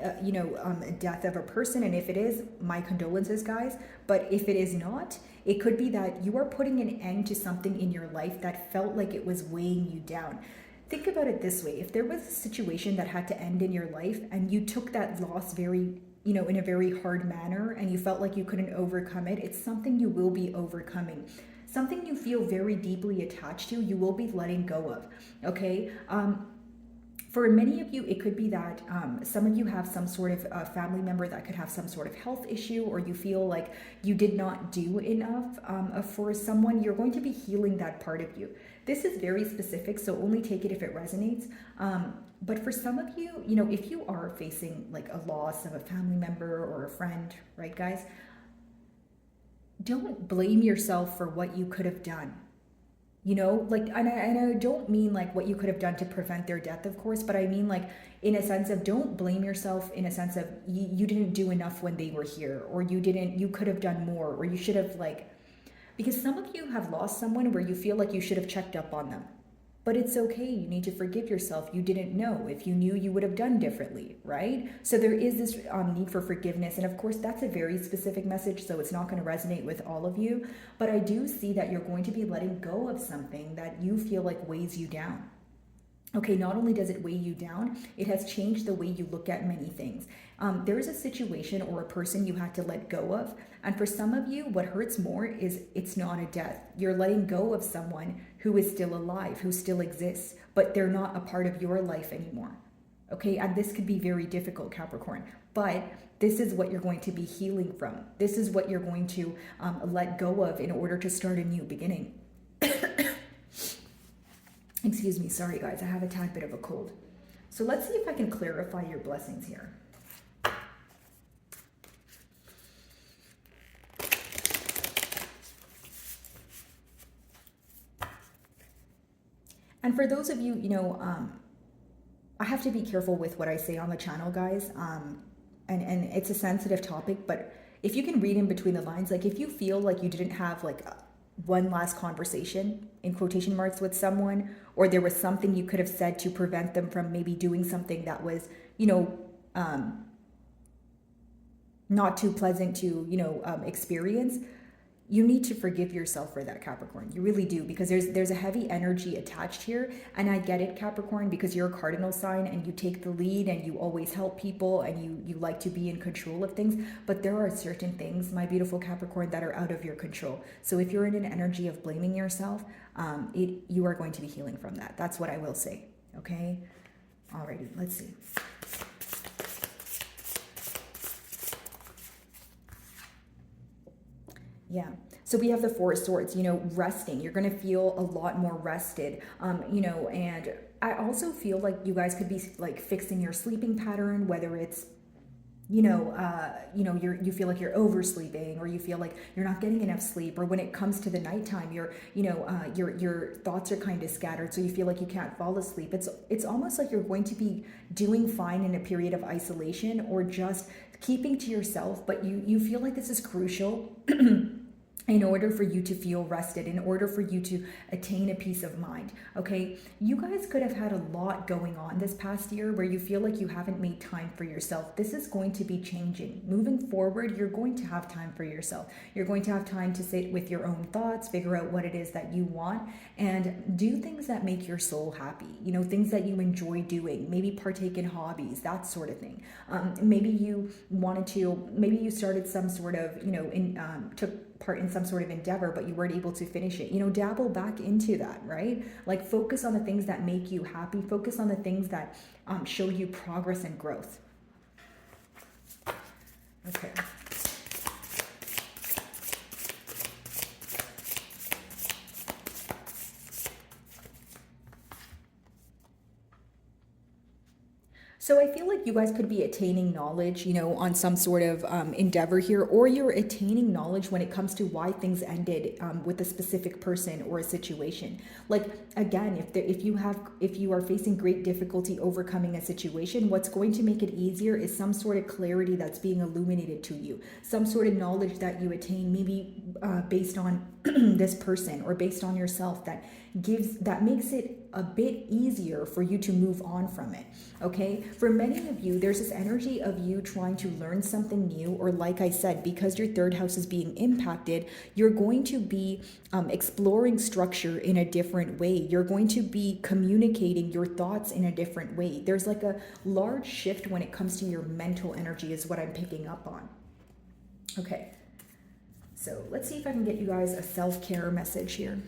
death of a person, and if it is, my condolences, guys. But if it is not, it could be that you are putting an end to something in your life that felt like it was weighing you down. Think about it this way. If there was a situation that had to end in your life and you took that loss very, in a very hard manner, and you felt like you couldn't overcome it, it's something you will be overcoming. Something you feel very deeply attached to, you will be letting go of, okay? For many of you, it could be that some of you have some sort of family member that could have some sort of health issue, or you feel like you did not do enough for someone. You're going to be healing that part of you. This is very specific, so only take it if it resonates. But for some of you, if you are facing like a loss of a family member or a friend, right, guys? Don't blame yourself for what you could have done. And I don't mean like what you could have done to prevent their death, of course, but I mean like in a sense of don't blame yourself in a sense of you didn't do enough when they were here, or you could have done more, or you should have because some of you have lost someone where you feel like you should have checked up on them. But it's okay. You need to forgive yourself. You didn't know. If you knew, you would have done differently, right? So there is this need for forgiveness. And of course, that's a very specific message, so it's not going to resonate with all of you. But I do see that you're going to be letting go of something that you feel like weighs you down. Okay, not only does it weigh you down, it has changed the way you look at many things. There is a situation or a person you had to let go of. And for some of you, what hurts more is it's not a death. You're letting go of someone who is still alive, who still exists, but they're not a part of your life anymore. Okay, and this could be very difficult, Capricorn. But this is what you're going to be healing from. This is what you're going to let go of in order to start a new beginning. Excuse me, sorry guys, I have a tad bit of a cold. So let's see if I can clarify your blessings here. And for those of you, I have to be careful with what I say on the channel, guys. And it's a sensitive topic, but if you can read in between the lines, like if you feel like you didn't have like one last conversation in quotation marks with someone, or there was something you could have said to prevent them from maybe doing something that was, not too pleasant to, experience, you need to forgive yourself for that, Capricorn. You really do, because there's a heavy energy attached here. And I get it, Capricorn, because you're a cardinal sign and you take the lead and you always help people and you like to be in control of things. But there are certain things, my beautiful Capricorn, that are out of your control. So if you're in an energy of blaming yourself, you are going to be healing from that. That's what I will say. Okay? Alrighty, let's see. Yeah. So we have the Four of Swords, resting. You're going to feel a lot more rested, and I also feel like you guys could be like fixing your sleeping pattern, whether it's, you feel like you're oversleeping, or you feel like you're not getting enough sleep, or when it comes to the nighttime, your thoughts are kind of scattered. So you feel like you can't fall asleep. It's almost like you're going to be doing fine in a period of isolation or just keeping to yourself, but you feel like this is crucial in order for you to feel rested, in order for you to attain a peace of mind, okay? You guys could have had a lot going on this past year where you feel like you haven't made time for yourself. This is going to be changing. Moving forward, you're going to have time for yourself. You're going to have time to sit with your own thoughts, figure out what it is that you want, and do things that make your soul happy, things that you enjoy doing, maybe partake in hobbies, that sort of thing. Maybe you started some sort of, took part in some sort of endeavor, but you weren't able to finish it. Dabble back into that, right? Like focus on the things that make you happy. Focus on the things that show you progress and growth. Okay. So I feel like you guys could be attaining knowledge, on some sort of endeavor here, or you're attaining knowledge when it comes to why things ended with a specific person or a situation. Like again, if you are facing great difficulty overcoming a situation, what's going to make it easier is some sort of clarity that's being illuminated to you, some sort of knowledge that you attain, maybe based on this person or based on yourself that makes it a bit easier for you to move on from it. Okay, for many of you, there's this energy of you trying to learn something new, or like I said, because your third house is being impacted, you're going to be exploring structure in a different way. You're going to be communicating your thoughts in a different way. There's like a large shift when it comes to your mental energy, is what I'm picking up on. Okay, so let's see if I can get you guys a self-care message here.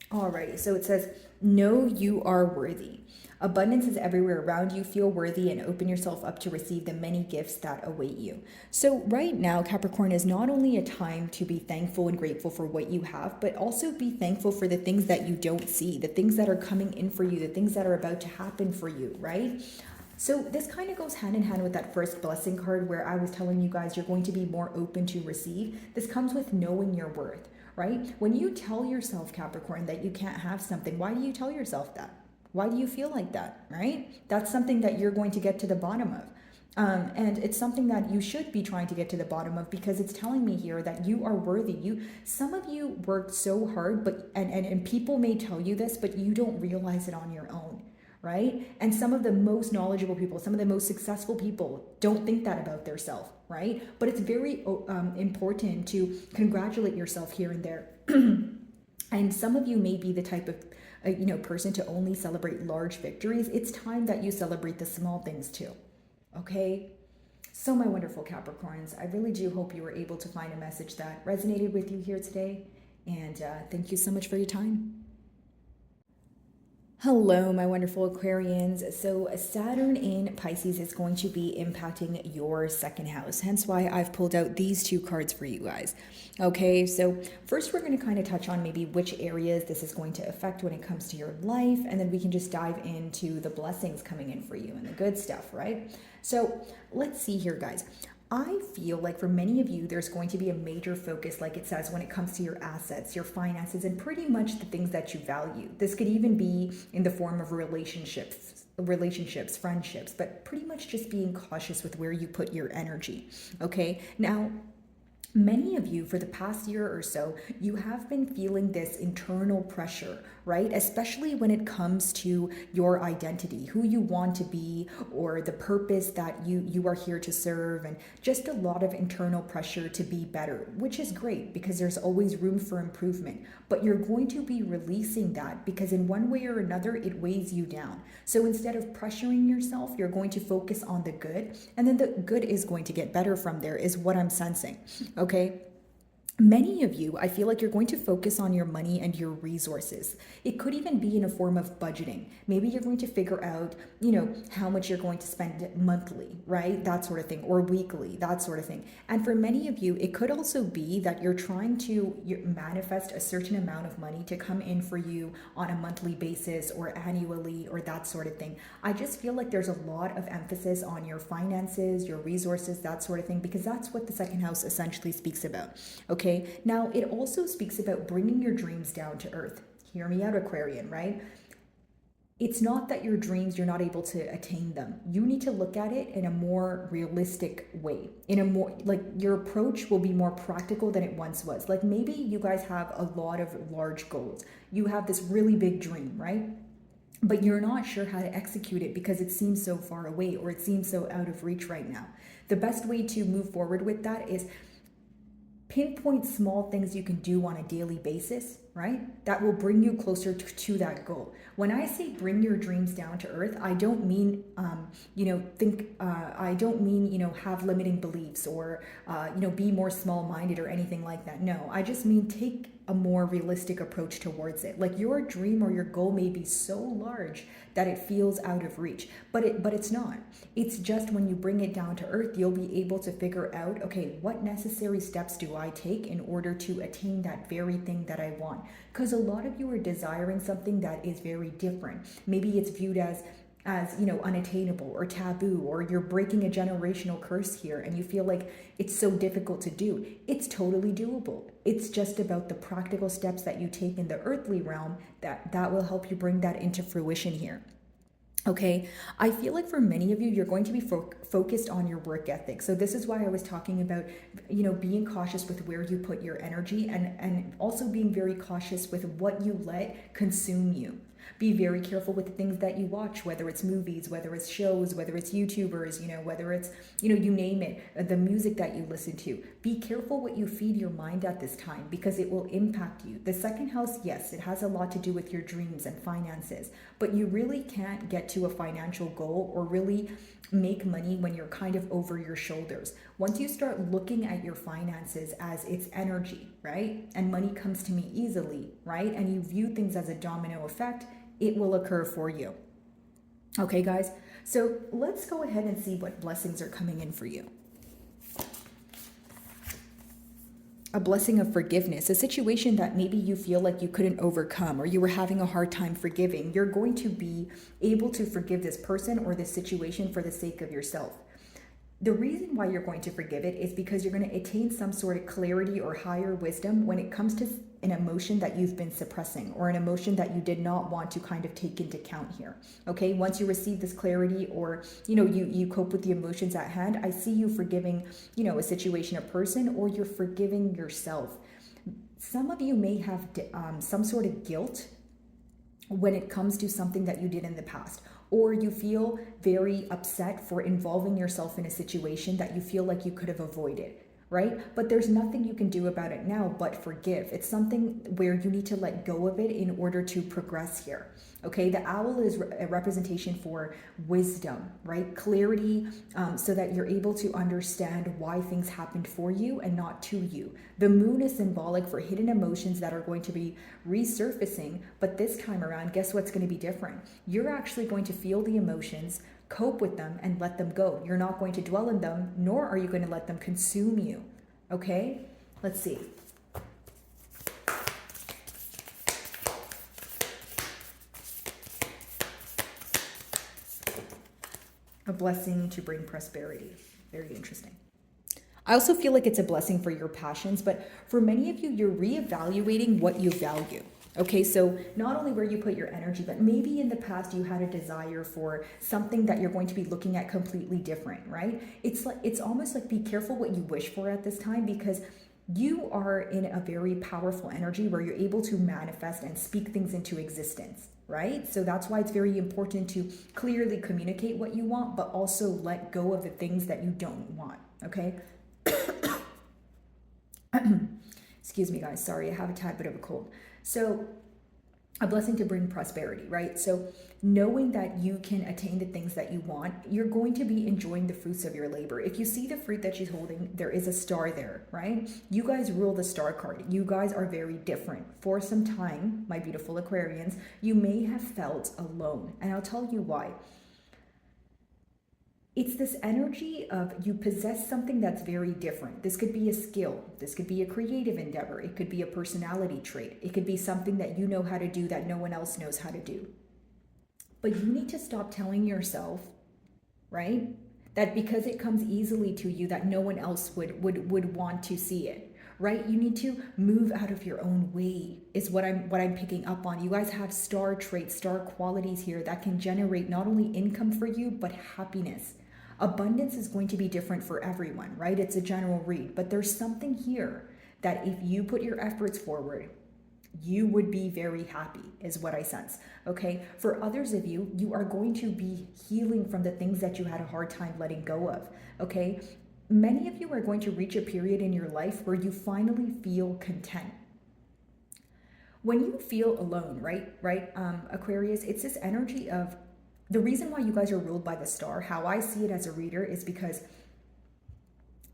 Alrighty, so it says, know you are worthy. Abundance is everywhere around you. Feel worthy and open yourself up to receive the many gifts that await you. So right now, Capricorn, is not only a time to be thankful and grateful for what you have, but also be thankful for the things that you don't see, the things that are coming in for you, the things that are about to happen for you, right? So this kind of goes hand in hand with that first blessing card where I was telling you guys you're going to be more open to receive. This comes with knowing your worth, right? When you tell yourself, Capricorn, that you can't have something, why do you tell yourself that? Why do you feel like that, right? That's something that you're going to get to the bottom of. And it's something that you should be trying to get to the bottom of, because it's telling me here that you are worthy. Some of you worked so hard, but and people may tell you this, but you don't realize it on your own, right? And some of the most knowledgeable people, some of the most successful people don't think that about themselves, right? But it's very important to congratulate yourself here and there. And some of you may be the type of person to only celebrate large victories. It's time that you celebrate the small things too. Okay? So my wonderful Capricorns, I really do hope you were able to find a message that resonated with you here today. And thank you so much for your time. Hello, my wonderful Aquarians. So Saturn in Pisces is going to be impacting your second house, hence why I've pulled out these two cards for you guys. Okay, so first we're going to kind of touch on maybe which areas this is going to affect when it comes to your life, and then we can just dive into the blessings coming in for you and the good stuff, right? So let's see here, guys. I feel like for many of you, there's going to be a major focus, like it says, when it comes to your assets, your finances, and pretty much the things that you value. This could even be in the form of relationships, friendships, but pretty much just being cautious with where you put your energy. Okay, now, many of you, for the past year or so, you have been feeling this internal pressure, right? Especially when it comes to your identity, who you want to be, or the purpose that you are here to serve, and just a lot of internal pressure to be better, which is great because there's always room for improvement. But you're going to be releasing that because in one way or another, it weighs you down. So instead of pressuring yourself, you're going to focus on the good, and then the good is going to get better from there, is what I'm sensing. Okay. Many of you, I feel like you're going to focus on your money and your resources. It could even be in a form of budgeting. Maybe you're going to figure out, how much you're going to spend monthly, right? That sort of thing, or weekly, that sort of thing. And for many of you, it could also be that you're trying to manifest a certain amount of money to come in for you on a monthly basis or annually or that sort of thing. I just feel like there's a lot of emphasis on your finances, your resources, that sort of thing, because that's what the second house essentially speaks about. Okay. Now, it also speaks about bringing your dreams down to earth. Hear me out, Aquarian, right? It's not that your dreams, you're not able to attain them. You need to look at it in a more realistic way. In a more, like, your approach will be more practical than it once was. Like, maybe you guys have a lot of large goals. You have this really big dream, right? But you're not sure how to execute it because it seems so far away, or it seems so out of reach right now. The best way to move forward with that is pinpoint small things you can do on a daily basis, right? That will bring you closer to that goal. When I say bring your dreams down to earth, I don't mean, I don't mean, have limiting beliefs or, be more small-minded or anything like that. No, I just mean take a more realistic approach towards it. Like your dream or your goal may be so large that it feels out of reach, but it's not. It's just when you bring it down to earth, you'll be able to figure out, okay, what necessary steps do I take in order to attain that very thing that I want? Because a lot of you are desiring something that is very different. Maybe it's viewed as unattainable or taboo, or you're breaking a generational curse here and you feel like it's so difficult to do. It's totally doable. It's just about the practical steps that you take in the earthly realm that will help you bring that into fruition here. Okay, I feel like for many of you, you're going to be focused on your work ethic. So this is why I was talking about, being cautious with where you put your energy, and also being very cautious with what you let consume you. Be very careful with the things that you watch, whether it's movies, whether it's shows, whether it's YouTubers, whether it's, you name it, the music that you listen to. Be careful what you feed your mind at this time, because it will impact you. The second house, yes, it has a lot to do with your dreams and finances, but you really can't get to a financial goal or really make money when you're kind of over your shoulders. Once you start looking at your finances as its energy, right? And money comes to me easily, right? And you view things as a domino effect, it will occur for you. Okay, guys? So let's go ahead and see what blessings are coming in for you. A blessing of forgiveness, a situation that maybe you feel like you couldn't overcome or you were having a hard time forgiving. You're going to be able to forgive this person or this situation for the sake of yourself. The reason why you're going to forgive it is because you're going to attain some sort of clarity or higher wisdom when it comes to an emotion that you've been suppressing, or an emotion that you did not want to kind of take into account here. Okay, once you receive this clarity, or you cope with the emotions at hand, I see you forgiving a situation, a person, or you're forgiving yourself. Some of you may have some sort of guilt when it comes to something that you did in the past, or you feel very upset for involving yourself in a situation that you feel like you could have avoided, right? But there's nothing you can do about it now but forgive. It's something where you need to let go of it in order to progress here. Okay, the owl is a representation for wisdom, right? Clarity, so that you're able to understand why things happened for you and not to you. The moon is symbolic for hidden emotions that are going to be resurfacing, but this time around, guess what's going to be different? You're actually going to feel the emotions, cope with them, and let them go. You're not going to dwell in them, nor are you going to let them consume you. Okay, let's see. A blessing to bring prosperity. Very interesting. I also feel like it's a blessing for your passions, but for many of you, you're reevaluating what you value. Okay, so not only where you put your energy, but maybe in the past you had a desire for something that you're going to be looking at completely different, right? It's almost like be careful what you wish for at this time, because you are in a very powerful energy where you're able to manifest and speak things into existence, right? So that's why it's very important to clearly communicate what you want, but also let go of the things that you don't want, okay? Excuse me, guys. Sorry, I have a tad bit of a cold. So a blessing to bring prosperity, right? So knowing that you can attain the things that you want, you're going to be enjoying the fruits of your labor. If you see the fruit that she's holding, there is a star there, right? You guys rule the star card. You guys are very different. For some time, my beautiful Aquarians, you may have felt alone. And I'll tell you why. It's this energy of you possess something that's very different. This could be a skill. This could be a creative endeavor. It could be a personality trait. It could be something that you know how to do that no one else knows how to do. But you need to stop telling yourself, right, that because it comes easily to you that no one else would want to see it, right? You need to move out of your own way is what I'm picking up on. You guys have star traits, star qualities here that can generate not only income for you, but happiness. Abundance is going to be different for everyone, right? It's a general read, but there's something here that if you put your efforts forward, you would be very happy, is what I sense, okay? For others of you, you are going to be healing from the things that you had a hard time letting go of, okay? Many of you are going to reach a period in your life where you finally feel content. When you feel alone, right, Aquarius, it's this energy of, the reason why you guys are ruled by the star, how I see it as a reader, is because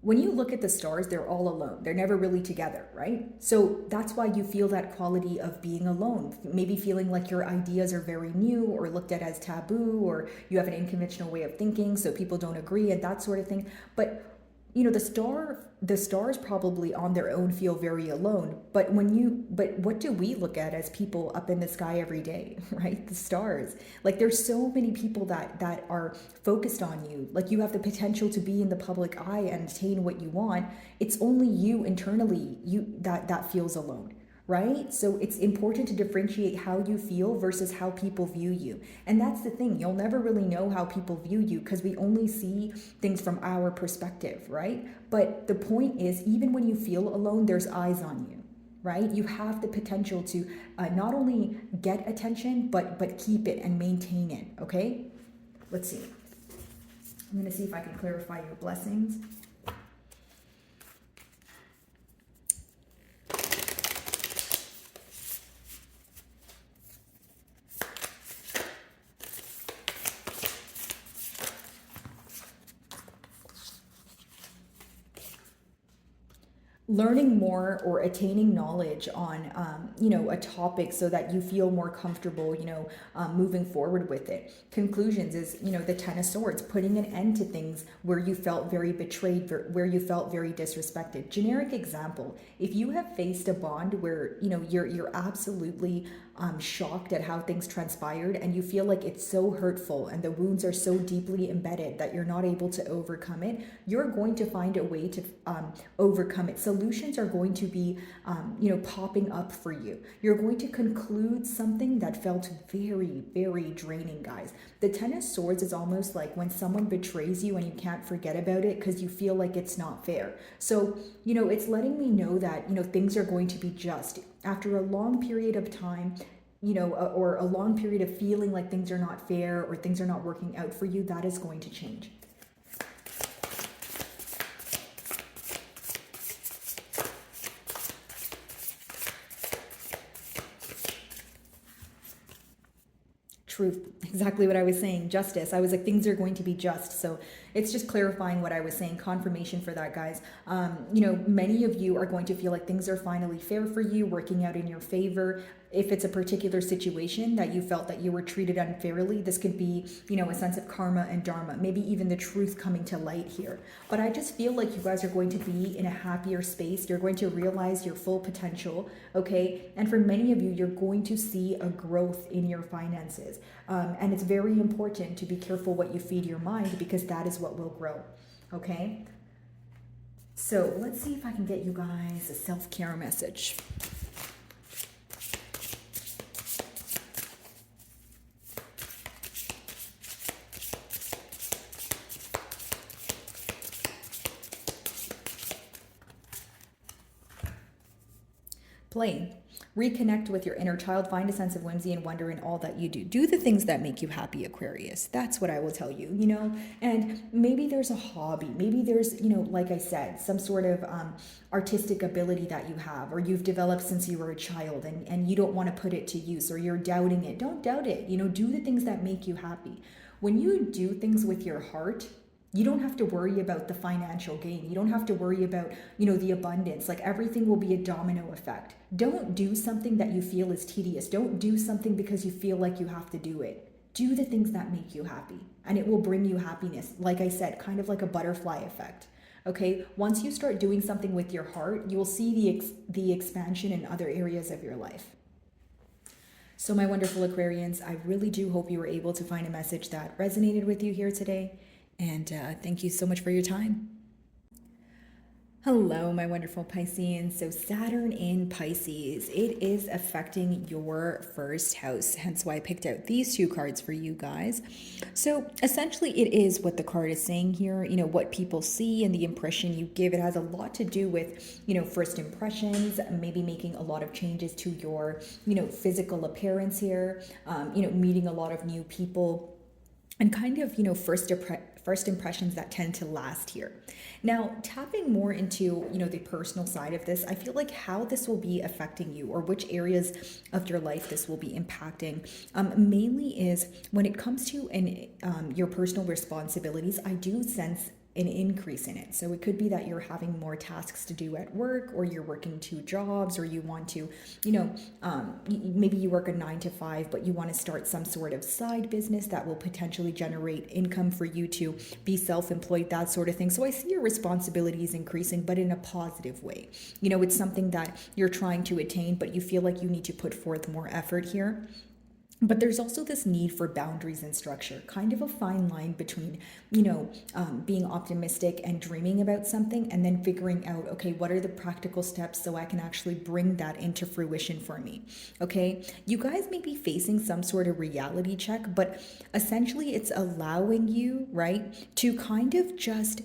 when you look at the stars, they're all alone. They're never really together, right? So that's why you feel that quality of being alone, maybe feeling like your ideas are very new or looked at as taboo, or you have an unconventional way of thinking, so people don't agree and that sort of thing. But you know, the stars probably on their own feel very alone, but what do we look at as people up in the sky every day? Right? The stars. Like, there's so many people that are focused on you. Like, you have the potential to be in the public eye and attain what you want. It's only you internally that feels alone, right? So it's important to differentiate how you feel versus how people view you. And that's the thing, you'll never really know how people view you because we only see things from our perspective, right? But the point is, even when you feel alone, there's eyes on you, right? You have the potential to not only get attention, but keep it and maintain it, okay? Let's see. I'm going to see if I can clarify your blessings. Learning more or attaining knowledge on a topic so that you feel more comfortable moving forward with it. Conclusions is the Ten of Swords, putting an end to things where you felt very betrayed, where you felt very disrespected. Generic example, if you have faced a bond where you're absolutely shocked at how things transpired and you feel like it's so hurtful and the wounds are so deeply embedded that you're not able to overcome it, you're going to find a way to overcome it. Solutions are going to be popping up for you. You're going to conclude something that felt very, very draining, guys. The Ten of Swords is almost like when someone betrays you and you can't forget about it because you feel like it's not fair. So it's letting me know that things are going to be just after a long period of time, or a long period of feeling like things are not fair or things are not working out for you. That is going to change. Truth, exactly what I was saying. Justice. I was like, things are going to be just. So it's just clarifying what I was saying. Confirmation for that, guys. Many of you are going to feel like things are finally fair for you, working out in your favor. If it's a particular situation that you felt that you were treated unfairly, this could be, a sense of karma and dharma, maybe even the truth coming to light here. But I just feel like you guys are going to be in a happier space. You're going to realize your full potential, okay? And for many of you, you're going to see a growth in your finances. And it's very important to be careful what you feed your mind because that is what will grow, okay? So let's see if I can get you guys a self-care message. Play. Reconnect with your inner child. Find a sense of whimsy and wonder in all that you do. Do the things that make you happy, Aquarius. That's what I will tell you, And maybe there's a hobby. Maybe there's, like I said, some sort of artistic ability that you have or you've developed since you were a child and you don't want to put it to use or you're doubting it. Don't doubt it. Do the things that make you happy. When you do things with your heart, you don't have to worry about the financial gain. You don't have to worry about, the abundance. Like, everything will be a domino effect. Don't do something that you feel is tedious. Don't do something because you feel like you have to do it. Do the things that make you happy, and it will bring you happiness. Like I said, kind of like a butterfly effect. Okay, once you start doing something with your heart, you will see the expansion in other areas of your life. So my wonderful Aquarians, I really do hope you were able to find a message that resonated with you here today. And thank you so much for your time. Hello, my wonderful Pisceans. So Saturn in Pisces, it is affecting your first house, hence why I picked out these two cards for you guys. So essentially it is what the card is saying here, what people see and the impression you give. It has a lot to do with, first impressions, maybe making a lot of changes to your, physical appearance here, meeting a lot of new people and kind of, first impressions that tend to last here. Now, tapping more into, the personal side of this, I feel like how this will be affecting you or which areas of your life this will be impacting mainly is when it comes to your personal responsibilities. I do sense an increase in it. So it could be that you're having more tasks to do at work, or you're working 2 jobs, or you want to, maybe you work a 9 to 5, but you want to start some sort of side business that will potentially generate income for you to be self-employed, that sort of thing. So I see your responsibilities increasing, but in a positive way. It's something that you're trying to attain, but you feel like you need to put forth more effort here. But there's also this need for boundaries and structure, kind of a fine line between, being optimistic and dreaming about something, and then figuring out, okay, what are the practical steps so I can actually bring that into fruition for me? Okay, you guys may be facing some sort of reality check, but essentially it's allowing you, right, to kind of just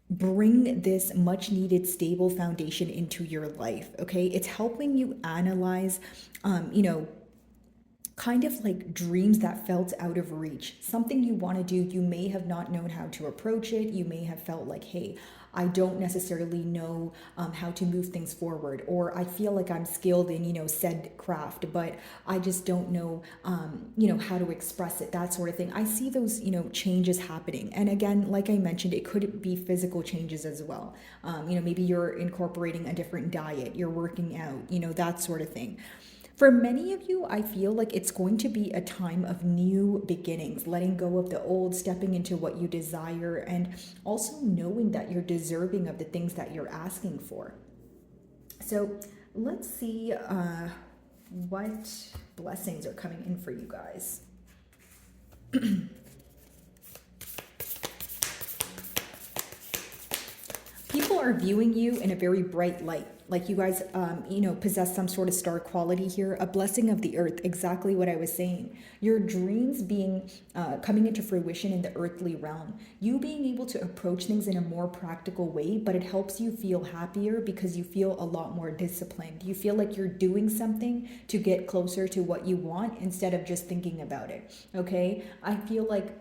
bring this much needed stable foundation into your life. Okay, it's helping you analyze, kind of like dreams that felt out of reach, something you want to do. You may have not known how to approach it. You may have felt like, hey, I don't necessarily know how to move things forward, or I feel like I'm skilled in, said craft, but I just don't know, how to express it, that sort of thing. I see those, changes happening. And again, like I mentioned, it could be physical changes as well. Maybe you're incorporating a different diet, you're working out, that sort of thing. For many of you, I feel like it's going to be a time of new beginnings, letting go of the old, stepping into what you desire, and also knowing that you're deserving of the things that you're asking for. So let's see what blessings are coming in for you guys. People are viewing you in a very bright light. Like you guys, possess some sort of star quality here, a blessing of the earth, exactly what I was saying. Your dreams coming into fruition in the earthly realm, you being able to approach things in a more practical way, but it helps you feel happier because you feel a lot more disciplined. You feel like you're doing something to get closer to what you want instead of just thinking about it. Okay, I feel like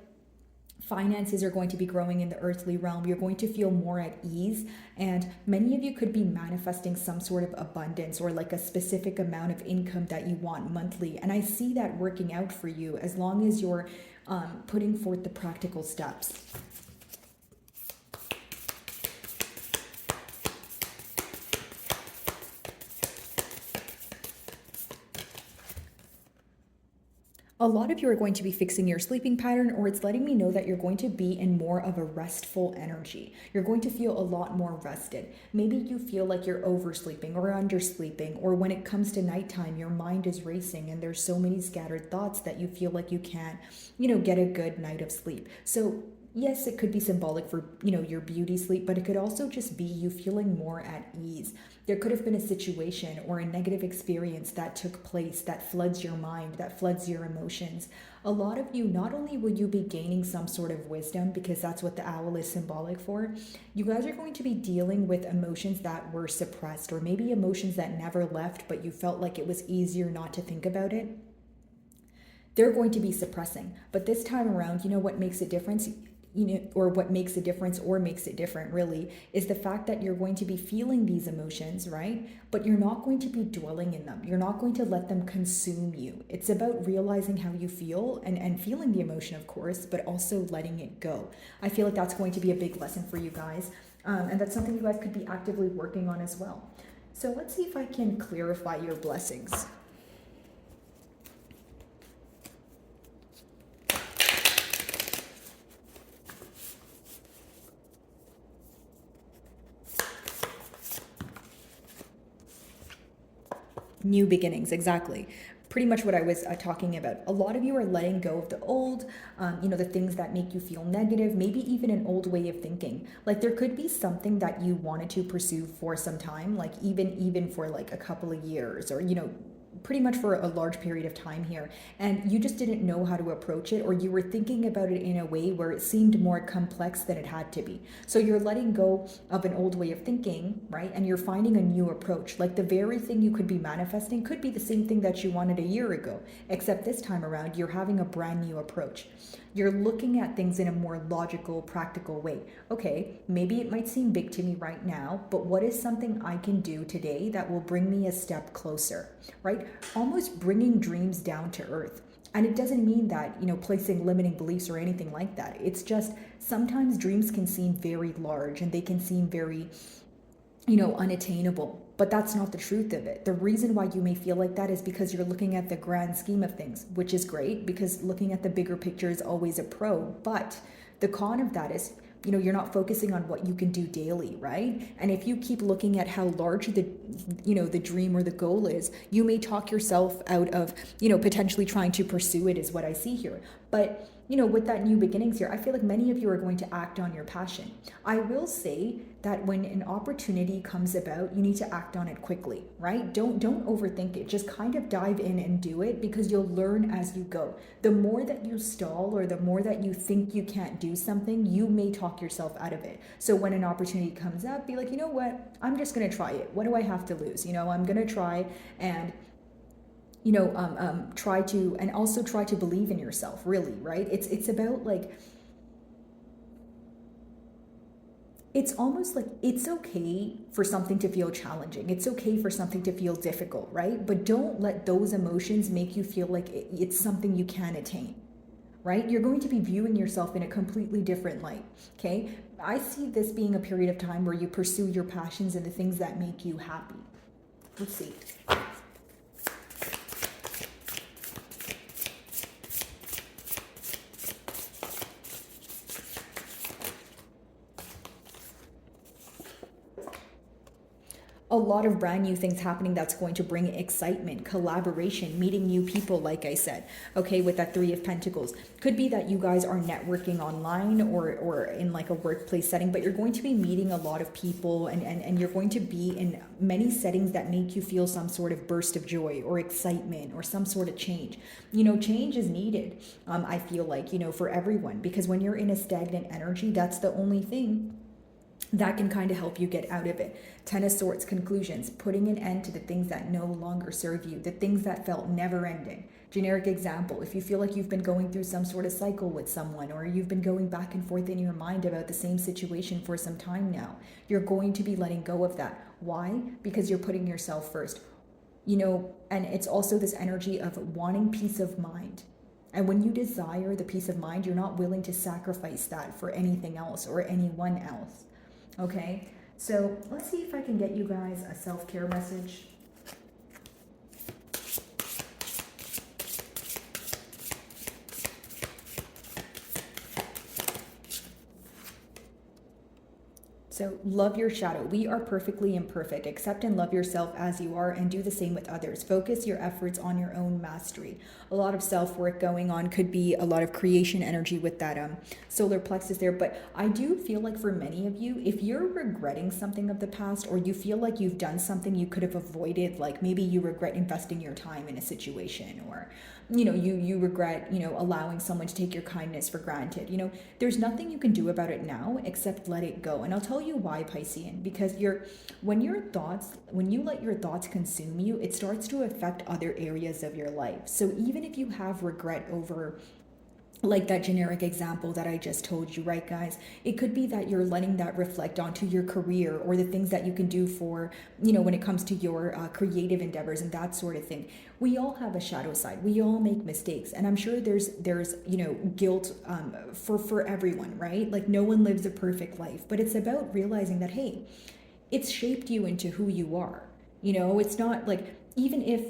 finances are going to be growing in the earthly realm. You're going to feel more at ease, and many of you could be manifesting some sort of abundance or like a specific amount of income that you want monthly. And I see that working out for you as long as you're putting forth the practical steps. A lot of you are going to be fixing your sleeping pattern, or it's letting me know that you're going to be in more of a restful energy. You're going to feel a lot more rested. Maybe you feel like you're oversleeping or undersleeping, or when it comes to nighttime, your mind is racing and there's so many scattered thoughts that you feel like you can't, get a good night of sleep. So yes, it could be symbolic for, your beauty sleep, but it could also just be you feeling more at ease. There could have been a situation or a negative experience that took place that floods your mind, that floods your emotions. A lot of you, not only will you be gaining some sort of wisdom, because that's what the owl is symbolic for, you guys are going to be dealing with emotions that were suppressed, or maybe emotions that never left, but you felt like it was easier not to think about it. They're going to be suppressing. But this time around, what makes a difference? Or what makes a difference or makes it different really is the fact that you're going to be feeling these emotions, right? But you're not going to be dwelling in them. You're not going to let them consume you. It's about realizing how you feel and feeling the emotion, of course, but also letting it go. I feel like that's going to be a big lesson for you guys. And that's something you guys could be actively working on as well. So let's see if I can clarify your blessings. New beginnings, exactly. Pretty much what I was talking about. A lot of you are letting go of the old, the things that make you feel negative, maybe even an old way of thinking. Like there could be something that you wanted to pursue for some time, like even for like a couple of years, or, pretty much for a large period of time here, and you just didn't know how to approach it, or you were thinking about it in a way where it seemed more complex than it had to be. So you're letting go of an old way of thinking, right? And you're finding a new approach. Like the very thing you could be manifesting could be the same thing that you wanted a year ago, except this time around you're having a brand new approach. You're looking at things in a more logical, practical way. Okay, maybe it might seem big to me right now, but what is something I can do today that will bring me a step closer, right? Almost bringing dreams down to earth. And it doesn't mean that, placing limiting beliefs or anything like that. It's just sometimes dreams can seem very large and they can seem very, unattainable. But that's not the truth of it. The reason why you may feel like that is because you're looking at the grand scheme of things, which is great because looking at the bigger picture is always a pro. But the con of that is, you're not focusing on what you can do daily, right? And if you keep looking at how large the dream or the goal is, you may talk yourself out of, potentially trying to pursue it, is what I see here. But with that new beginnings here, I feel like many of you are going to act on your passion. I will say that when an opportunity comes about, you need to act on it quickly, right? Don't overthink it. Just kind of dive in and do it, because you'll learn as you go. The more that you stall, or the more that you think you can't do something, you may talk yourself out of it. So when an opportunity comes up, be like, you know what? I'm just going to try it. What do I have to lose? I'm going to try and try to believe in yourself, really, right? It's about like, it's almost like it's okay for something to feel challenging. It's okay for something to feel difficult, right? But don't let those emotions make you feel like it's something you can attain, right? You're going to be viewing yourself in a completely different light, okay? I see this being a period of time where you pursue your passions and the things that make you happy. Let's see. A lot of brand new things happening that's going to bring excitement, collaboration, meeting new people, like I said, okay, with that Three of Pentacles. Could be that you guys are networking online or in like a workplace setting, but you're going to be meeting a lot of people and you're going to be in many settings that make you feel some sort of burst of joy or excitement or some sort of change. Change is needed, I feel like, for everyone, because when you're in a stagnant energy, that's the only thing that can kind of help you get out of it. Ten of Swords, conclusions, putting an end to the things that no longer serve you, the things that felt never ending. Generic example, if you feel like you've been going through some sort of cycle with someone, or you've been going back and forth in your mind about the same situation for some time now, you're going to be letting go of that. Why? Because you're putting yourself first. And it's also this energy of wanting peace of mind. And when you desire the peace of mind, you're not willing to sacrifice that for anything else or anyone else. Okay, so let's see if I can get you guys a self-care message. So love your shadow. We are perfectly imperfect. Accept and love yourself as you are and do the same with others. Focus your efforts on your own mastery. A lot of self-work going on, could be a lot of creation energy with that solar plexus there. But I do feel like for many of you, if you're regretting something of the past, or you feel like you've done something you could have avoided, like maybe you regret investing your time in a situation, or you regret, allowing someone to take your kindness for granted. There's nothing you can do about it now except let it go. And I'll tell you why, Piscean, because when you let your thoughts consume you, it starts to affect other areas of your life. So even if you have regret over, like that generic example that I just told you, right, guys? It could be that you're letting that reflect onto your career or the things that you can do for, when it comes to your creative endeavors and that sort of thing. We all have a shadow side. We all make mistakes. And I'm sure there's guilt for everyone, right? Like no one lives a perfect life, but it's about realizing that, hey, it's shaped you into who you are. It's not like, even if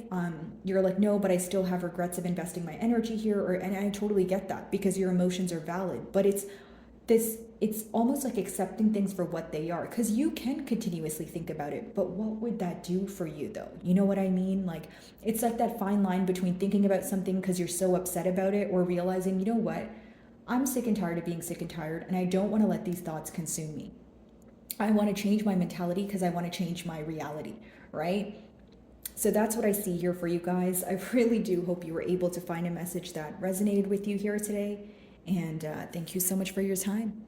you're like, no, but I still have regrets of investing my energy here, and I totally get that because your emotions are valid, but it's almost like accepting things for what they are, because you can continuously think about it, but what would that do for you though? You know what I mean? Like, it's like that fine line between thinking about something because you're so upset about it, or realizing, you know what, I'm sick and tired of being sick and tired, and I don't want to let these thoughts consume me. I want to change my mentality because I want to change my reality, right? So that's what I see here for you guys. I really do hope you were able to find a message that resonated with you here today. And thank you so much for your time.